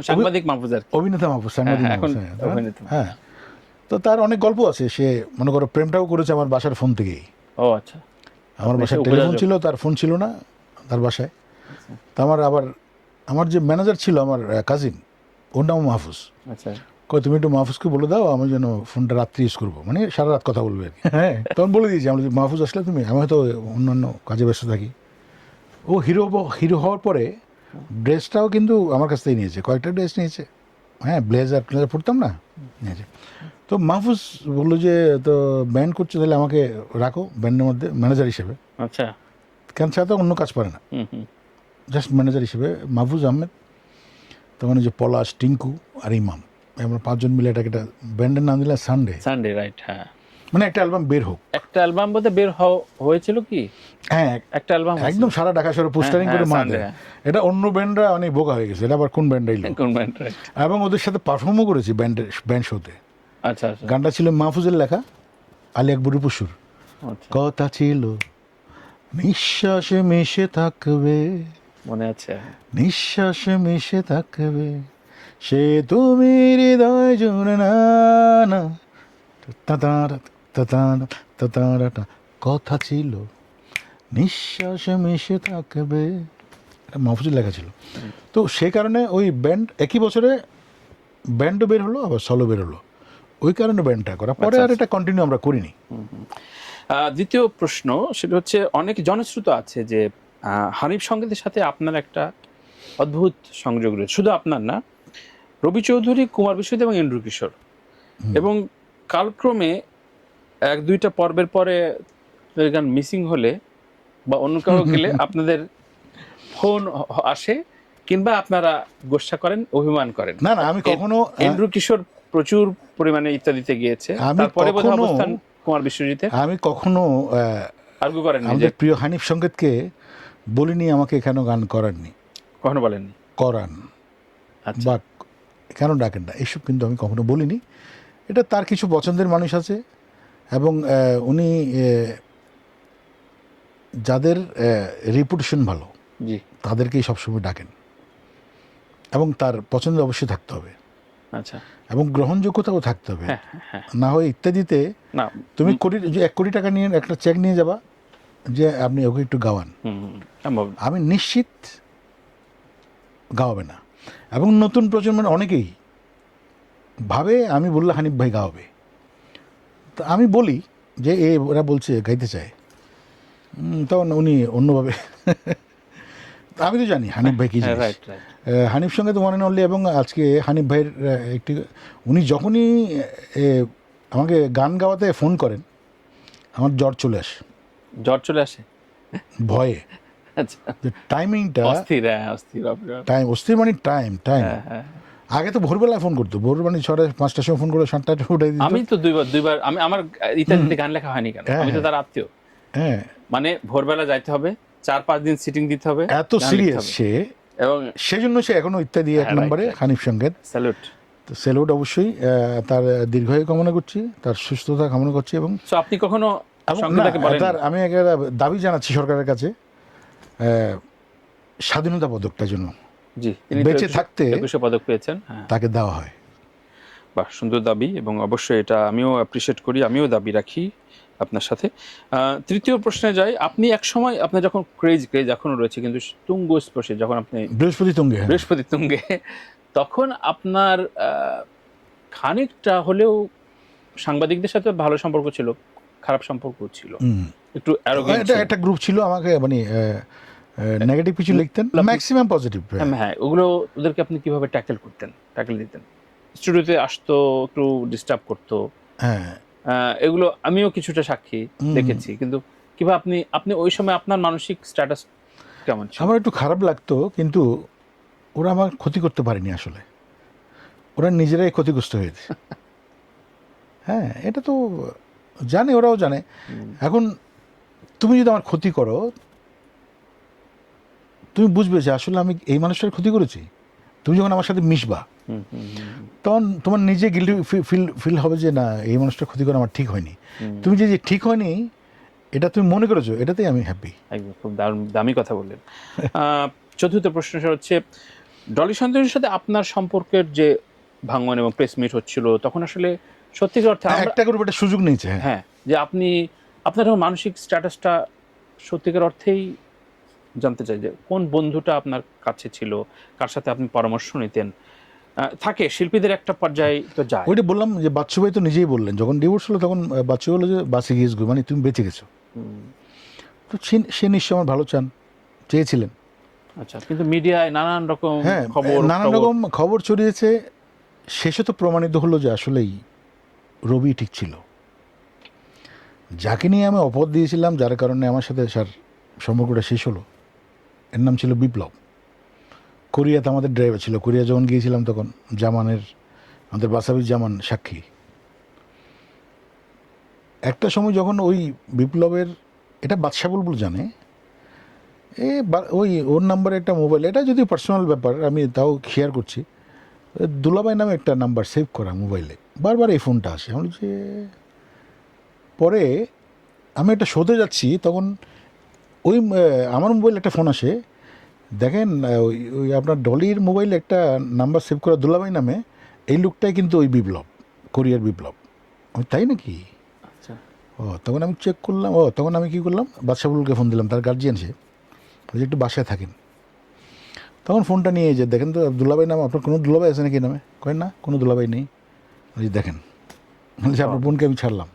সাংবাদিক মাহফুজ, অভিনেতা মাহফুজ, সাংবাদিক মাহফুজ। হ্যাঁ, তো তার অনেক গল্প আছে। সে মনে করো প্রেমটাও করেছে আমার বাসার ফোন থেকেই। ও আচ্ছা। আমার বাসায় টেলিফোন ছিল, তার ফোন ছিল না তার বাসায়। তো আমার যে ম্যানেজার ছিল, আমার কাজিন, ওর নাম মাহফুজ। আচ্ছা, তুমি একটু মাহফুজকে বলে দাও আমি যেন ফোনটা রাত্রি ইউজ করবো, মানে সারা রাত কথা বলবে আর কি। হ্যাঁ, তখন বলে দিয়েছি আমি, মাহফুজ আসলে তুমি, আমি হয়তো অন্যান্য কাজে ব্যস্ত থাকি। ও হিরো হওয়ার পরে ড্রেসটাও কিন্তু আমার কাছ থেকেই নিয়েছে, কয়েকটা ড্রেস নিয়েছে। হ্যাঁ, ব্লেজার পড়তাম না, নিয়েছে। তো মাহফুজ বললো যে তো ব্যান্ড করছো, তাহলে আমাকে রাখো ব্যান্ডের মধ্যে ম্যানেজার হিসেবে। আচ্ছা। কেন, সে তো অন্য কাজ পারে না, জাস্ট ম্যানেজার হিসেবে। মাহফুজ আহমেদ, তখন যে পলাশ, টিঙ্কু আর ইমাম, আমরা 5 জন মিলে এটাকে একটা ব্যান্ডের নাম দিলাম সানডে। রাইট। হ্যাঁ, মানে একটা অ্যালবাম বের হোক। একটা অ্যালবাম বলতে বের হয়েছিল কি? হ্যাঁ, একটা অ্যালবাম একদম সারা ঢাকা শহরে পোস্টারিং করে মা Sunday, দেয়। এটা অন্য ব্যান্ডরা অনেক বোকা হয়ে গেছে, এটা আবার কোন ব্যান্ড আইলো। কোন ব্যান্ড? এবং ওদের সাথে পারফর্মও করেছি ব্যান্ড শোতে। আচ্ছা আচ্ছা গানটা ছিল মাহফুজের লেখা, আলী আকবরের পশুর। আচ্ছা, কথা ছিল নিঃশ্বাসে মিশে থাকবে, মনে আছে। নিঃশ্বাসে মিশে থাকবে, সে তুমি হৃদয় জুড়ে না না, তাতারা তাতারা তাতারাটা, কথা ছিল নিঃশ্বাসে মিশে থাকবে, এটা মাহফুজের লেখা ছিল। তো সেই কারণে ওই ব্যান্ড একই বছরে ব্যান্ডও বের হলো, আবার সলো বের হলো, ওই কারণে ব্যান্ডটা করা। পরে আর এটা কন্টিনিউ আমরা করিনি। দ্বিতীয় প্রশ্ন, সেটা হচ্ছে অনেক জনশ্রুত আছে যে হানিফ সংগীতের সাথে আপনার একটা অদ্ভুত সংযোগ রয়েছে। শুধু আপনার না, রবি চৌধুরী, কুমার বিশ্বজিৎ এবং ইন্দ্র কিশোর, এবং কালক্রমে এক দুইটা পর্বের পরে আপনাদের গান মিসিং হলে বা অন্য কাউ গেলে আপনাদের ফোন আসে, কিংবা আপনারা গোসা করেন, অভিমান করেন। না না, আমি কখনো ইন্দ্র কিশোর প্রচুর পরিমাণে ইত্যাদিতে গিয়েছে, আমি তারপরে বোধহয় কখনো- অবস্থান কুমার বিশ্বজিতের। আমি কখনো আর্গু করেন আমাদের প্রিয় হানিফ সংকেতকে বলিনি আমাকে কেন গান করাননি, কখনো বলেননি? করান আচ্ছা, বা কেন ডাকেন না, এসব কিন্তু আমি কখনো বলিনি। এটা তার কিছু পছন্দের মানুষ আছে, এবং উনি যাদের রেপুটেশন ভালো জি, তাদেরকেই সবসময় ডাকেন, এবং তার পছন্দ অবশ্যই থাকতে হবে, আচ্ছা, এবং গ্রহণযোগ্যতাও থাকতে হবে। হ্যাঁ হ্যাঁ, না হয় ইত্যাদিতে না, তুমি যে 1 কোটি টাকা নিয়ে একটা চেক নিয়ে যাবা যে আপনি ওকে একটু গাওয়ান, সম্ভব না। আমি নিশ্চিত গাওয়াবে না। এবং নতুন প্রজন্মের অনেকেই ভাবে আমি বললে হানিফ ভাই গাওয়াবে, তো আমি বলি যে ওরা বলছে গাইতে চায়, তখন উনি অন্যভাবে আমি তো জানি হানিফ ভাই কি জিনিস। রাইট রাইট, হানিফ সঙ্গে তো মনে নড়লি, এবং আজকে হানিফ ভাইয়ের একটি, উনি যখনই আমাকে গান গাওয়াতে ফোন করেন আমার জ্বর চলে আসে, জ্বর চলে আসে, ভয়ে। আচ্ছা, যে টাইমিংটা, অস্থির, হ্যাঁ অস্থির আপনার। টাইম অস্থির মানে টাইম হ্যাঁ হ্যাঁ, আগে তো ভোরবেলায় ফোন করতো, ভোর মানে 6টা-5টার সময় ফোন করে 7টায় উঠাই দিত। আমি তো দুইবার আমি আমার ইত্যাদিতে গান লেখা হয়নি কেন, আমি তো তার আত্মীয়। হ্যাঁ, মানে ভোরবেলা যাইতে হবে, 4-5 দিন সিটিং দিতে হবে, এত সিরিয়াস সে, এবং সেজন্য সে এখনো ইত্যাদি এক হ্যাঁ, নম্বরে right. হানিফ সংকেত। স্যালুট। তো স্যালুট অবশ্যই, তার দীর্ঘায়ু কামনা করছি, তার সুস্থতা কামনা করছি, এবং সো আপনি কখনো এবং সংগীতাকে না, বলেন? আমি একটা দাবি জানাচ্ছি সরকারের কাছে, স্বাধীনতা পদকটার জন্য জি, তিনি বেঁচে থাকতে 21 পদক পেয়েছেন, হ্যাঁ, তাকে দেওয়া হয়। বাহ, সুন্দর দাবি, এবং অবশ্যই এটা আমিও অ্যাপ্রিশিয়েট করি, আমিও দাবি রাখি আপনার সাথে। তৃতীয় প্রশ্নে যাই। আপনি এক সময়, আপনার যখন ক্রেজ এখনো রয়েছে, কিন্তু তুঙ্গ স্পর্শে যখন আপনি বৃহস্পতি তুঙ্গে, হ্যাঁ। বৃহস্পতি তুঙ্গে, তখন আপনার খানিকটা হলেও সাংবাদিকদের সাথে ভালো সম্পর্ক ছিল, খারাপ সম্পর্ক ছিল, একটু arrogant এটা ছিল। একটা গ্রুপ ছিল, আমাকে মানে নেগেটিভ কিছু লিখতেন, ম্যাক্সিমাম পজিটিভ। হ্যাঁ, ওগুলো, ওদেরকে আপনি কিভাবে ট্যাকেল দিতেন? স্টুডিওতে আসতো, একটু ডিস্টার্ব করতো, হ্যাঁ, এগুলো আমিও কিছুটা সাক্ষী দেখেছি, কিন্তু কিভাবে আপনি ওই সময় আপনার মানসিক স্ট্যাটাস কেমন ছিল? আমার একটু খারাপ লাগতো, কিন্তু ওরা আমার ক্ষতি করতে পারেনি আসলে, ওরা নিজেরাই ক্ষতিগ্রস্ত হয়েছে। হ্যাঁ, এটা তো জানে, ওরাও জানে। এখন তুমি যদি আমার ক্ষতি করো, তুমি বুঝবে যে আসলে আমি এই মানুষটার ক্ষতি করেছি। তুমি যখন আমার সাথে মিশবা, তখন তোমার নিজে গিল্টি ফিল হবে যে না, এই মানুষটার ক্ষতি করা আমার ঠিক হয়নি। তুমি যে ঠিক হয়নি এটা তুমি মনে করেছো, এটাতেই আমি হ্যাপি। একদম, খুব দামি কথা বললেন। চতুর্থ প্রশ্ন হচ্ছে, ডলি সন্তোষের সাথে আপনার সম্পর্কের যে ভাঙন এবং প্রেস মিট হচ্ছিল, তখন আসলে সত্যিকার অর্থে একটা গ্রুপ একটা সুযোগ নিয়েছে। হ্যাঁ, যে আপনার মানসিক স্ট্যাটাসটা সত্যিকার অর্থেই জানতে চাই, যে কোন বন্ধুটা আপনার কাছে ছিল, কার সাথে আপনি পরামর্শ নিতেন। থাকে শিল্পীদের একটা পর্যায়ে তো যায়। ওইটা বললাম যে বাচ্চু ভাই তো নিজেই বললেন, যখন ডিভোর্স হলো তখন বাচ্চু বললো যে বাসে গিয়েছ, মানে তুমি বেঁচে গেছো। তো সে নিশ্চয়ই আমার ভালো চেয়েছিলেন। আচ্ছা, কিন্তু মিডিয়ায় নানান রকম হ্যাঁ, নানান রকম খবর ছড়িয়েছে, শেষে তো প্রমাণিত হলো যে আসলেই রবি ঠিক ছিল। যাকে নিয়ে আমি অপবাদ দিয়েছিলাম, যার কারণে আমার সাথে সম্পর্কটা শেষ হলো, এর নাম ছিল বিপ্লব। কোরিয়াতে আমাদের ড্রাইভার ছিল, কোরিয়া যখন গিয়েছিলাম তখন আমাদের বাসাবির জামান সাক্ষী। একটা সময় যখন ওই বিপ্লবের, এটা বাদশা বুলবুল জানে, ওই ওর নাম্বারে একটা মোবাইল, এটা যদি পার্সোনাল ব্যাপার আমি তাও শেয়ার করছি, দুলাভাই নামে একটা নাম্বার সেভ করা মোবাইলে, বারবার এই ফোনটা আসে। আমি যে পরে আমি একটা শোতে যাচ্ছি, তখন ওই আমার মোবাইলে একটা ফোন আসে, দেখেন ওই আপনার ডলির মোবাইলে একটা নাম্বার সেভ করা দুলাভাই নামে, এই লোকটাই কিন্তু ওই বিপ্লব, কোরিয়ার বিপ্লব। আমি তাই নাকি? আচ্ছা। তখন আমি চেক করলাম, তখন আমি কী করলাম, বাদশাহুলকে ফোন দিলাম, তার গার্জিয়ান সে, যে একটু বাসায় থাকেন। তখন ফোনটা নিয়ে যে দেখেন তো দুলাভাই নাম, আপনার কোনো দুলাভাই আছে নাকি নামে? কয়েন না, কোনো দুলাভাই নেই। দেখেন, আপনার বোনকে আমি ছাড়লাম।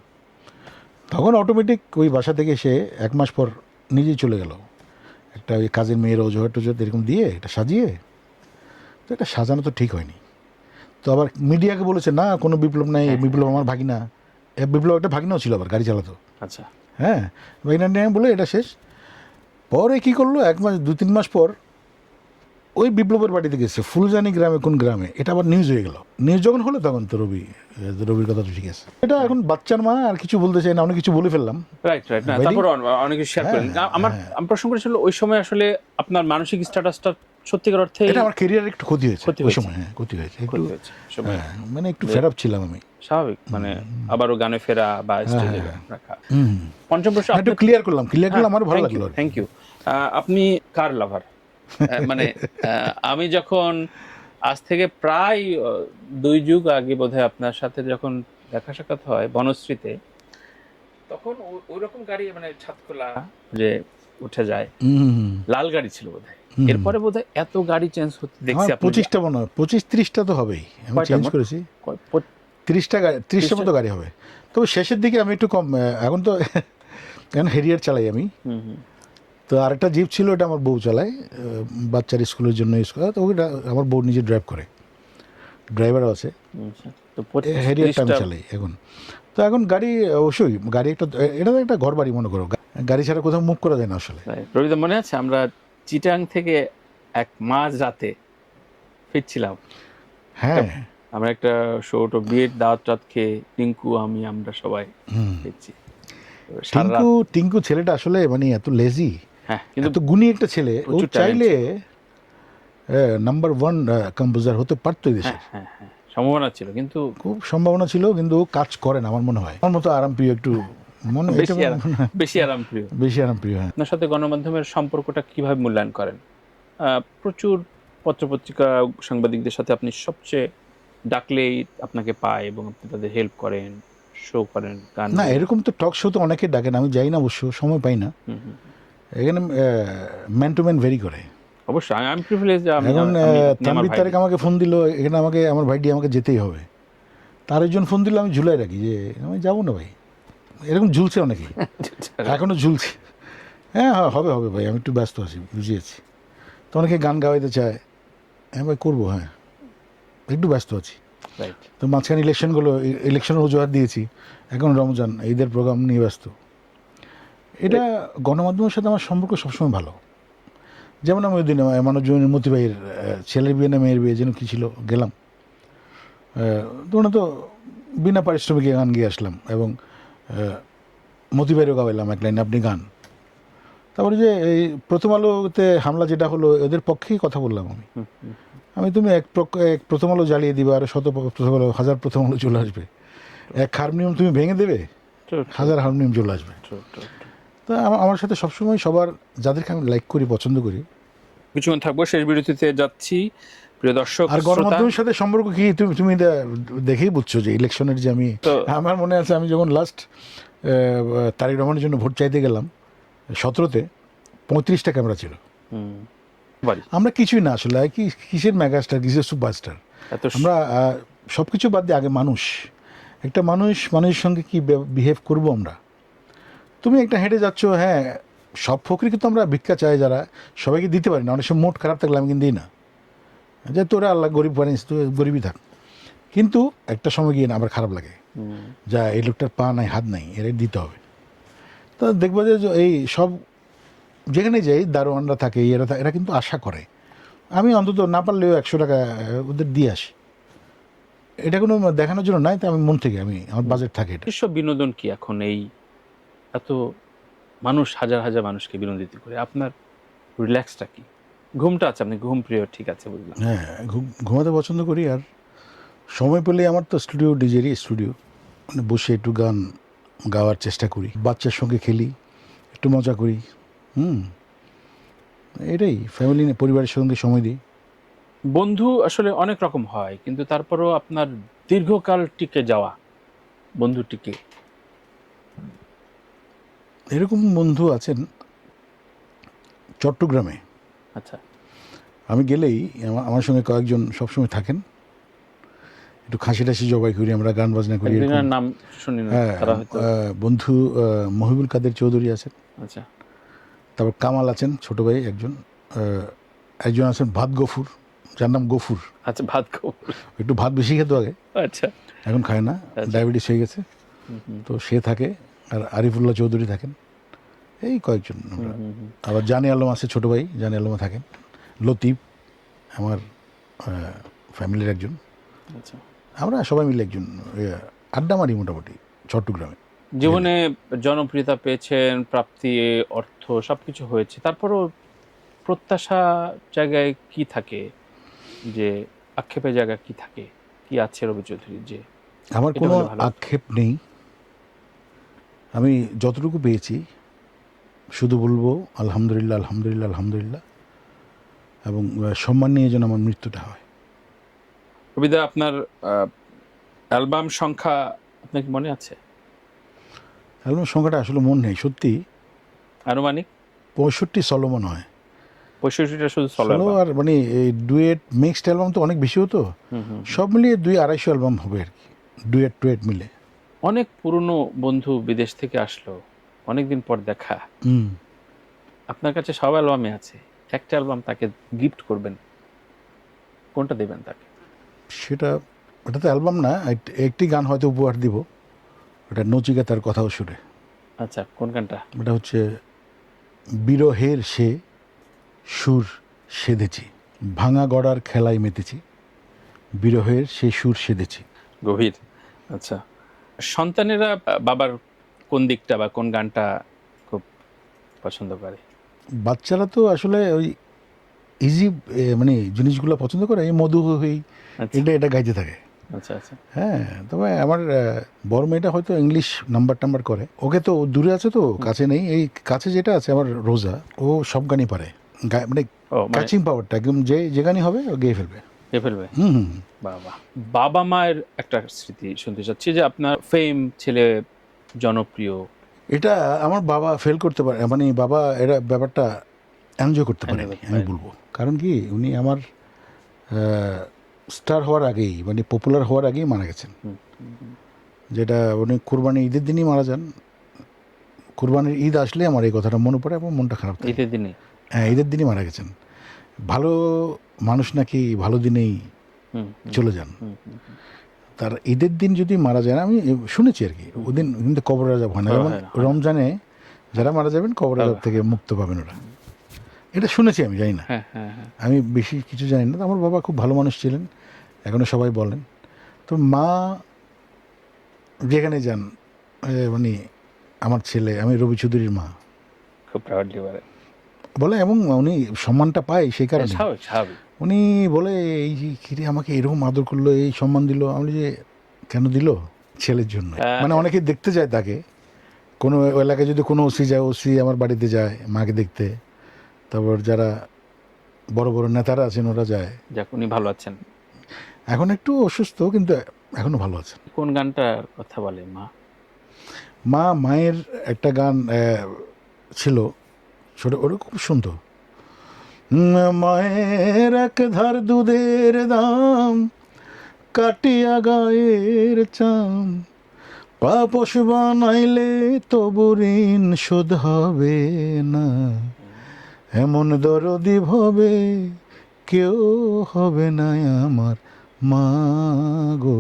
তখন অটোমেটিক ওই বাসা থেকে সে 1 মাস পর নিজেই চলে গেল, একটা ওই কাজের মেয়ের অজুহাত টজুহাত এরকম দিয়ে এটা সাজিয়ে। তো এটা সাজানো তো ঠিক হয়নি। তো আবার মিডিয়াকে বলেছে না কোনো বিপ্লব নাই, বিপ্লব আমার ভাগিনা। বিপ্লব একটা ভাগিনাও ছিল, আবার গাড়ি চালাতো। আচ্ছা। হ্যাঁ, ভাগিনা নিয়ে বলে এটা শেষ। পরে কী করলো, 1 মাস 2-3 মাস পর ওই বিপ্লবের বাড়িতে গেছে, ফুলজানি গ্রামে, কোন গ্রামে, এটা আবার নিউজ হয়ে গেল। নিউজ যখন হলো তখন তো রবির কথা তো ঠিক আছে। এটা এখন বাচ্চার মা, আর কিছু বলতে চাই না, অনেক কিছু বলে ফেললাম। রাইট। না, তারপর অনেক কিছু শেয়ার করেন। আমার প্রশ্ন করেছিল ওই সময় আসলে আপনার মানসিক স্ট্যাটাসটা সত্যিকার অর্থে, এটা আমার ক্যারিয়ারে একটু ক্ষতি হয়েছে ওই সময়। হ্যাঁ, ক্ষতি হয়েছে একটু, মানে একটু ফেড আপ ছিলাম আমি। স্বাভাবিক, মানে আবারও গানে ফেরা বা স্টেজে রাখা। পঞ্চম প্রশ্ন একটু ক্লিয়ার করলাম, আমার ভালো লাগলো। Thank you. আপনি কার লাভার? মানে আমি যখন আজ থেকে প্রায় 2 যুগ আগে বোধহয় আপনার সাথে যখন দেখা সাক্ষাৎ হয় বনশ্রীতে, তখন ওই রকম গাড়ি, মানে ছাদখোলা যে উঠে যায়, লাল গাড়ি ছিল বোধহয়। এরপরে বোধহয় এত গাড়ি চেঞ্জ হতে দেখছি। 25টা মনে হয়, 25-30টা তো হবেই, আমি চেঞ্জ করেছি। 30টা গাড়ি, 30টা মতো গাড়ি হবে। তবে শেষের দিকে আমি একটু কম, এখন তো এখন হেরিয়ার চালাই আমি। তো আরেকটা জিপ ছিল, ওটা আমার বউ চালায়, বাচ্চার স্কুলের জন্য ইউজ করে। তো ওটা আমার বউ নিজে ড্রাইভ করে, ড্রাইভারও আছে। হেরিয়ারটা আমি চালাই এখন। তো এখন গাড়ি, অবশ্যই গাড়ি একটা, এটা তো একটা ঘর বাড়ি মনে করো, গাড়ি ছাড়া কোথাও মুভ করা যায় না আসলে। রবিদা, মনে আছে আমরা চিটাং থেকে এক মাঝ রাতে ফিরছিলাম? হ্যাঁ, আমরা একটা ছোট বিয়ের দাওয়াত টাত খেয়ে টিঙ্কু, আমি, আমরা সবাই ফিরছি। টিঙ্কু ছেলেটা আসলে মানে এত লেজি, কিন্তু এত গুণী একটা ছেলে। ও চাইলে নাম্বার 1 কম্পোজার হতে পারতো দেশে। সম্ভাবনা ছিল, কিন্তু খুব সম্ভাবনা ছিল, কিন্তু কাজ করেন আমার মনে হয়। আমার মতো আরাম প্রিয়, একটু মনে বেশি আরাম প্রিয়। হ্যাঁ। আপনার সাথে গণমাধ্যমের সম্পর্কটা কিভাবে মূল্যায়ন করেন? প্রচুর পত্রপত্রিকা, সাংবাদিকদের সাথে আপনি সবচেয়ে ডাকলেই আপনাকে পায় এবং আপনি তাদের হেল্প করেন, শো করেন, গান। না, এরকম তো টক শো তো অনেকে ডাকেন, আমি যাই না অবশ্য, সময় পাই না। এখানে ম্যান টু ম্যান ভেরি করে। অবশ্যই আই এম প্রিভিলেজ। এখন তানভীর তারেক আমাকে ফোন দিল, এখানে আমার ভাইটি আমাকে যেতেই হবে। তার একজন ফোন দিল, আমি ঝুলাই রাখি যে আমি যাবো না ভাই। এরকম ঝুলছে অনেকেই, এখনও ঝুলছে। হ্যাঁ, হবে ভাই, আমি একটু ব্যস্ত আছি, বুঝিয়েছি। তো অনেকে গান গাওয়াইতে চায়, হ্যাঁ ভাই করবো, হ্যাঁ একটু ব্যস্ত আছি। তো মাঝখানে ইলেকশনের অজুহাত দিয়েছি, এখন রমজান, ঈদের প্রোগ্রাম নিয়ে ব্যস্ত। এটা গণমাধ্যমের সাথে আমার সম্পর্ক সবসময় ভালো। যেমন আমি ওই দিন মানুষজনের মতি ভাইয়ের ছেলের বিয়ে না মেয়ের বিয়ে যেন কী ছিল, গেলাম। তোমরা তো বিনা পারিশ্রমিকে গান গিয়ে আসলাম, এবং মতি ভাইয়েরও গাওয়াইলাম এক লাইন, আপনি গান। তারপরে যে এই প্রথম আলোতে হামলা যেটা হলো, এদের পক্ষেই কথা বললাম তুমি এক প্রথম আলো জ্বালিয়ে দিবে, আর 100 প্রথম আলো, 1000 প্রথম আলো চলে আসবে। এক হারমোনিয়াম তুমি ভেঙে দেবে, 1000 হারমোনিয়াম চলে আসবে। তো আমার সাথে সবসময় সবার, যাদেরকে আমি লাইক করি, পছন্দ করি। কিছুক্ষণ থাকবো, শেষ বিরতিতে যাচ্ছি। প্রিয় দর্শক, আর গণমাধ্যমের সাথে সম্পর্ক কি তুমি দেখেই বুঝছো যে ইলেকশনের যে আমার মনে আছে, আমি যখন লাস্ট তারেক রহমানের জন্য ভোট চাইতে গেলাম 17তে, 35টা ক্যামেরা ছিল। আমরা কিছুই না আসলে, কিসের মেগাস্টার, কিসের সুপারস্টার, আমরা সব কিছু বাদ দিয়ে আগে মানুষ। একটা মানুষের সঙ্গে কি বিহেভ করবো আমরা। তুমি একটা হেঁটে যাচ্ছ, হ্যাঁ সব ফকরি কিন্তু আমরা ভিক্ষা চাই, যারা সবাইকে দিতে পারি না। অনেক সময় মোট খারাপ থাকলে আমি কিন্তু দিই না, যে তোরা আল্লাহ গরিব বানিয়েছে, তো গরিবই থাক। কিন্তু একটা সময় গিয়ে না আবার খারাপ লাগে, যা এই লোকটার পা নাই, হাত নাই, এর দিতে হবে। তো দেখবো যে এই সব যেখানে যাই, দারোয়ানরা থাকে, এরা কিন্তু আশা করে। আমি অন্তত না পারলেও 100 টাকা ওদের দিয়ে আসি। এটা কোনো দেখানোর জন্য নয়, তো আমি মন থেকে আমার বাজেট থাকে এটা। নিজস্ব বিনোদন কি এখন এই এত মানুষ হাজার হাজার মানুষকে বিনোদিত করে আপনার রিল্যাক্সটা কি? ঘুমটা আছে, আপনি ঘুম প্রিয়, ঠিক আছে বুঝলাম। হ্যাঁ, ঘুমাতে পছন্দ করি, আর সময় পেলে আমার তো স্টুডিও, ডিজেরই স্টুডিও, মানে বসে একটু গান গাওয়ার চেষ্টা করি, বাচ্চার সঙ্গে খেলি, একটু মজা করি। এটাই, ফ্যামিলি পরিবারের সঙ্গে সময় দিই। বন্ধু আসলে অনেক রকম হয়, কিন্তু তারপরেও আপনার দীর্ঘকাল টিকে যাওয়া বন্ধু টিকে, এরকম বন্ধু আছেন চট্টগ্রামে। আচ্ছা, আমি গেলেই আমার সঙ্গে কয়েকজন সবসময় থাকেন, একটু খাসি টাসি জবাই করি, আমরা গান বাজনা করি। একদিনের নাম শুনি না, হ্যাঁ, তারা হয়তো বন্ধু মহিবুল কাদের চৌধুরী আছেন, আচ্ছা, তারপর কামাল আছেন ছোট ভাই একজন, একজন আছেন ভাত গফুর, যার নাম গফুর। আচ্ছা, ভাত খাবো, একটু ভাত বেশি খেতো আগে, আচ্ছা, এখন খায় না, ডায়াবেটিস হয়ে গেছে। তো সে থাকে, আর আরিফুল্লাহ চৌধুরী থাকেন, এই কয়েকজন আমরা। আবার জানি আলম আছে ছোট ভাই, জানি আলমও থাকেন, লতিফ আমার ফ্যামিলির একজন। আচ্ছা। আমরা সবাই মিলে একজন আড্ডা মারি মোটামুটি চট্টগ্রামে। জীবনে জনপ্রিয়তা পেয়েছেন, প্রাপ্তি, অর্থ সবকিছু হয়েছে, তারপরও প্রত্যাশা জায়গায় কি থাকে, যে আক্ষেপের জায়গা কি থাকে, কি আছে রবি চৌধুরী? যে আমার এটা কোনো হলে ভালো হতো। আক্ষেপ নেই, আমি যতটুকু পেয়েছি শুধু বলবো আলহামদুলিল্লাহ, আলহামদুলিল্লাহ, আলহামদুলিল্লাহ, এবং সম্মান নিয়ে যেন আমার মৃত্যুটা হয়। রবিদা, আপনার অ্যালবাম সংখ্যা আপনার কি মনে আছে? অ্যালবামের সংখ্যাটা আসলে মন নেই সত্যি, আনুমানিক 65 সলো মনে হয়। 65টা শুধু সলো সলো, আর মানে এই ডুয়েট মিক্সড অ্যালবাম তো অনেক বেশি হতো, সব মিলিয়ে 200-250 অ্যালবাম হবে আর কি, ডুয়েট টুয়েট মিলে। অনেক পুরনো বন্ধু বিদেশ থেকে আসলো, অনেকদিন পর দেখা, আপনার কাছে সব অ্যালবামে আছে, একটা অ্যালবাম তাকে গিফট করবেন, কোনটা দেবেন তাকে? সেটা, ওটা তো অ্যালবাম না, একটি গান হয়তো উপহার দিব, ওটা নচিকেতার কথাও সুরে। আচ্ছা, কোন গানটা? ওটা হচ্ছে বিরহের সে সুর সেধেছি, ভাঙা গড়ার খেলায় মেতেছি, বিরহের সে সুর সেধেছি। গভীর। আচ্ছা, সন্তানেরা বাবার কোন দিকটা বা কোন গানটা খুব পছন্দ করে? বাচ্চারা তো আসলে ওই ইজি মানে জিনিসগুলো পছন্দ করে, এই মধু হই, এটা গাইতে থাকে। আচ্ছা, আচ্ছা। হ্যাঁ, তবে আমার বড় মেয়েটা হয়তো ইংলিশ নাম্বার করে, ওকে তো দূরে আছে তো কাছে নেই, এই কাছে যেটা আছে আমার রোজা, ও সব গানই পারে, মানে ক্যাচিং পাওয়ারটা একদম, যে গানই হবে ও গেয়ে ফেলবে। বাবা, বাবা মায়ের একটা স্মৃতি শুনতে চাচ্ছি, যে আপনার ফেম, ছেলে জনপ্রিয়, এটা আমার বাবা ফেল করতে পারে, মানে বাবা এরা ব্যাপারটা এনজয় করতে পারেনি আমি বলবো। কারণ কি, উনি আমার স্টার হওয়ার আগেই, মানে পপুলার হওয়ার আগেই মারা গেছেন, যেটা উনি কুরবানি ঈদের দিনই মারা যান। কুরবানির ঈদ আসলে আমার এই কথাটা মনে পড়ে এবং মনটা খারাপ থাকে। ঈদের দিনে? হ্যাঁ, ঈদের দিনই মারা গেছেন। ভালো মানুষ নাকি ভালো দিনেই চলে যান, তার ঈদের দিন যদি মারা যায়, আমি শুনেছি আর কি, ওদিন কিন্তু কবর আযাব হয় না, যেমন রমজানে যারা মারা যাবেন কবর আযাব থেকে মুক্ত পাবেন ওরা, এটা শুনেছি, আমি জানি না, আমি বেশি কিছু জানি না। আমার বাবা খুব ভালো মানুষ ছিলেন, এখনো সবাই বলেন। তো মা যেখানে যান, মানে আমার ছেলে, আমি রবি চৌধুরীর মা, খুব প্রাউডলি বলে, এবং উনি সম্মানটা পায় সেই কারণে। উনি বলে, এই যে কিরে আমাকে এরকম আদর করলো, এই সম্মান দিল, আমি যে কেন দিল, ছেলের জন্য। মানে অনেকে দেখতে যায় তাকে, কোনো এলাকায় যদি কোনো ওসি যায়, ওসি আমার বাড়িতে যায় মাকে দেখতে, তারপর যারা বড় বড় নেতারা আছেন ওরা যায়। যাক, উনি ভালো আছেন, এখন একটু অসুস্থ কিন্তু এখনো ভালো আছেন। কোন গানটার কথা বলে মায়ের একটা গান ছিল ছোট, ওরা খুব শুনতো, মায়ের এক ধার দুধের দাম, কাটিয়া গায়ের চাম, পাপস বানাইলে তবু ঋণ শোধ হবে না, এমন দরদি ভবে কেউ হবে না আমার মা গো।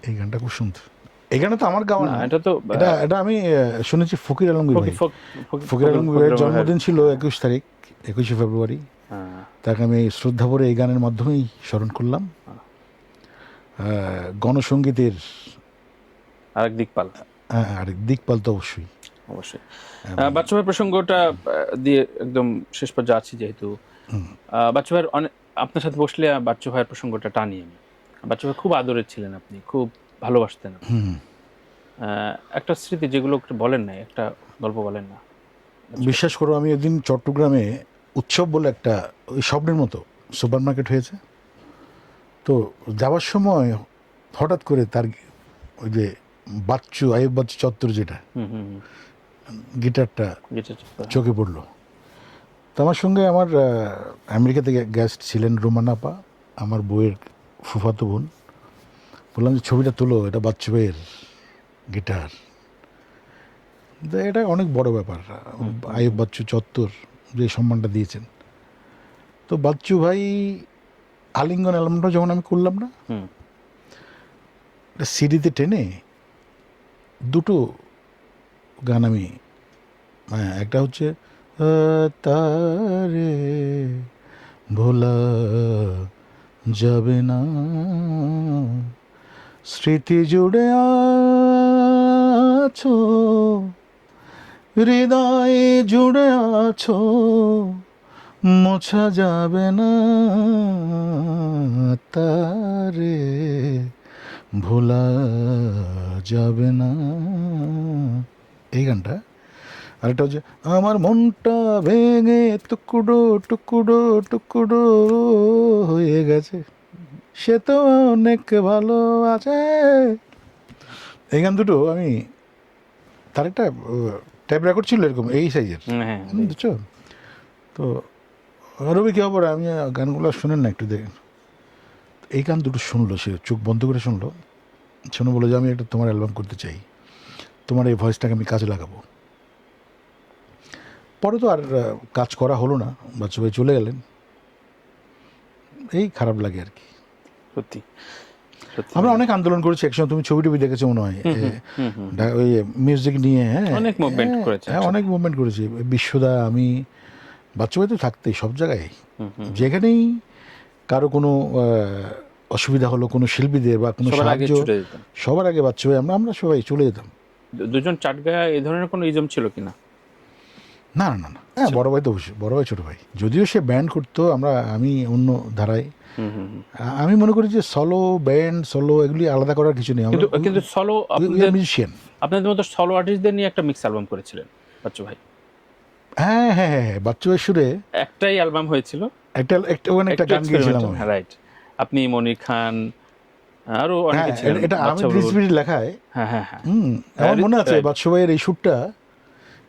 এই গানটা খুব শুনতো। এই গানটা তো আমার গাওয়া না, এটা আমি শুনেছি ফকির আলমগীর ভাই। ফকির আলমগীরের জন্মদিন ছিল 21 ফেব্রুয়ারি, তাকে আমি শ্রদ্ধা ভরে এই গানের মাধ্যমেই স্মরণ করলাম। গণসঙ্গীতের আরেক দিকপাল। আরেক দিকপাল তো অবশ্যই। অবশ্যই বাচ্চু ভাইয়ের প্রসঙ্গটা দিয়ে একদম শেষ পর্যায়ে আছি যেহেতু বাচ্চু ভাইয়ের আপনার সাথে বসলে বাচ্চু ভাইয়ের প্রসঙ্গটা টানি আমি। বাচ্চু ভাই খুব আদরের ছিলেন, আপনি খুব ভালোবাসতেন। একটা স্মৃতি যেগুলো একটু বলেন না, একটা গল্প বলেন না। বিশ্বাস করো, আমি একদিন চট্টগ্রামে উৎসব বলে একটা ওই স্বপ্নের মতো সুপার মার্কেট হয়েছে, তো যাওয়ার সময় হঠাৎ করে তার ওই যে আয়ুব বাচ্চু চত্বর যেটা গিটারটা চোখে পড়লো। তো আমার সঙ্গে আমার আমেরিকা থেকে গেস্ট ছিলেন রোমানাপা, আমার বইয়ের ফুফাতো বোন। বললাম যে ছবিটা তোলো, এটা বাচ্চু ভাইয়ের গিটার। তো এটা অনেক বড় ব্যাপার, আয়ুব বাচ্চু চত্বর যে সম্মানটা দিয়েছেন। তো বাচ্চু ভাই আলিঙ্গন অ্যালবামটা যখন আমি করলাম না, সিডিতে টেনে দুটো গান আমি, একটা হচ্ছে তারে ভোলা যাবে না, স্মৃতি জুড়ে আছো, হৃদয়ে জুড়ে আছো, মোছা যাবে না, তারে ভোলা যাবে না, এই গানটা। আরেকটা হচ্ছে আমার মনটা ভেঙে টুকুডো টুকুডো টুকুডো হয়ে গেছে, সে তো অনেক ভালো আছে। এই গান দুটো আমি, তার একটা ট্যাপ রেকর্ড ছিল এরকম এই সাইজের, বুঝছো তো। রবি কি খবর, আমি গানগুলো শুনেন না একটু দেখেন। এই গান দুটো শুনলো, সে চোখ বন্ধ করে শুনলো, শুনে বলে যে আমি একটা তোমার অ্যালবাম করতে চাই, তোমার এই ভয়েসটাকে আমি কাজে লাগাবো। পরে তো আর কাজ করা হলো না, বাচ্চা ভাই চলে গেলেন, এই খারাপ লাগে আর কি। সত্যি আমরা অনেক আন্দোলন করেছি একসময়, তুমি ছবি টবি দেখেছো মনে হয়, ওই মিউজিক নিয়ে। অনেক মুভমেন্ট করেছি, অনেক মুভমেন্ট করেছি, বিশ্বদা, আমি, বাচ্চা ভাই তো থাকতেই সব জায়গায়, যেখানেই কারো কোনো অসুবিধা হলো কোনো শিল্পীদের বা কোনো সাহায্য, সবার আগে বাচ্চা ভাই, আমরা সবাই চলে যেতাম। দুজন চাটগাঁয়া এই ধরনের কোনো ইজম ছিল কিনা? না না না, হ্যাঁ বড় ভাই তো অবশ্যই, বড় ভাই ছোট ভাই, যদিও সে ব্যান্ড করতো, আমি অন্য ধারায়। আমি মনে করি যে সোলো ব্যান্ড, সোলো এগুলি আলাদা করার কিছু নেই, কিন্তু সোলো মিউজিশিয়ান। আপনাদের মতো সোলো আর্টিস্টদের নিয়ে একটা মিক্স অ্যালবাম করেছিলেন বাচ্চু ভাই। হ্যাঁ হ্যাঁ হ্যাঁ, বাচ্চু ভাই সুরে একটাই অ্যালবাম হয়েছিল, একটা গান গিয়েছিলাম, রাইট। আপনি, মনির খান, আরো অনেকে ছিলেন, এটা আমি ডিসপ্লিট লেখায়। হ্যাঁ হ্যাঁ হ্যাঁ, আমার মনে আছে বাচ্চু ভাইয়ের এই সুরটা,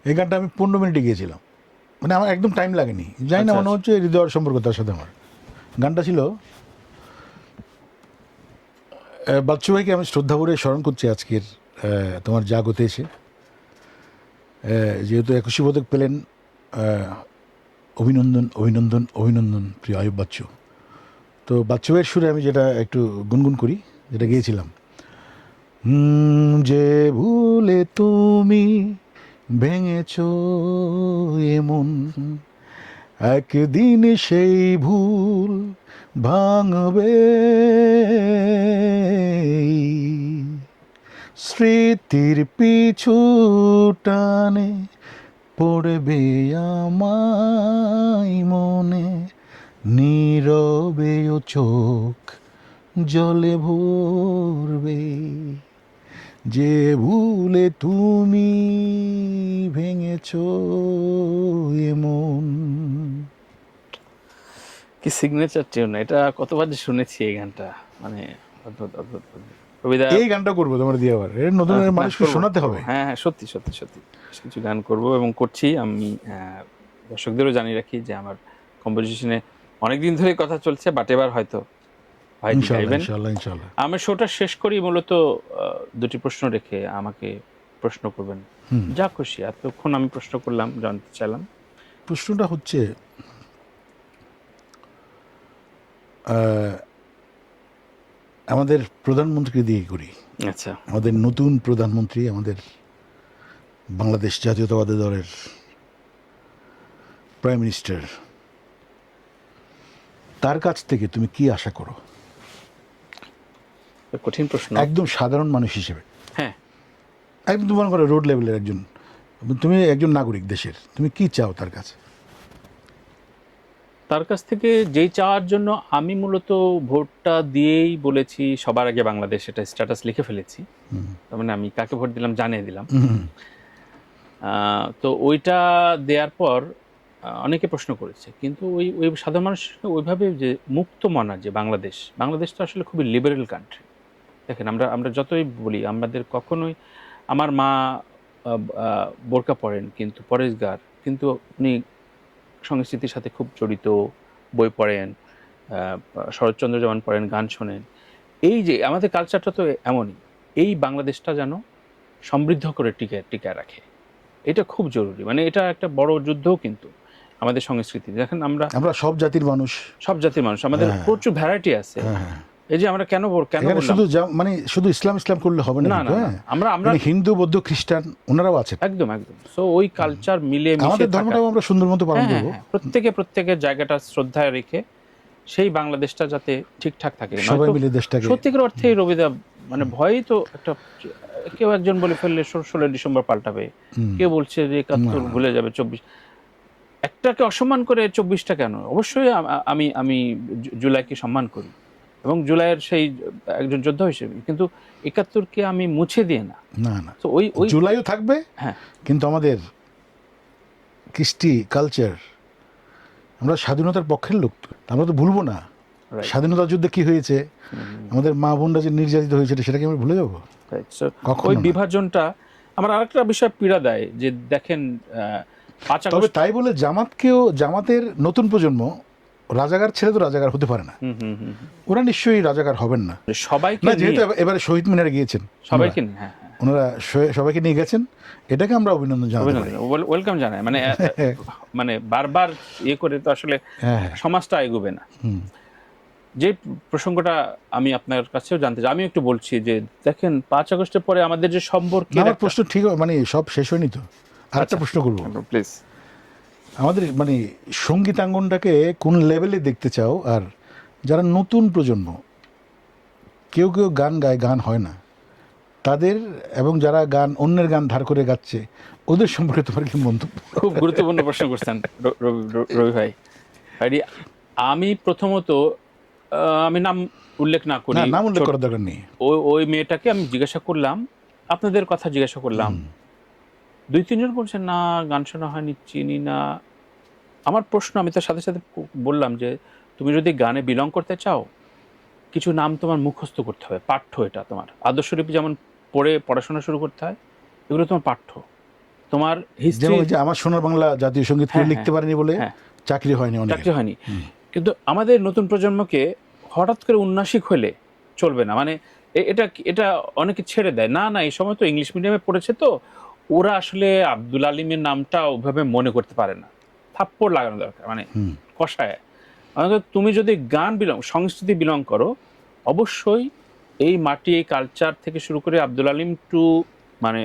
এই গানটা আমি 15 মিনিটে গিয়েছিলাম, মানে আমার একদম টাইম লাগেনি, জানি না, মনে হচ্ছে হৃদয়ের সম্পর্ক তার সাথে আমার। গানটা ছিল, বাচ্চু ভাইকে আমি শ্রদ্ধা করে স্মরণ করছি আজকের তোমার জাগতে এসে, যেহেতু 21 পদক পেলেন, অভিনন্দন অভিনন্দন অভিনন্দন প্রিয় আয়ুব বাচ্চু। তো বাচ্চু ভাইয়ের সুরে আমি যেটা একটু গুনগুন করি, যেটা গিয়েছিলাম, যে ভুলে তুমি ভেঙেছ এমন, একদিন সেই ভুল ভাঙবে, স্মৃতির পিছু টানে পড়বে আমায় মনে, নীরবে ও চোখ জলে ভরবে, যে ভুলে তুমি ভেঙেছ এমন। কি সিগনেচার টিউন এটা, কতবার যে শুনেছি এই গানটা, মানে অদ্ভুত অদ্ভুত। এই গানটা করবো তোমার দিয়ে, আবার নতুন মানুষকে শোনাতে হবে। হ্যাঁ হ্যাঁ, সত্যি সত্যি সত্যি কিছু গান করব এবং করছি। আমি দর্শকদেরও জানিয়ে রাখি যে আমার কম্পোজিশনে অনেকদিন ধরে কথা চলছে, বাট এবার হয়তো ভাই গাইবেন। আমার শোটা শেষ করি মূলত দুটি প্রশ্ন রেখে, আমাকে প্রশ্ন করবেন যা খুশি। এতক্ষণ আমি প্রশ্ন করলাম, জানতে চাইলাম। প্রশ্নটা হচ্ছে, আমাদের প্রধানমন্ত্রী দিয়ে করি। আচ্ছা, আমাদের নতুন প্রধানমন্ত্রী, আমাদের বাংলাদেশ জাতীয়তাবাদী দলের প্রাইম মিনিস্টার, তার কাছ থেকে তুমি কি আশা করো? কঠিন প্রশ্ন। একদম সাধারণ মানুষ হিসেবে, হ্যাঁ, একদম মনে করো রোড লেভেলের একজন, তুমি একজন নাগরিক দেশের, তুমি কি চাও তার কাছে? তার কাছ থেকে যেই চাওয়ার জন্য আমি মূলত ভোটটা দিয়েই বলেছি সবার আগে বাংলাদেশ, এটা স্ট্যাটাস লিখে ফেলেছি। তার মানে আমি কাকে ভোট দিলাম জানিয়ে দিলাম। তো ওইটা দেওয়ার পর অনেকে প্রশ্ন করেছে, কিন্তু ওই ওই সাধারণ মানুষ ওইভাবে যে মুক্ত মনা যে বাংলাদেশ তো আসলে খুবই লিবারেল কান্ট্রি। দেখেন আমরা যতই বলি, আমাদের কখনোই, আমার মা বোরকা পরেন কিন্তু পরেশগার, কিন্তু উনি সংস্কৃতির সাথে খুব জড়িত, বই পড়েন, শরৎচন্দ্র যেমন পড়েন, গান শোনেন। এই যে আমাদের কালচারটা তো এমনই, এই বাংলাদেশটা যেন সমৃদ্ধ করে টিকায় রাখে, এটা খুব জরুরি। মানে এটা একটা বড় যুদ্ধও কিন্তু আমাদের সংস্কৃতি। দেখেন আমরা সব জাতির মানুষ, আমাদের প্রচুর ভ্যারাইটি আছে। এই যে আমরা কেন শুধু মানে শুধু ইসলাম করলে হবে না, আমরা হিন্দু, বৌদ্ধ, খ্রিস্টান ওনারাও আছেন। একদম। সো ওই কালচার মিলে মিশে আমাদের ধর্মটাও আমরা সুন্দর মতো পালন করব, প্রত্যেকের জায়গাটা শ্রদ্ধায় রেখে সেই বাংলাদেশটা যাতে ঠিকঠাক থাকে, সবাই মিলে দেশটাকে সত্যিকার অর্থে। রবিদা মানে ভয়ই তো একটা, কেউ একজন বলে ফেললে 16 ডিসেম্বর পাল্টাবে, কেউ বলছে যে 71 ভুলে যাবে, 24 একটাকে অসম্মান করে 24টা কেন? অবশ্যই আমি জুলাইকে সম্মান করি এবং জুলাইয়ের সেই একজন যোদ্ধা হিসেবে, কিন্তু 71কে আমি মুছে দিয়ে না। তো ওই জুলাইও থাকবে, হ্যাঁ, কিন্তু আমাদের কৃষ্টি কালচার, আমরা স্বাধীনতার পক্ষের লোক, আমরা তো ভুলবো না স্বাধীনতা যুদ্ধে কি হয়েছে, আমাদের মা বোনরা যে নির্যাতিত হয়েছে সেটাকে আমরা ভুলে যাবো? ওই বিভাজনটা আমার আরেকটা বিষয় পীড়া দেয় যে দেখেন, তবে তাই বলে জামাতের নতুন প্রজন্ম রাজাকার ছেড়ে তো রাজাকার হতে পারে না, ওরা নিশ্চয়ই রাজাকার হবেন না সবাইকে, যেহেতু এবারে শহীদ মিনারে গিয়েছেন সবাইকে, ওনারা সবাইকে নিয়ে গেছেন, এটাকে আমরা অভিনন্দন জানাই, ওয়েলকাম জানাই। মানে বারবার করে তো আসলে সমাজটা এগোবে না। যে প্রসঙ্গটা আমি আপনার কাছেও জানতে চাই, আমি একটু বলছি যে দেখেন 5 আগস্টের পরে আমাদের যে সম্পর্কে, আমার প্রশ্ন ঠিক মানে সব শেষ হয়নি তো, আরেকটা প্রশ্ন করবো প্লিজ। আমাদের মানে সঙ্গীতাঙ্গনটাকে কোন লেভেলে দেখতে চাও? আর যারা নতুন প্রজন্ম, কেউ গান গায়, গান হয় না তাদের, এবং যারা অন্যের গান ধার করে গাচ্ছে, ওদের সম্পর্কে তোমার কি মন্তব্য? খুব গুরুত্বপূর্ণ প্রশ্ন করছেন রবি ভাই। আমি প্রথমত আমি নাম উল্লেখ না করি, নাম উল্লেখ করার দরকার নেই, ওই মেয়েটাকে আমি জিজ্ঞাসা করলাম, আপনাদের কথা জিজ্ঞাসা করলাম, 2-3 জন বলছেন না গান শোনা হয়নি, চিনি না। আমার প্রশ্ন, আমি তার সাথে সাথে বললাম যে তুমি যদি গানে বিলং করতে চাও, কিছু নাম তোমার মুখস্থ করতে হবে, পাঠ্য। এটা তোমার আদর্শলিপি যেমন পড়াশোনা শুরু করতে হয়, এগুলো তোমার পাঠ্য। তোমার হিস্ট্রি, আমার সোনার বাংলা জাতীয় সঙ্গীত লিখতে পারেনি বলে চাকরি হয়নি। কিন্তু আমাদের নতুন প্রজন্মকে হঠাৎ করে উন্নাসিক হলে চলবে না। মানে এটা অনেকে ছেড়ে দেয়, না এই সময় তো ইংলিশ মিডিয়ামে পড়েছে, তো ওরা আসলে আব্দুল আলিমের নামটা ওইভাবে মনে করতে পারে না। থাপ্পড় লাগানো দরকার, মানে কষায়। তুমি যদি সংস্কৃতি বিলং করো, অবশ্যই এই মাটি, এই কালচার থেকে শুরু করে আব্দুল আলিম টু মানে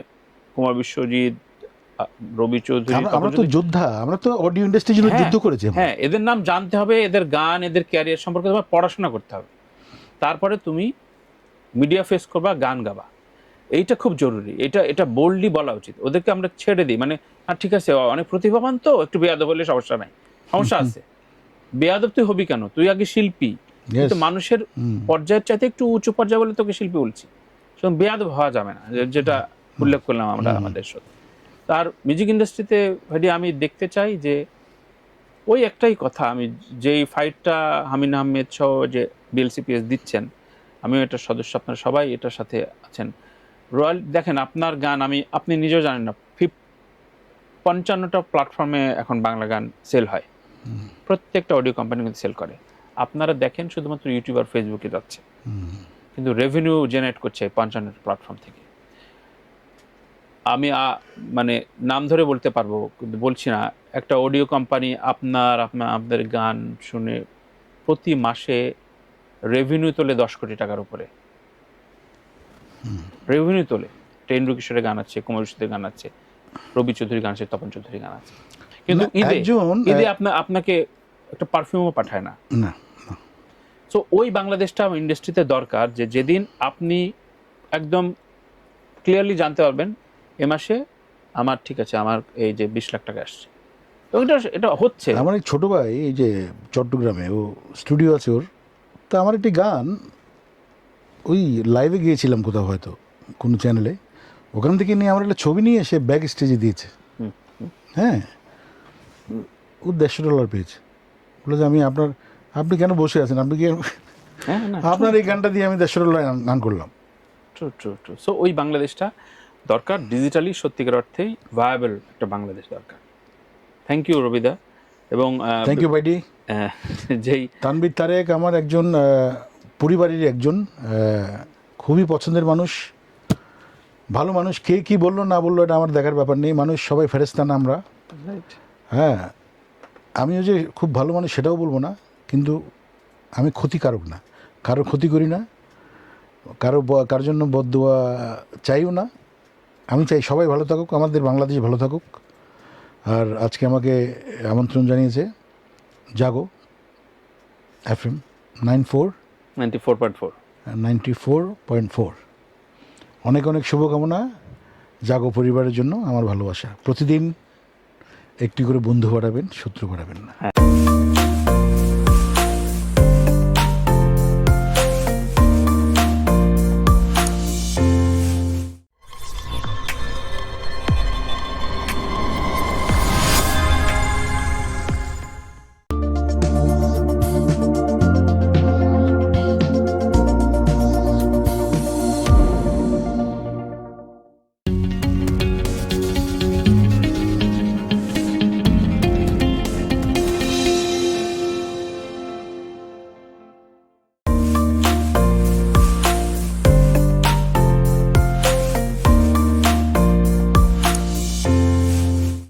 কুমার বিশ্বজিৎ, রবি চৌধুরী, আমরা তো যোদ্ধা, আমরা তো অডিও ইন্ডাস্ট্রির জন্য যুদ্ধ করেছি। হ্যাঁ, এদের নাম জানতে হবে, এদের গান, এদের ক্যারিয়ার সম্পর্কে তোমার পড়াশোনা করতে হবে, তারপরে তুমি মিডিয়া ফেস করবা, গান গাবা। এইটা খুব জরুরি, এটা বোল্ডলি বলা উচিত। ওদেরকে আমরা ছেড়ে দিই, মানে ঠিক আছে অনেক প্রতিভাবান, তো একটু বেয়াদব হলে সমস্যা নাই, সমস্যা আছে, বেয়াদব তুই হবি কেন? তুই আগে শিল্পী, কিন্তু মানুষের পর্যায়ের চাইতে একটু উঁচু পর্যায়ে বলে তোকে শিল্পী বলছি, বেয়াদব হওয়া যাবে না, যেটা উল্লেখ করলাম আমরা আমাদের সাথে। তার মিউজিক ইন্ডাস্ট্রিতে ভাই আমি দেখতে চাই যে ওই একটাই কথা, আমি যেই ফাইটটা হামিন আহমেদ সহ যে বিএলসিপিএস দিচ্ছেন, আমিও এটার সদস্য, আপনারা সবাই এটার সাথে আছেন। রয়্যাল দেখেন, আপনার গান আপনি নিজেও জানেন না, 55টা প্ল্যাটফর্মে এখন বাংলা গান সেল হয়, প্রত্যেকটা অডিও কোম্পানি কিন্তু সেল করে। আপনারা দেখেন শুধুমাত্র ইউটিউব আর ফেসবুকে যাচ্ছে, কিন্তু রেভিনিউ জেনারেট করছে 55টা প্ল্যাটফর্ম থেকে। আমি মানে নাম ধরে বলতে পারবো, কিন্তু বলছি না, একটা অডিও কোম্পানি আপনাদের গান শুনে প্রতি মাসে রেভিনিউ তোলে 10 কোটি টাকার উপরে রেভিনিউ তোলে। টেন্ডু কিশোরের গান আছে, কুমার বিশ্বজিতের গান আছে, রবি চৌধুরী গান আছে, তপন চৌধুরী গান আছে, কিন্তু ঈদে আপনাকে একটা পারফিউমও পাঠায় না। তো সো ওই বাংলাদেশটা ইন্ডাস্ট্রিতে দরকার, যে যেদিন আপনি একদম ক্লিয়ারলি জানতে পারবেন এ মাসে আমার ঠিক আছে, আমার এই যে 20 লাখ টাকা আসছে, এবং এটা হচ্ছে। আমার এক ছোটো ভাই এই যে চট্টগ্রামে, ও স্টুডিও আছে ওর, তা আমার একটি গান ওই লাইভে গিয়েছিলাম কোথাও হয়তো কোনো চ্যানেলে, ওখান থেকে নিয়ে আমার একটা ছবি নিয়ে এসে ব্যাক স্টেজে দিয়েছে। হ্যাঁ, ও $150 পেয়েছে। বলে যে আপনি কেন বসে আছেন, আপনি কি আপনার এই গানটা দিয়ে আমি $150 গান করলাম। True true true. সো ওই বাংলাদেশটা দরকার, ডিজিটালি সত্যিকার অর্থেই ভায়াবল একটা বাংলাদেশ দরকার। থ্যাংক ইউ রবিদা। এবং থ্যাংক ইউ ভাইডি। যেই তানভীর তারেক আমার একজন পরিবারের একজন খুবই পছন্দের মানুষ, ভালো মানুষ। কে কী বললো না বললো এটা আমার দেখার ব্যাপার নেই, মানুষ সবাই ফেরেশতা না আমরা। হ্যাঁ, আমিও যে খুব ভালো মানুষ সেটাও বলবো না, কিন্তু আমি ক্ষতিকারক না, কারো ক্ষতি করি না, কার জন্য বদদুয়া চাইও না। আমি চাই সবাই ভালো থাকুক, আমাদের বাংলাদেশ ভালো থাকুক। আর আজকে আমাকে আমন্ত্রণ জানিয়েছে জাগো FM 94.4 অনেক অনেক শুভকামনা জাগো পরিবারের জন্য। আমার ভালোবাসা, প্রতিদিন একটি করে বন্ধু বাড়াবেন, শত্রু বাড়াবেন না।